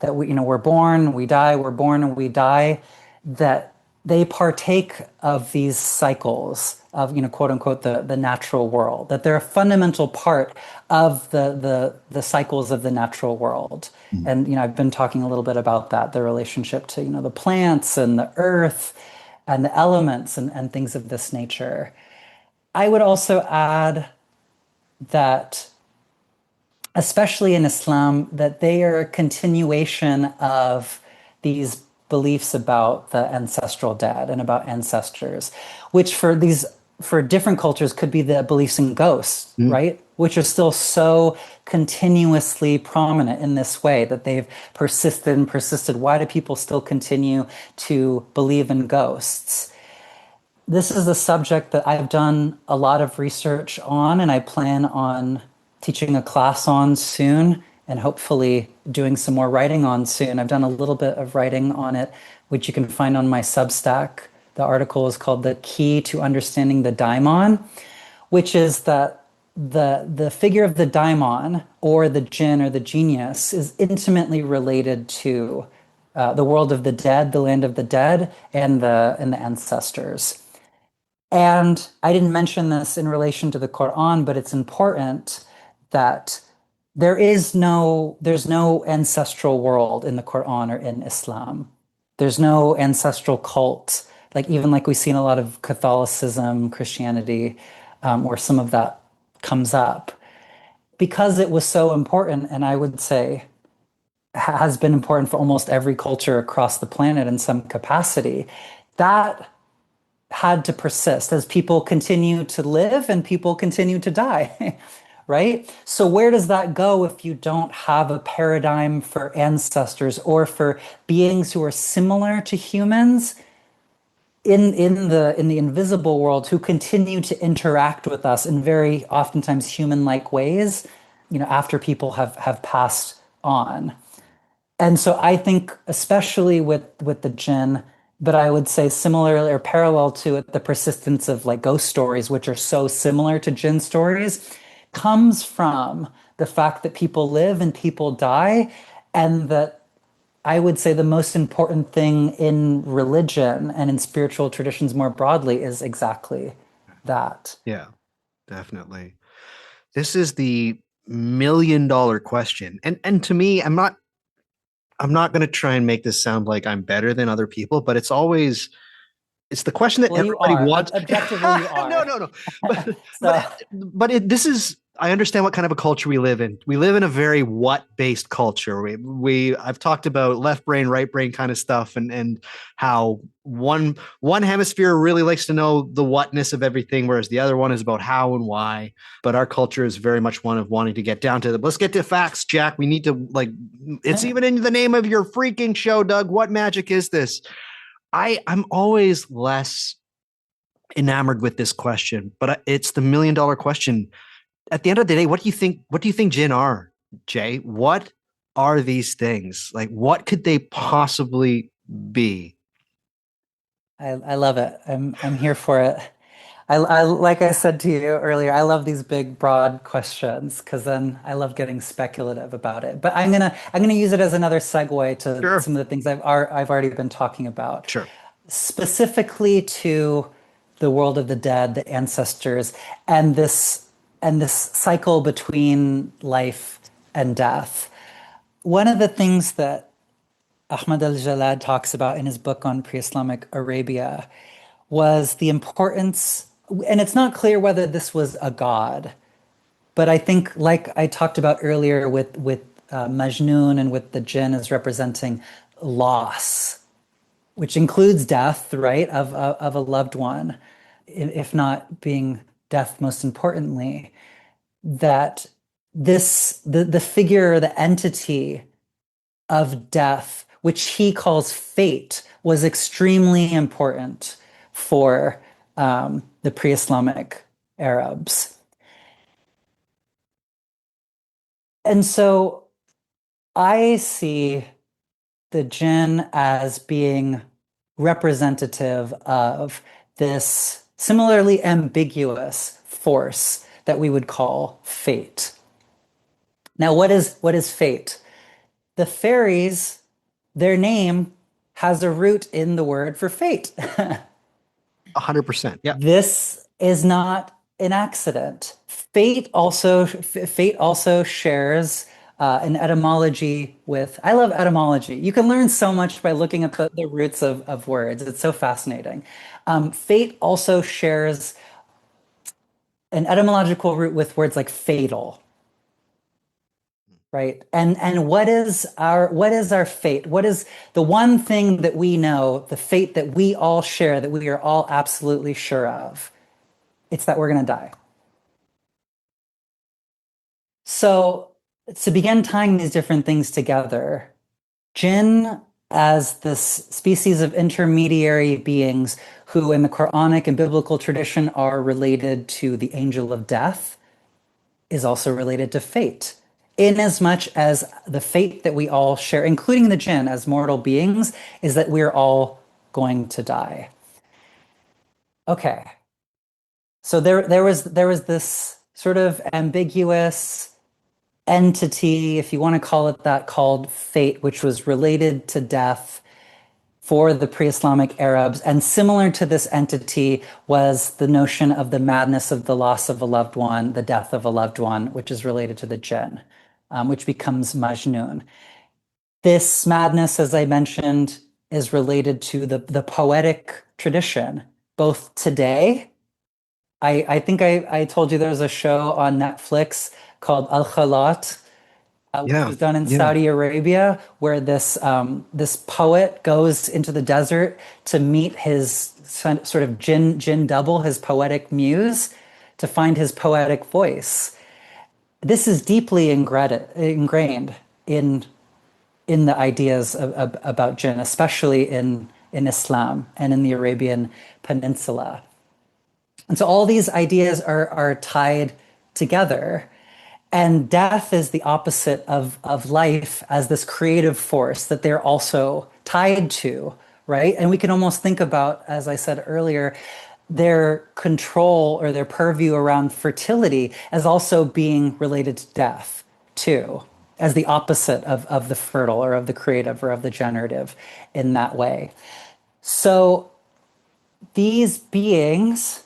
that we're born, we die, we're born and we die, that they partake of these cycles of, quote unquote, the natural world, that they're a fundamental part of the cycles of the natural world. And, I've been talking a little bit about that, the relationship to, the plants and the earth and the elements and things of this nature. I would also add that, especially in Islam, that they are a continuation of these beliefs about the ancestral dead and about ancestors, which for different cultures could be the beliefs in ghosts, Mm. right? Which are still so continuously prominent in this way that they've persisted and persisted. Why do people still continue to believe in ghosts? This is a subject that I've done a lot of research on, and I plan on teaching a class on soon, and hopefully doing some more writing on soon. I've done a little bit of writing on it, which you can find on my Substack. The article is called "The Key to Understanding the Daimon," which is that the figure of the daimon or the jinn or the genius is intimately related to the world of the dead, the land of the dead, and the ancestors. And I didn't mention this in relation to the Quran, but it's important that there's no ancestral world in the Quran or in Islam. There's no ancestral cult, even like we see in a lot of Catholicism, Christianity, where some of that comes up. Because it was so important, and I would say has been important for almost every culture across the planet in some capacity, that had to persist as people continue to live and people continue to die, right? So where does that go if you don't have a paradigm for ancestors or for beings who are similar to humans in the invisible world who continue to interact with us in very oftentimes human-like ways, after people have passed on? And so I think, especially with the jinn, but I would say similarly or parallel to it, the persistence of ghost stories, which are so similar to jinn stories, comes from the fact that people live and people die, and that I would say the most important thing in religion and in spiritual traditions more broadly is exactly that. Yeah, definitely. This is the $1 million question. And to me, I'm not going to try and make this sound like I'm better than other people, but it's the question that Well, you everybody are. wants. Objectively, you No, are. no, no. But So, this is. I understand what kind of a culture we live in. We live in a very what-based culture. I've talked about left brain, right brain kind of stuff, and how one hemisphere really likes to know the whatness of everything, whereas the other one is about how and why. But our culture is very much one of wanting to get down to let's get to facts, Jack. We need to it's even in the name of your freaking show, Doug. What magic is this? I'm always less enamored with this question, but it's the $1 million question. At the end of the day, what do you think? What do you think jinn are, Jay? What are these things? What could they possibly be? I love it. I'm here for it. Like I said to you earlier, I love these big, broad questions because then I love getting speculative about it. But I'm gonna use it as another segue to Sure, some of the things I've already been talking about, sure. specifically to the world of the dead, the ancestors, and this cycle between life and death. One of the things that Ahmad al-Jalad talks about in his book on pre-Islamic Arabia was the importance, and it's not clear whether this was a god, but I think, like I talked about earlier with Majnun and with the jinn as representing loss, which includes death, right, of a loved one, if not being death most importantly, that the figure, the entity of death, which he calls fate, was extremely important for the pre-Islamic Arabs. And so I see the jinn as being representative of this similarly ambiguous force that we would call fate. Now, what is fate? The fairies, their name has a root in the word for fate. 100%. Yeah. This is not an accident. Fate also shares an etymology with. I love etymology. You can learn so much by looking at the roots of words. It's so fascinating. Fate also shares an etymological root with words like fatal, right? And what is our fate? What is the one thing that we know, the fate that we all share, that we are all absolutely sure of? It's that we're going to die. So to begin tying these different things together, jinn as this species of intermediary beings who in the Quranic and biblical tradition are related to the angel of death is also related to fate. In as much as the fate that we all share, including the jinn as mortal beings, is that we're all going to die. Okay. So there was this sort of ambiguous entity, if you want to call it that, called fate, which was related to death for the pre-Islamic Arabs. And similar to this entity was the notion of the madness of the loss of a loved one, the death of a loved one, which is related to the jinn, which becomes Majnun. This madness, as I mentioned, is related to the poetic tradition, both today. I think I told you there's a show on Netflix called Al Khalat, which Yeah. was done in Yeah. Saudi Arabia, where this poet goes into the desert to meet his sort of jinn double, his poetic muse, to find his poetic voice. This is deeply ingrained in the ideas about jinn, especially in Islam and in the Arabian Peninsula. And so all these ideas are tied together. And death is the opposite of life as this creative force that they're also tied to, right? And we can almost think about, as I said earlier, their control or their purview around fertility as also being related to death, too, as the opposite of the fertile or of the creative or of the generative in that way. So these beings,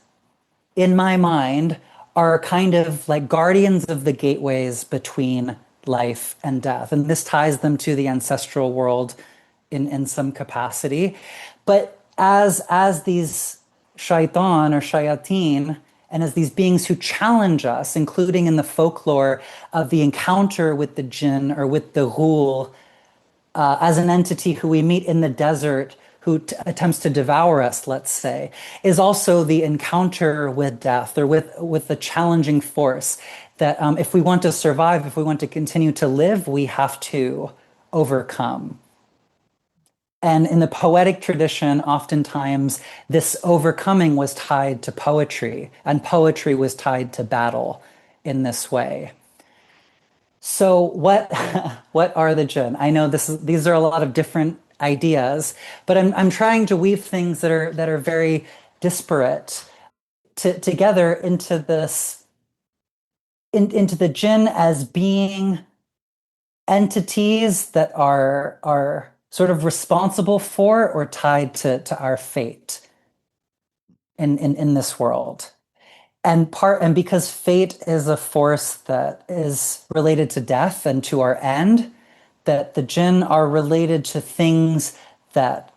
in my mind, are kind of like guardians of the gateways between life and death. And this ties them to the ancestral world in some capacity. But as these shaitan or shayateen, and as these beings who challenge us, including in the folklore of the encounter with the jinn or with the ghul, as an entity who we meet in the desert who attempts to devour us, let's say, is also the encounter with death or with the challenging force that if we want to survive, if we want to continue to live, we have to overcome. And in the poetic tradition, oftentimes this overcoming was tied to poetry, and poetry was tied to battle in this way. So what what are the jinn? I know these are a lot of different ideas, but I'm trying to weave things that are very disparate together into into the jinn as being entities that are sort of responsible for or tied to our fate in this world. And because fate is a force that is related to death and to our end, that the jinn are related to things that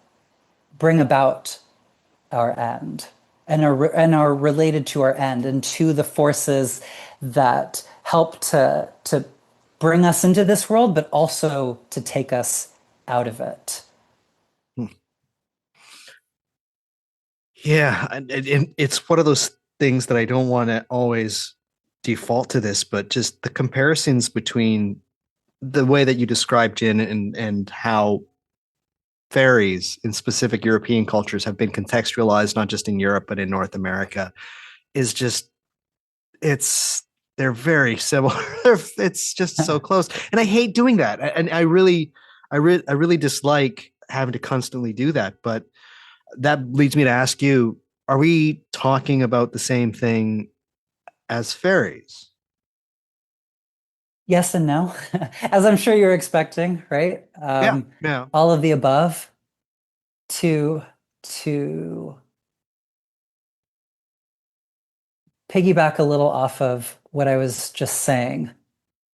bring about our end and are related to our end and to the forces that help to bring us into this world, but also to take us out of it. Yeah, and it's one of those things that I don't want to always default to this, but just the comparisons between the way that you describe jinn and how fairies in specific European cultures have been contextualized, not just in Europe but in North America, is just it's they're very similar. It's just so close, and I hate doing that. And I really dislike having to constantly do that. But that leads me to ask you: are we talking about the same thing as fairies? Yes and no, as I'm sure you're expecting, right? Yeah, yeah. All of the above to to piggyback a little off of what I was just saying.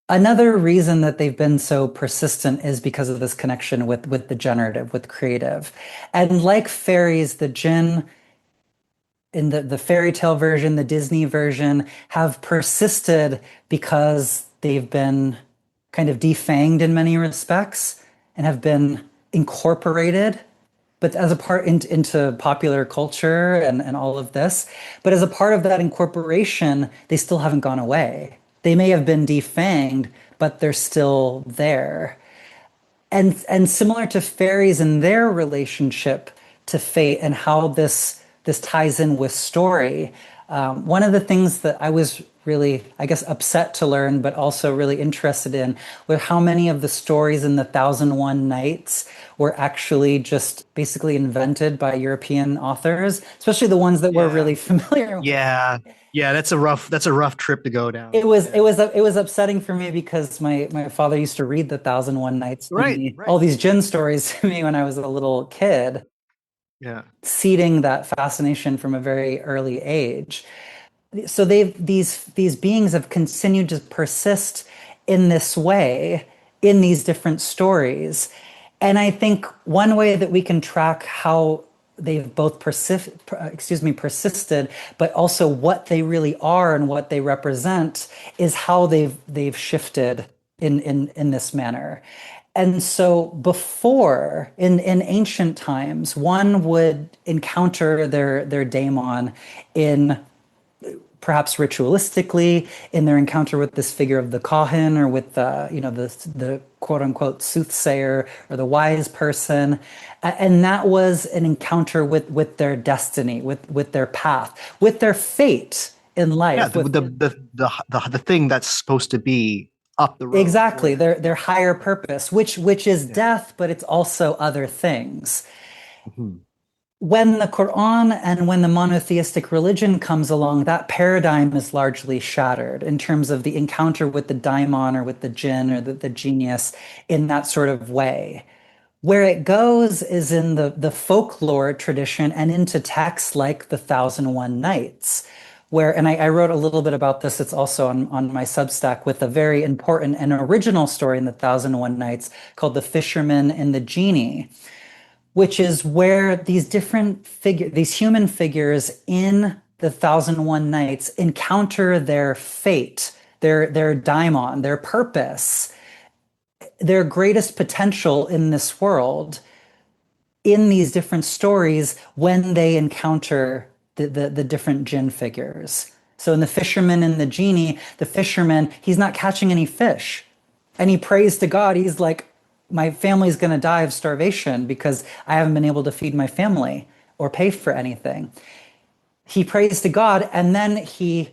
Another reason that they've been so persistent is because of this connection with the generative, with creative. And like fairies, the jinn in the fairy tale version, the Disney version, have persisted because they've been kind of defanged in many respects and have been incorporated, but as a part into popular culture and all of this. But as a part of that incorporation, they still haven't gone away. They may have been defanged, but they're still there. And similar to fairies and their relationship to fate and how this ties in with story. One of the things that I was really, I guess, upset to learn, but also really interested in, were how many of the stories in the Thousand and One Nights were actually just basically invented by European authors, especially the ones that we're Yeah. really familiar with. Yeah. Yeah, that's a rough trip to go down. Yeah. It was upsetting for me because my father used to read the Thousand and One Nights to Right, me, all right. these Jinn stories to me when I was a little kid, Yeah. seeding that fascination from a very early age. So these beings have continued to persist in this way in these different stories. And I think one way that we can track how they've both persisted, but also what they really are and what they represent is how they've shifted in this manner. And so before, in ancient times, one would encounter their daemon in perhaps ritualistically in their encounter with this figure of the Kahin or with the quote unquote soothsayer or the wise person. And that was an encounter with their destiny, with their path, with their fate in Yeah, life, with the thing that's supposed to be up the road for exactly them. their higher purpose, which is Yeah. death, but it's also other things. Mhm. When the Quran and when the monotheistic religion comes along, that paradigm is largely shattered in terms of the encounter with the daimon or with the jinn or the genius in that sort of way. Where it goes is in the folklore tradition and into texts like the Thousand and One Nights, where, and I wrote a little bit about this, it's also on my Substack, with a very important and original story in the Thousand and One Nights called The Fisherman and the Genie, which is where these different figures, these human figures in the Thousand and One Nights encounter their fate, their daimon, their purpose, their greatest potential in this world in these different stories when they encounter the different jinn figures. So in The Fisherman and the Genie, the fisherman, he's not catching any fish. And he prays to God. He's like, my family's going to die of starvation because I haven't been able to feed my family or pay for anything. He prays to God, and then he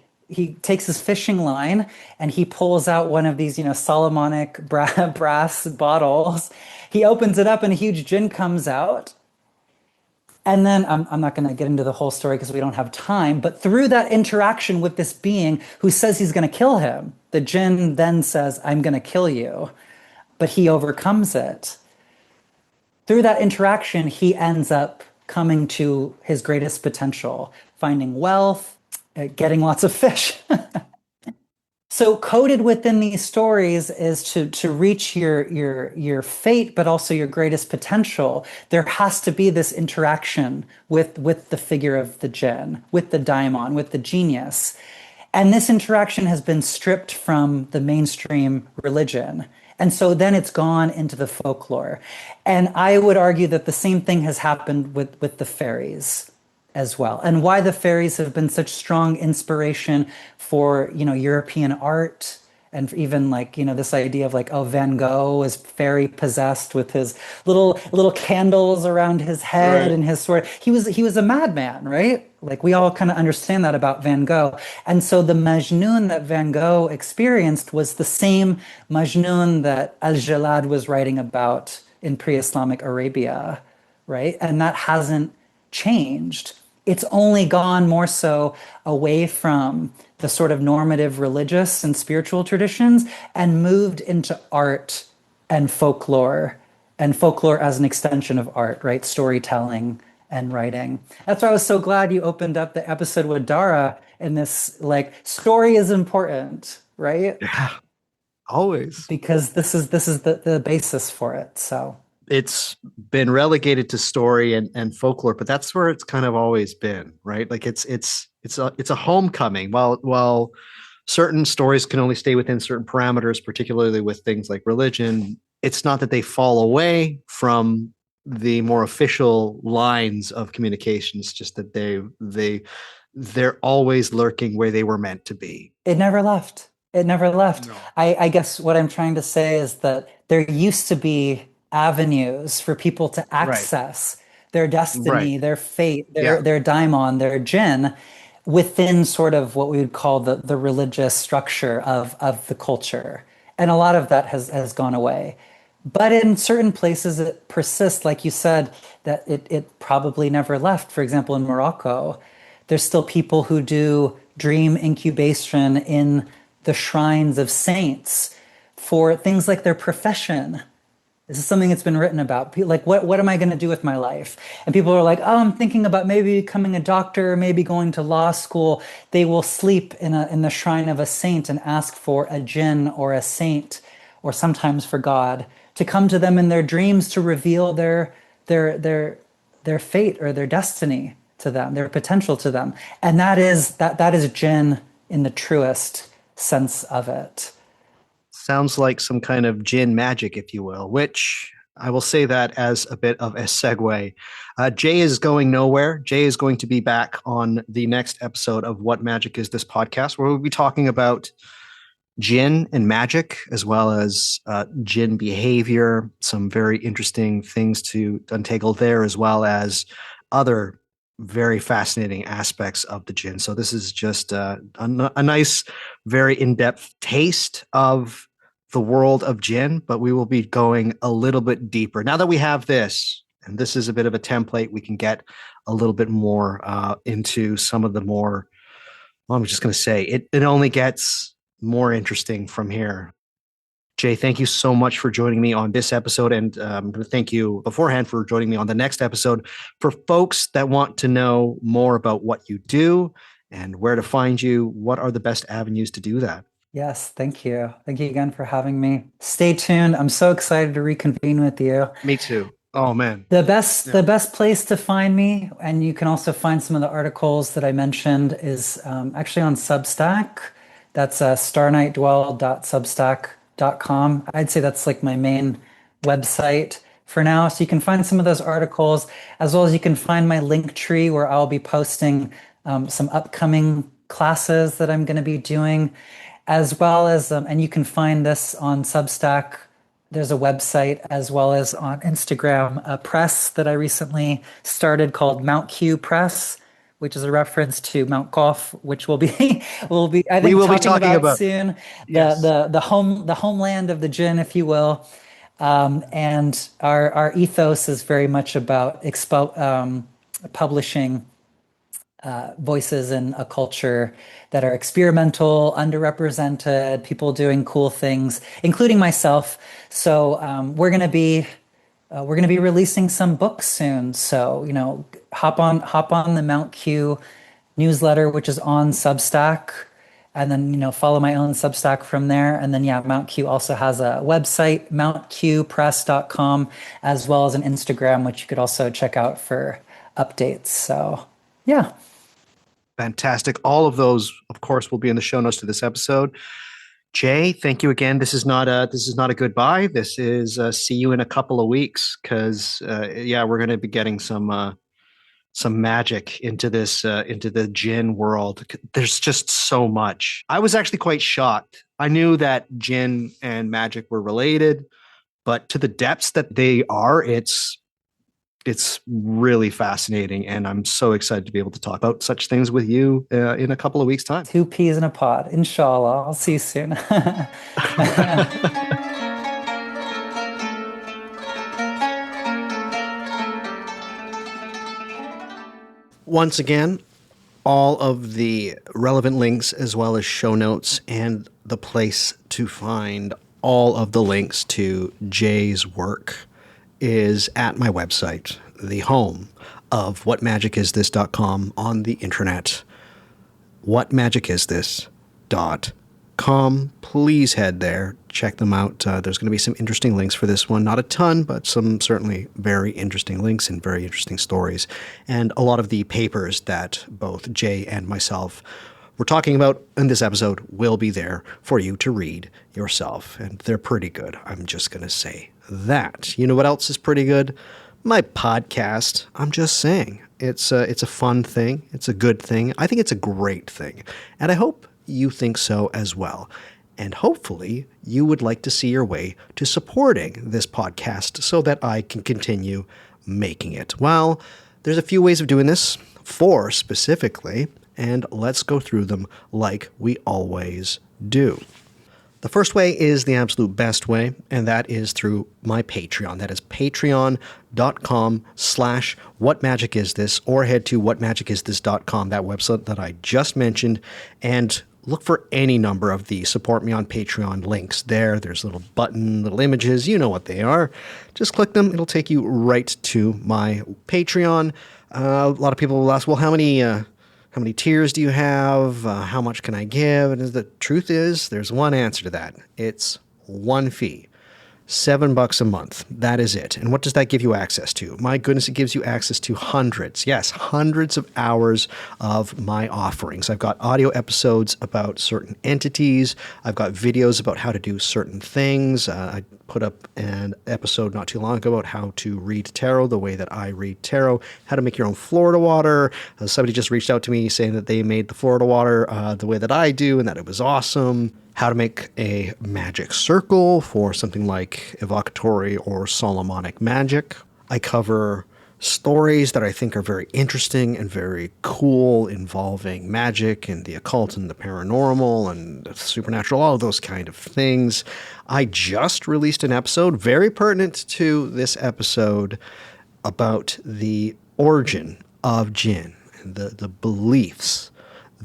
takes his fishing line and he pulls out one of these, Solomonic brass bottles. He opens it up and a huge jinn comes out. And then I'm not going to get into the whole story because we don't have time, but through that interaction with this being who says he's going to kill him, the jinn then says, I'm going to kill you, but he overcomes it. Through that interaction, he ends up coming to his greatest potential, finding wealth, getting lots of fish. So coded within these stories is to reach your fate, but also your greatest potential. There has to be this interaction with the figure of the jinn, with the daimon, with the genius. And this interaction has been stripped from the mainstream religion. And so then it's gone into the folklore. And I would argue that the same thing has happened with the fairies as well, and why the fairies have been such strong inspiration for European art And even like, this idea of like, oh, Van Gogh is fairy possessed with his little candles around his head Right. and his sword. He was a madman, right? Like we all kind of understand that about Van Gogh. And so the Majnun that Van Gogh experienced was the same Majnun that Al-Jalad was writing about in pre-Islamic Arabia, right? And that hasn't changed. It's only gone more so away from the sort of normative religious and spiritual traditions and moved into art and folklore as an extension of art, right? Storytelling and writing. That's why I was so glad you opened up the episode with Dara in this like story is important, right? Yeah, always. Because this is the basis for it. So It's been relegated to story and folklore, but that's where it's kind of always been, right? Like it's a homecoming. While certain stories can only stay within certain parameters, particularly with things like religion, it's not that they fall away from the more official lines of communication. It's just that they're always lurking where they were meant to be. it never left. It never left. No. I guess what I'm trying to say is that there used to be avenues for people to Right. access their Right. destiny, their fate, Yeah. their daimon, their jinn within sort of what we would call the religious structure of the culture. And a lot of that has gone away. But in certain places it persists, like you said, that it probably never left. For example, in Morocco, there's still people who do dream incubation in the shrines of saints for things like their profession. This is something that's been written about. Like, what am I going to do with my life? And people are like, oh, I'm thinking about maybe becoming a doctor, maybe going to law school. They will sleep in the shrine of a saint and ask for a jinn or a saint, or sometimes for God, to come to them in their dreams to reveal their their fate or their destiny to them, their potential to them. And that is jinn in the truest sense of it. Sounds like some kind of gin magic, if you will, which I will say that as a bit of a segue. Jay is going nowhere. Jay is going to be back on the next episode of What Magic Is This podcast, where we'll be talking about gin and magic, as well as gin behavior, some very interesting things to untangle there, as well as other very fascinating aspects of the gin. So this is just a nice, very in-depth taste of the world of gin, but we will be going a little bit deeper. Now that we have this, and this is a bit of a template, we can get a little bit more into some of the more, well, I'm just going to say it only gets more interesting from here. Jay, thank you so much for joining me on this episode. And I'm going to thank you beforehand for joining me on the next episode. For folks that want to know more about what you do and where to find you, what are the best avenues to do that? Yes, thank you. Thank you again for having me. Stay tuned. I'm so excited to reconvene with you. Me too. Oh, man. The best Yeah. the best place to find me, and you can also find some of the articles that I mentioned, is actually on Substack. That's starnightdwell.substack.com. I'd say that's like my main website for now. So you can find some of those articles, as well as you can find my link tree where I'll be posting some upcoming classes that I'm going to be doing, as well as, and you can find this on Substack. There's a website as well as on Instagram, a press that I recently started called Mount Q Press, which is a reference to Mount Gough, which will be I We think will be talking talking about about, soon, yes. the homeland of the Jinn, if you will. And our ethos is very much about publishing voices in a culture that are experimental, underrepresented, people doing cool things, including myself. So we're gonna be releasing some books soon. So hop on the Mount Q newsletter, which is on Substack, and then follow my own Substack from there. And then yeah, Mount Q also has a website, mountqpress.com, as well as an Instagram, which you could also check out for updates. So yeah. Fantastic. All of those, of course, will be in the show notes to this episode. Jay, thank you again. This is not a goodbye. This is see you in a couple of weeks because yeah, we're going to be getting some magic into this into the Jinn world. There's just so much. I was actually quite shocked. I knew that Jinn and magic were related, but to the depths that they are, it's really fascinating, and I'm so excited to be able to talk about such things with you in a couple of weeks' time. Two peas in a pod. Inshallah. I'll see you soon. Once again, all of the relevant links, as well as show notes, and the place to find all of the links to Jay's work is at my website, the home of whatmagicisthis.com on the internet. Whatmagicisthis.com. Please head there, check them out. There's going to be some interesting links for this one. Not a ton, but some certainly very interesting links and very interesting stories. And a lot of the papers that both Jay and myself were talking about in this episode will be there for you to read yourself. And they're pretty good. I'm just going to say that. You know what else is pretty good? My podcast. I'm just saying. It's a fun thing. It's a good thing. I think it's a great thing. And I hope you think so as well. And hopefully you would like to see your way to supporting this podcast so that I can continue making it. Well, there's a few ways of doing this, 4 specifically, and let's go through them like we always do. The first way is the absolute best way, and that is through my Patreon. That is patreon.com/whatmagicisthis, or head to whatmagicisthis.com, that website that I just mentioned, and look for any number of the support me on Patreon links there. There's a little button, little images, you know what they are. Just click them. It'll take you right to my Patreon. A lot of people will ask, well, how many tiers do you have? How much can I give? And the truth is, there's one answer to that. It's one fee. $7 a month. That is it. And what does that give you access to? My goodness, it gives you access to hundreds of hours of my offerings. I've got audio episodes about certain entities. I've got videos about how to do certain things. I put up an episode not too long ago about how to read tarot the way that I read tarot, how to make your own Florida water. Somebody just reached out to me saying that they made the Florida water the way that I do and that it was awesome. How to make a magic circle for something like evocatory or Solomonic magic. I cover stories that I think are very interesting and very cool involving magic and the occult and the paranormal and the supernatural, all of those kind of things. I just released an episode very pertinent to this episode about the origin of Jinn and the beliefs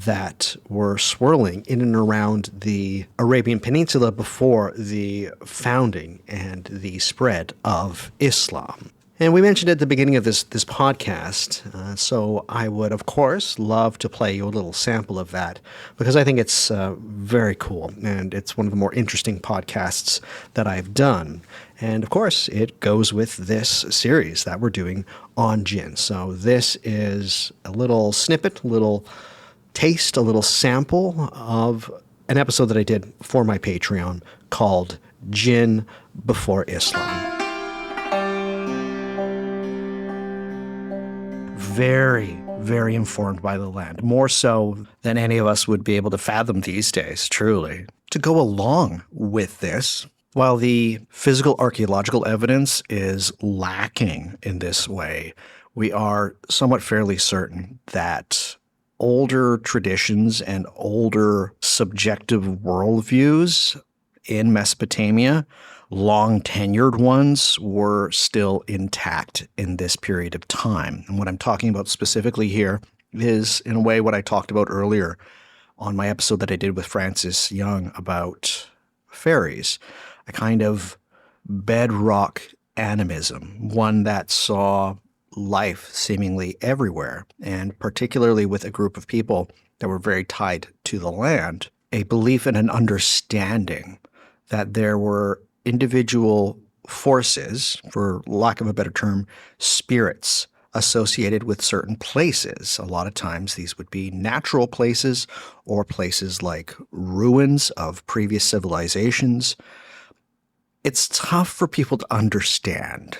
that were swirling in and around the Arabian Peninsula before the founding and the spread of Islam. And we mentioned at the beginning of this podcast, so I would, of course, love to play you a little sample of that because I think it's very cool and it's one of the more interesting podcasts that I've done. And, of course, it goes with this series that we're doing on Jinn. So this is a little snippet, a little taste, a little sample of an episode that I did for my Patreon called Jinn Before Islam. Very, very informed by the land, more so than any of us would be able to fathom these days, truly. To go along with this, while the physical archaeological evidence is lacking in this way, we are somewhat fairly certain that older traditions and older subjective worldviews in Mesopotamia, long tenured ones, were still intact in this period of time. And what I'm talking about specifically here is, in a way, what I talked about earlier on my episode that I did with Francis Young about fairies, a kind of bedrock animism, one that saw life seemingly everywhere, and particularly with a group of people that were very tied to the land, a belief and an understanding that there were individual forces, for lack of a better term, spirits associated with certain places. A lot of times these would be natural places or places like ruins of previous civilizations. It's tough for people to understand,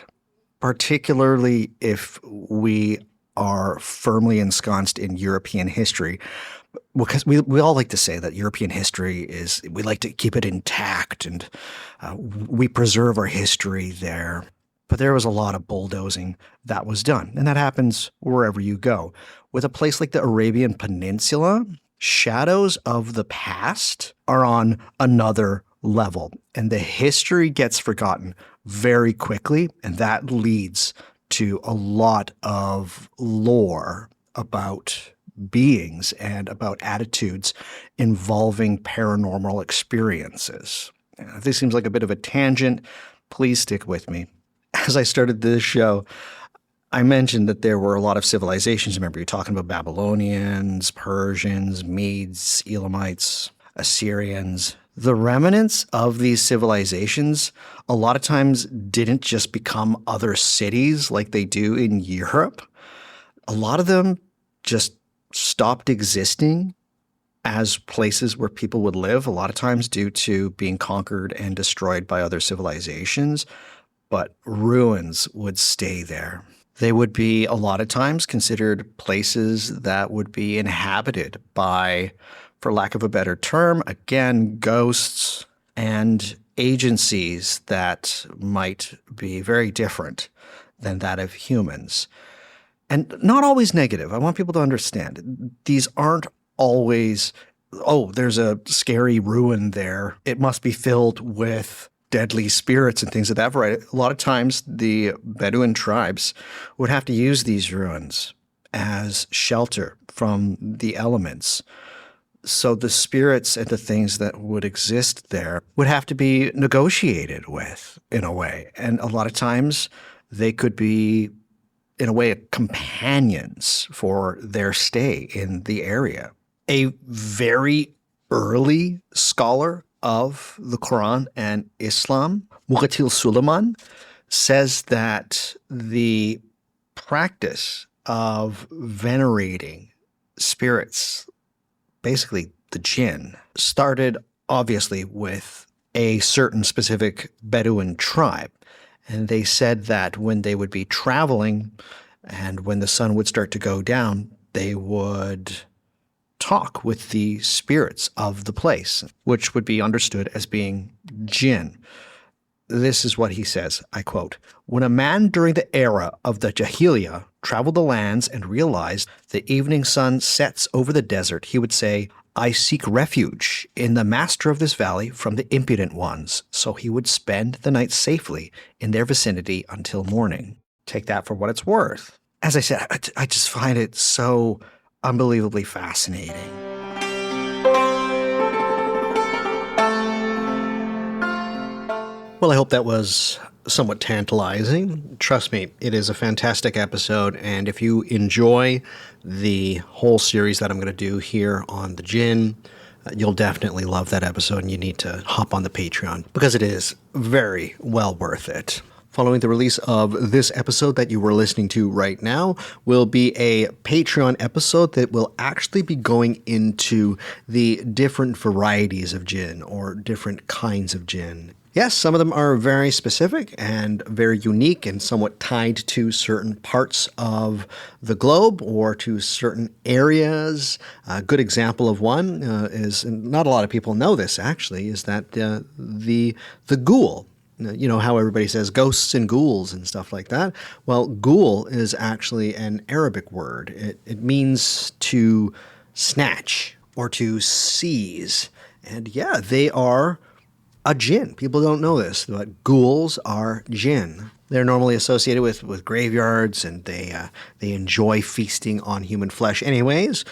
particularly if we are firmly ensconced in European history. Because we all like to say that European history is, we like to keep it intact and we preserve our history there. But there was a lot of bulldozing that was done. And that happens wherever you go. With a place like the Arabian Peninsula, shadows of the past are on another level. And the history gets forgotten very quickly. And that leads to a lot of lore about beings and about attitudes involving paranormal experiences. This seems like a bit of a tangent. Please stick with me. As I started this show, I mentioned that there were a lot of civilizations. Remember, you're talking about Babylonians, Persians, Medes, Elamites, Assyrians. The remnants of these civilizations a lot of times didn't just become other cities like they do in Europe. A lot of them just stopped existing as places where people would live, a lot of times due to being conquered and destroyed by other civilizations. But ruins would stay there. They would be a lot of times considered places that would be inhabited by, for lack of a better term, again, ghosts and agencies that might be very different than that of humans. And not always negative. I want people to understand. These aren't always, oh, there's a scary ruin there. It must be filled with deadly spirits and things of that variety. A lot of times the Bedouin tribes would have to use these ruins as shelter from the elements. So the spirits and the things that would exist there would have to be negotiated with in a way. And a lot of times they could be, in a way, companions for their stay in the area. A very early scholar of the Qur'an and Islam, Muqatil Suleiman, says that the practice of venerating spirits, basically the jinn, started obviously with a certain specific Bedouin tribe. And they said that when they would be traveling and when the sun would start to go down, they would talk with the spirits of the place, which would be understood as being jinn. This is what he says, I quote, "When a man during the era of the Jahiliyyah traveled the lands and realized the evening sun sets over the desert, he would say, 'I seek refuge in the master of this valley from the impudent ones.' So he would spend the night safely in their vicinity until morning." Take that for what it's worth. As I said, I just find it so unbelievably fascinating. Well, I hope that was somewhat tantalizing. Trust me, it is a fantastic episode, and if you enjoy the whole series that I'm going to do here on the Jinn, you'll definitely love that episode, and you need to hop on the Patreon because it is very well worth it. Following the release of this episode that you were listening to right now will be a Patreon episode that will actually be going into the different varieties of jinn or different kinds of jinn. Yes, some of them are very specific and very unique and somewhat tied to certain parts of the globe or to certain areas. A good example of one is, and not a lot of people know this actually, is that the ghoul. You know how everybody says ghosts and ghouls and stuff like that? Well, ghoul is actually an Arabic word. It means to snatch or to seize. And yeah, they are a jinn. People don't know this, but ghouls are jinn. They're normally associated with graveyards, and they enjoy feasting on human flesh anyways.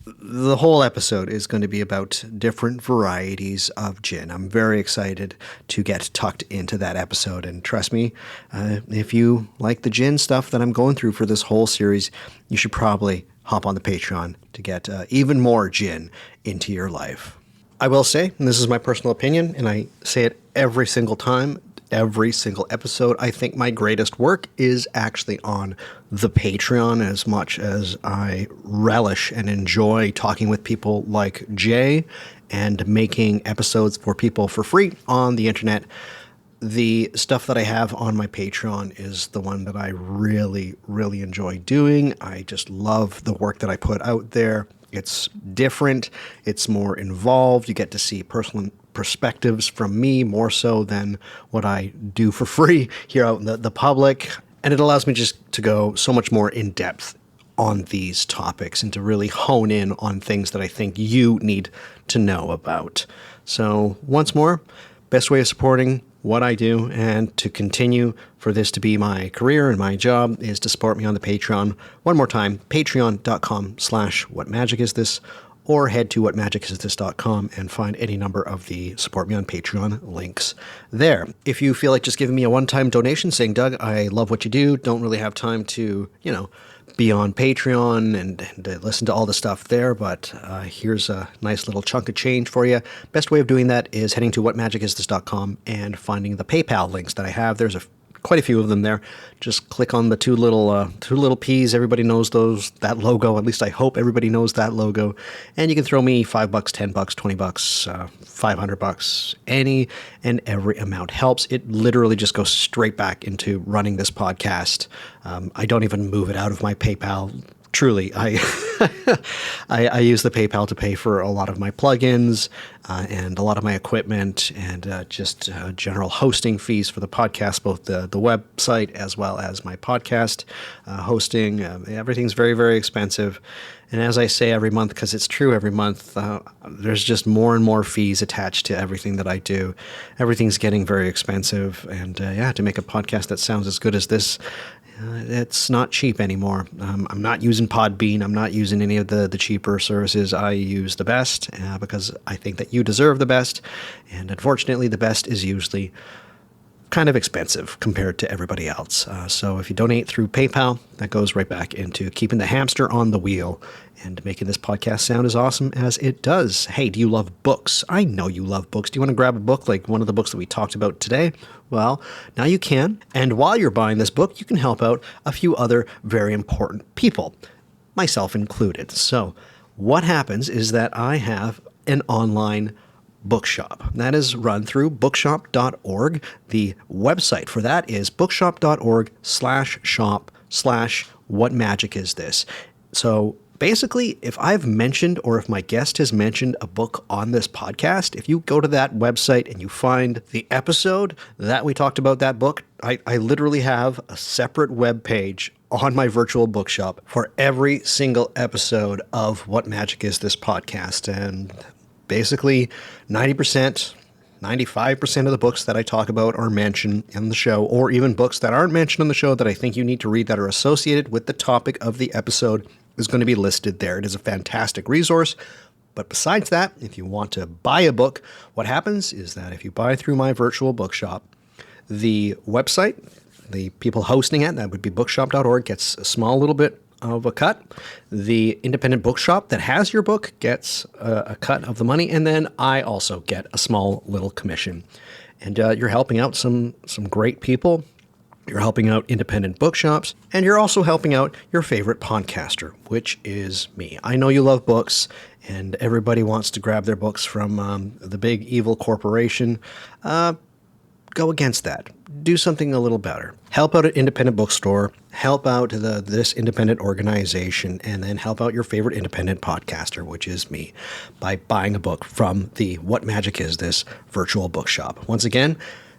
The whole episode is going to be about different varieties of jinn. I'm very excited to get tucked into that episode. And trust me, if you like the jinn stuff that I'm going through for this whole series, you should probably hop on the Patreon to get even more jinn into your life. I will say, and this is my personal opinion, and I say it every single time, every single episode, I think my greatest work is actually on the Patreon. As much as I relish and enjoy talking with people like Jay and making episodes for people for free on the internet, The stuff that I have on my Patreon is the one that I really, really enjoy doing. I just love the work that I put out there. It's different. It's more involved. You get to see personal perspectives from me more so than what I do for free here out in the public. And it allows me just to go so much more in depth on these topics and to really hone in on things that I think you need to know about. So once more, best way of supporting what I do and to continue for this to be my career and my job is to support me on the Patreon. One more time, patreon.com/whatmagicisthis, or head to whatmagicisthis.com and find any number of the support me on Patreon links there. If you feel like just giving me a one-time donation saying, Doug, I love what you do, don't really have time to, be on Patreon and listen to all the stuff there, but here's a nice little chunk of change for you. Best way of doing that is heading to whatmagicisthis.com and finding the PayPal links that I have. There's quite a few of them there. Just click on the two little P's. Everybody knows that logo. At least I hope everybody knows that logo. And you can throw me $5, $10, $20, $500. Any and every amount helps. It literally just goes straight back into running this podcast. I don't even move it out of my PayPal. Truly, I use the PayPal to pay for a lot of my plugins and a lot of my equipment and just general hosting fees for the podcast, both the website as well as my podcast hosting. Everything's very, very expensive. And as I say every month, because it's true every month, there's just more and more fees attached to everything that I do. Everything's getting very expensive. And to make a podcast that sounds as good as this, it's not cheap anymore. I'm not using Podbean. I'm not using any of the cheaper services. I use the best because I think that you deserve the best. And unfortunately, the best is usually kind of expensive compared to everybody else. So if you donate through PayPal, that goes right back into keeping the hamster on the wheel and making this podcast sound as awesome as it does. Hey, do you love books? I know you love books. Do you want to grab a book like one of the books that we talked about today? Well, now you can. And while you're buying this book, you can help out a few other very important people, myself included. So what happens is that I have an online bookshop that is run through bookshop.org. The website for that is bookshop.org/shop/whatmagicisthis. So basically, if I've mentioned or if my guest has mentioned a book on this podcast, if you go to that website and you find the episode that we talked about that book, I literally have a separate web page on my virtual bookshop for every single episode of What Magic Is This podcast. And basically 90%, 95% of the books that I talk about are mentioned in the show, or even books that aren't mentioned on the show that I think you need to read that are associated with the topic of the episode is going to be listed there. It is a fantastic resource. But besides that, if you want to buy a book, what happens is that if you buy through my virtual bookshop, the website, the people hosting it, that would be bookshop.org, gets a small little bit of a cut. The independent bookshop that has your book gets a cut of the money, and then I also get a small little commission. And you're helping out some great people. You're helping out independent bookshops, and you're also helping out your favorite podcaster, which is me. I know you love books, and everybody wants to grab their books from the big evil corporation. Go against that. Do something a little better. Help out an independent bookstore, help out this independent organization, and then help out your favorite independent podcaster, which is me, by buying a book from the What Magic Is This virtual bookshop. Once again,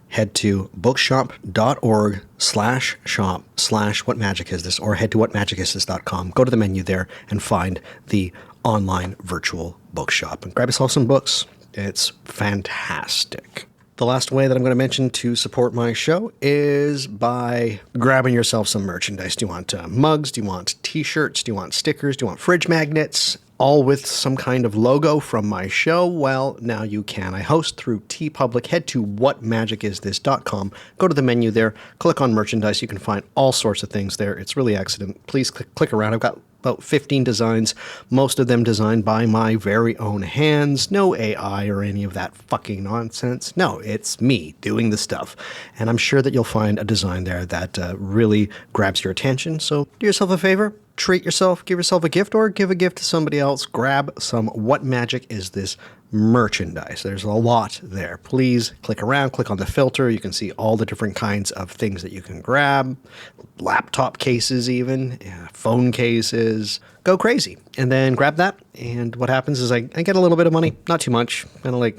head to bookshop.org/shop/whatmagicisthis, or head to whatmagicisthis.com. Go to the menu there and find the online virtual bookshop and grab yourself some books. It's fantastic. The last way that I'm going to mention to support my show is by grabbing yourself some merchandise. Do you want mugs? Do you want t-shirts? Do you want stickers? Do you want fridge magnets? All with some kind of logo from my show? Well, now you can. I host through TeePublic. Head to whatmagicisthis.com. Go to the menu there. Click on merchandise. You can find all sorts of things there. It's really excellent. Please click around. I've got about 15 designs, most of them designed by my very own hands. No AI or any of that fucking nonsense. No, it's me doing the stuff. And I'm sure that you'll find a design there that really grabs your attention. So do yourself a favor, treat yourself, give yourself a gift, or give a gift to somebody else. Grab some What Magic Is This merchandise. There's a lot there. Please click around, click on the filter. You can see all the different kinds of things that you can grab. Laptop cases even, phone cases. Go crazy. And then grab that. And what happens is I get a little bit of money, not too much, kind of like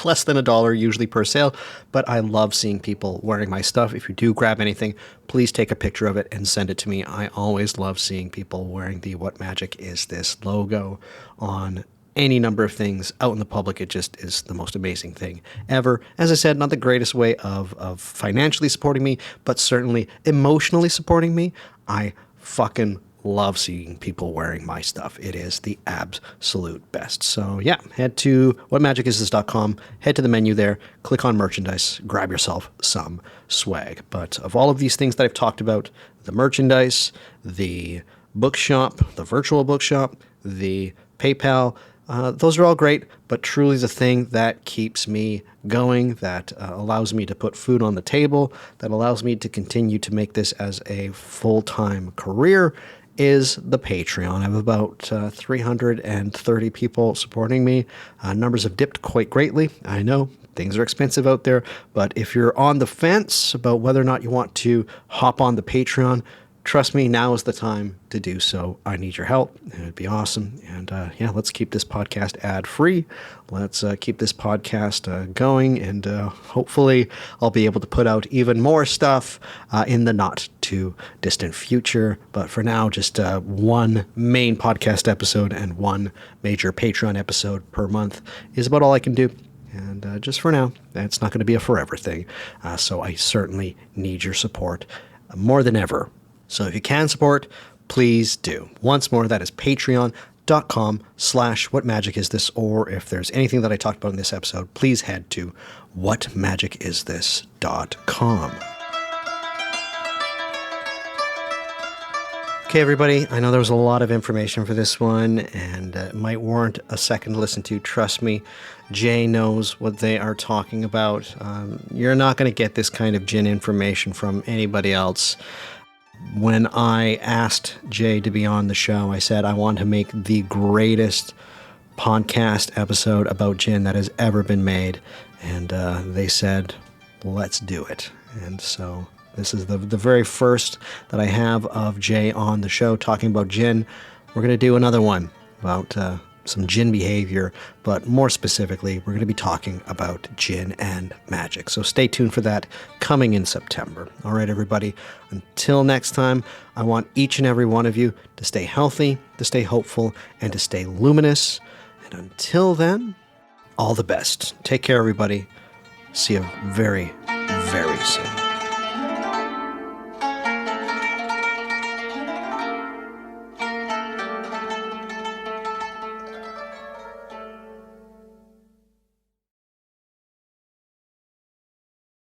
less than $1 usually per sale. But I love seeing people wearing my stuff. If you do grab anything, please take a picture of it and send it to me. I always love seeing people wearing the What Magic Is This logo on any number of things out in the public. It just is the most amazing thing ever. As I said, not the greatest way of financially supporting me, but certainly emotionally supporting me. I fucking love seeing people wearing my stuff. It is the absolute best. So yeah, head to whatmagicisthis.com, head to the menu there, click on merchandise, grab yourself some swag. But of all of these things that I've talked about, the merchandise, the bookshop, the virtual bookshop, the PayPal, those are all great, but truly the thing that keeps me going, that allows me to put food on the table, that allows me to continue to make this as a full-time career is the Patreon. I have about 330 people supporting me. Numbers have dipped quite greatly. I know things are expensive out there, but if you're on the fence about whether or not you want to hop on the Patreon, trust me, now is the time to do so. I need your help, and it'd be awesome. And yeah, let's keep this podcast ad-free. Let's keep this podcast going, and hopefully I'll be able to put out even more stuff in the not-too-distant future. But for now, just one main podcast episode and one major Patreon episode per month is about all I can do. And just for now, that's not going to be a forever thing. So I certainly need your support more than ever. So if you can support, please do. Once more, that is patreon.com/whatmagicisthis, or if there's anything that I talked about in this episode, please head to whatmagicisthis.com. Okay, everybody, I know there was a lot of information for this one, and it might warrant a second to listen to. Trust me, Jay knows what they are talking about. You're not going to get this kind of Jinn information from anybody else. When I asked Jay to be on the show, I said I want to make the greatest podcast episode about Jinn that has ever been made. And they said, let's do it. And so this is the very first that I have of Jay on the show talking about Jinn. We're going to do another one about some Jinn behavior, but more specifically, we're going to be talking about Jinn and magic. So stay tuned for that coming in September. All right, everybody, until next time, I want each and every one of you to stay healthy, to stay hopeful, and to stay luminous. And until then, all the best. Take care, everybody. See you very, very soon.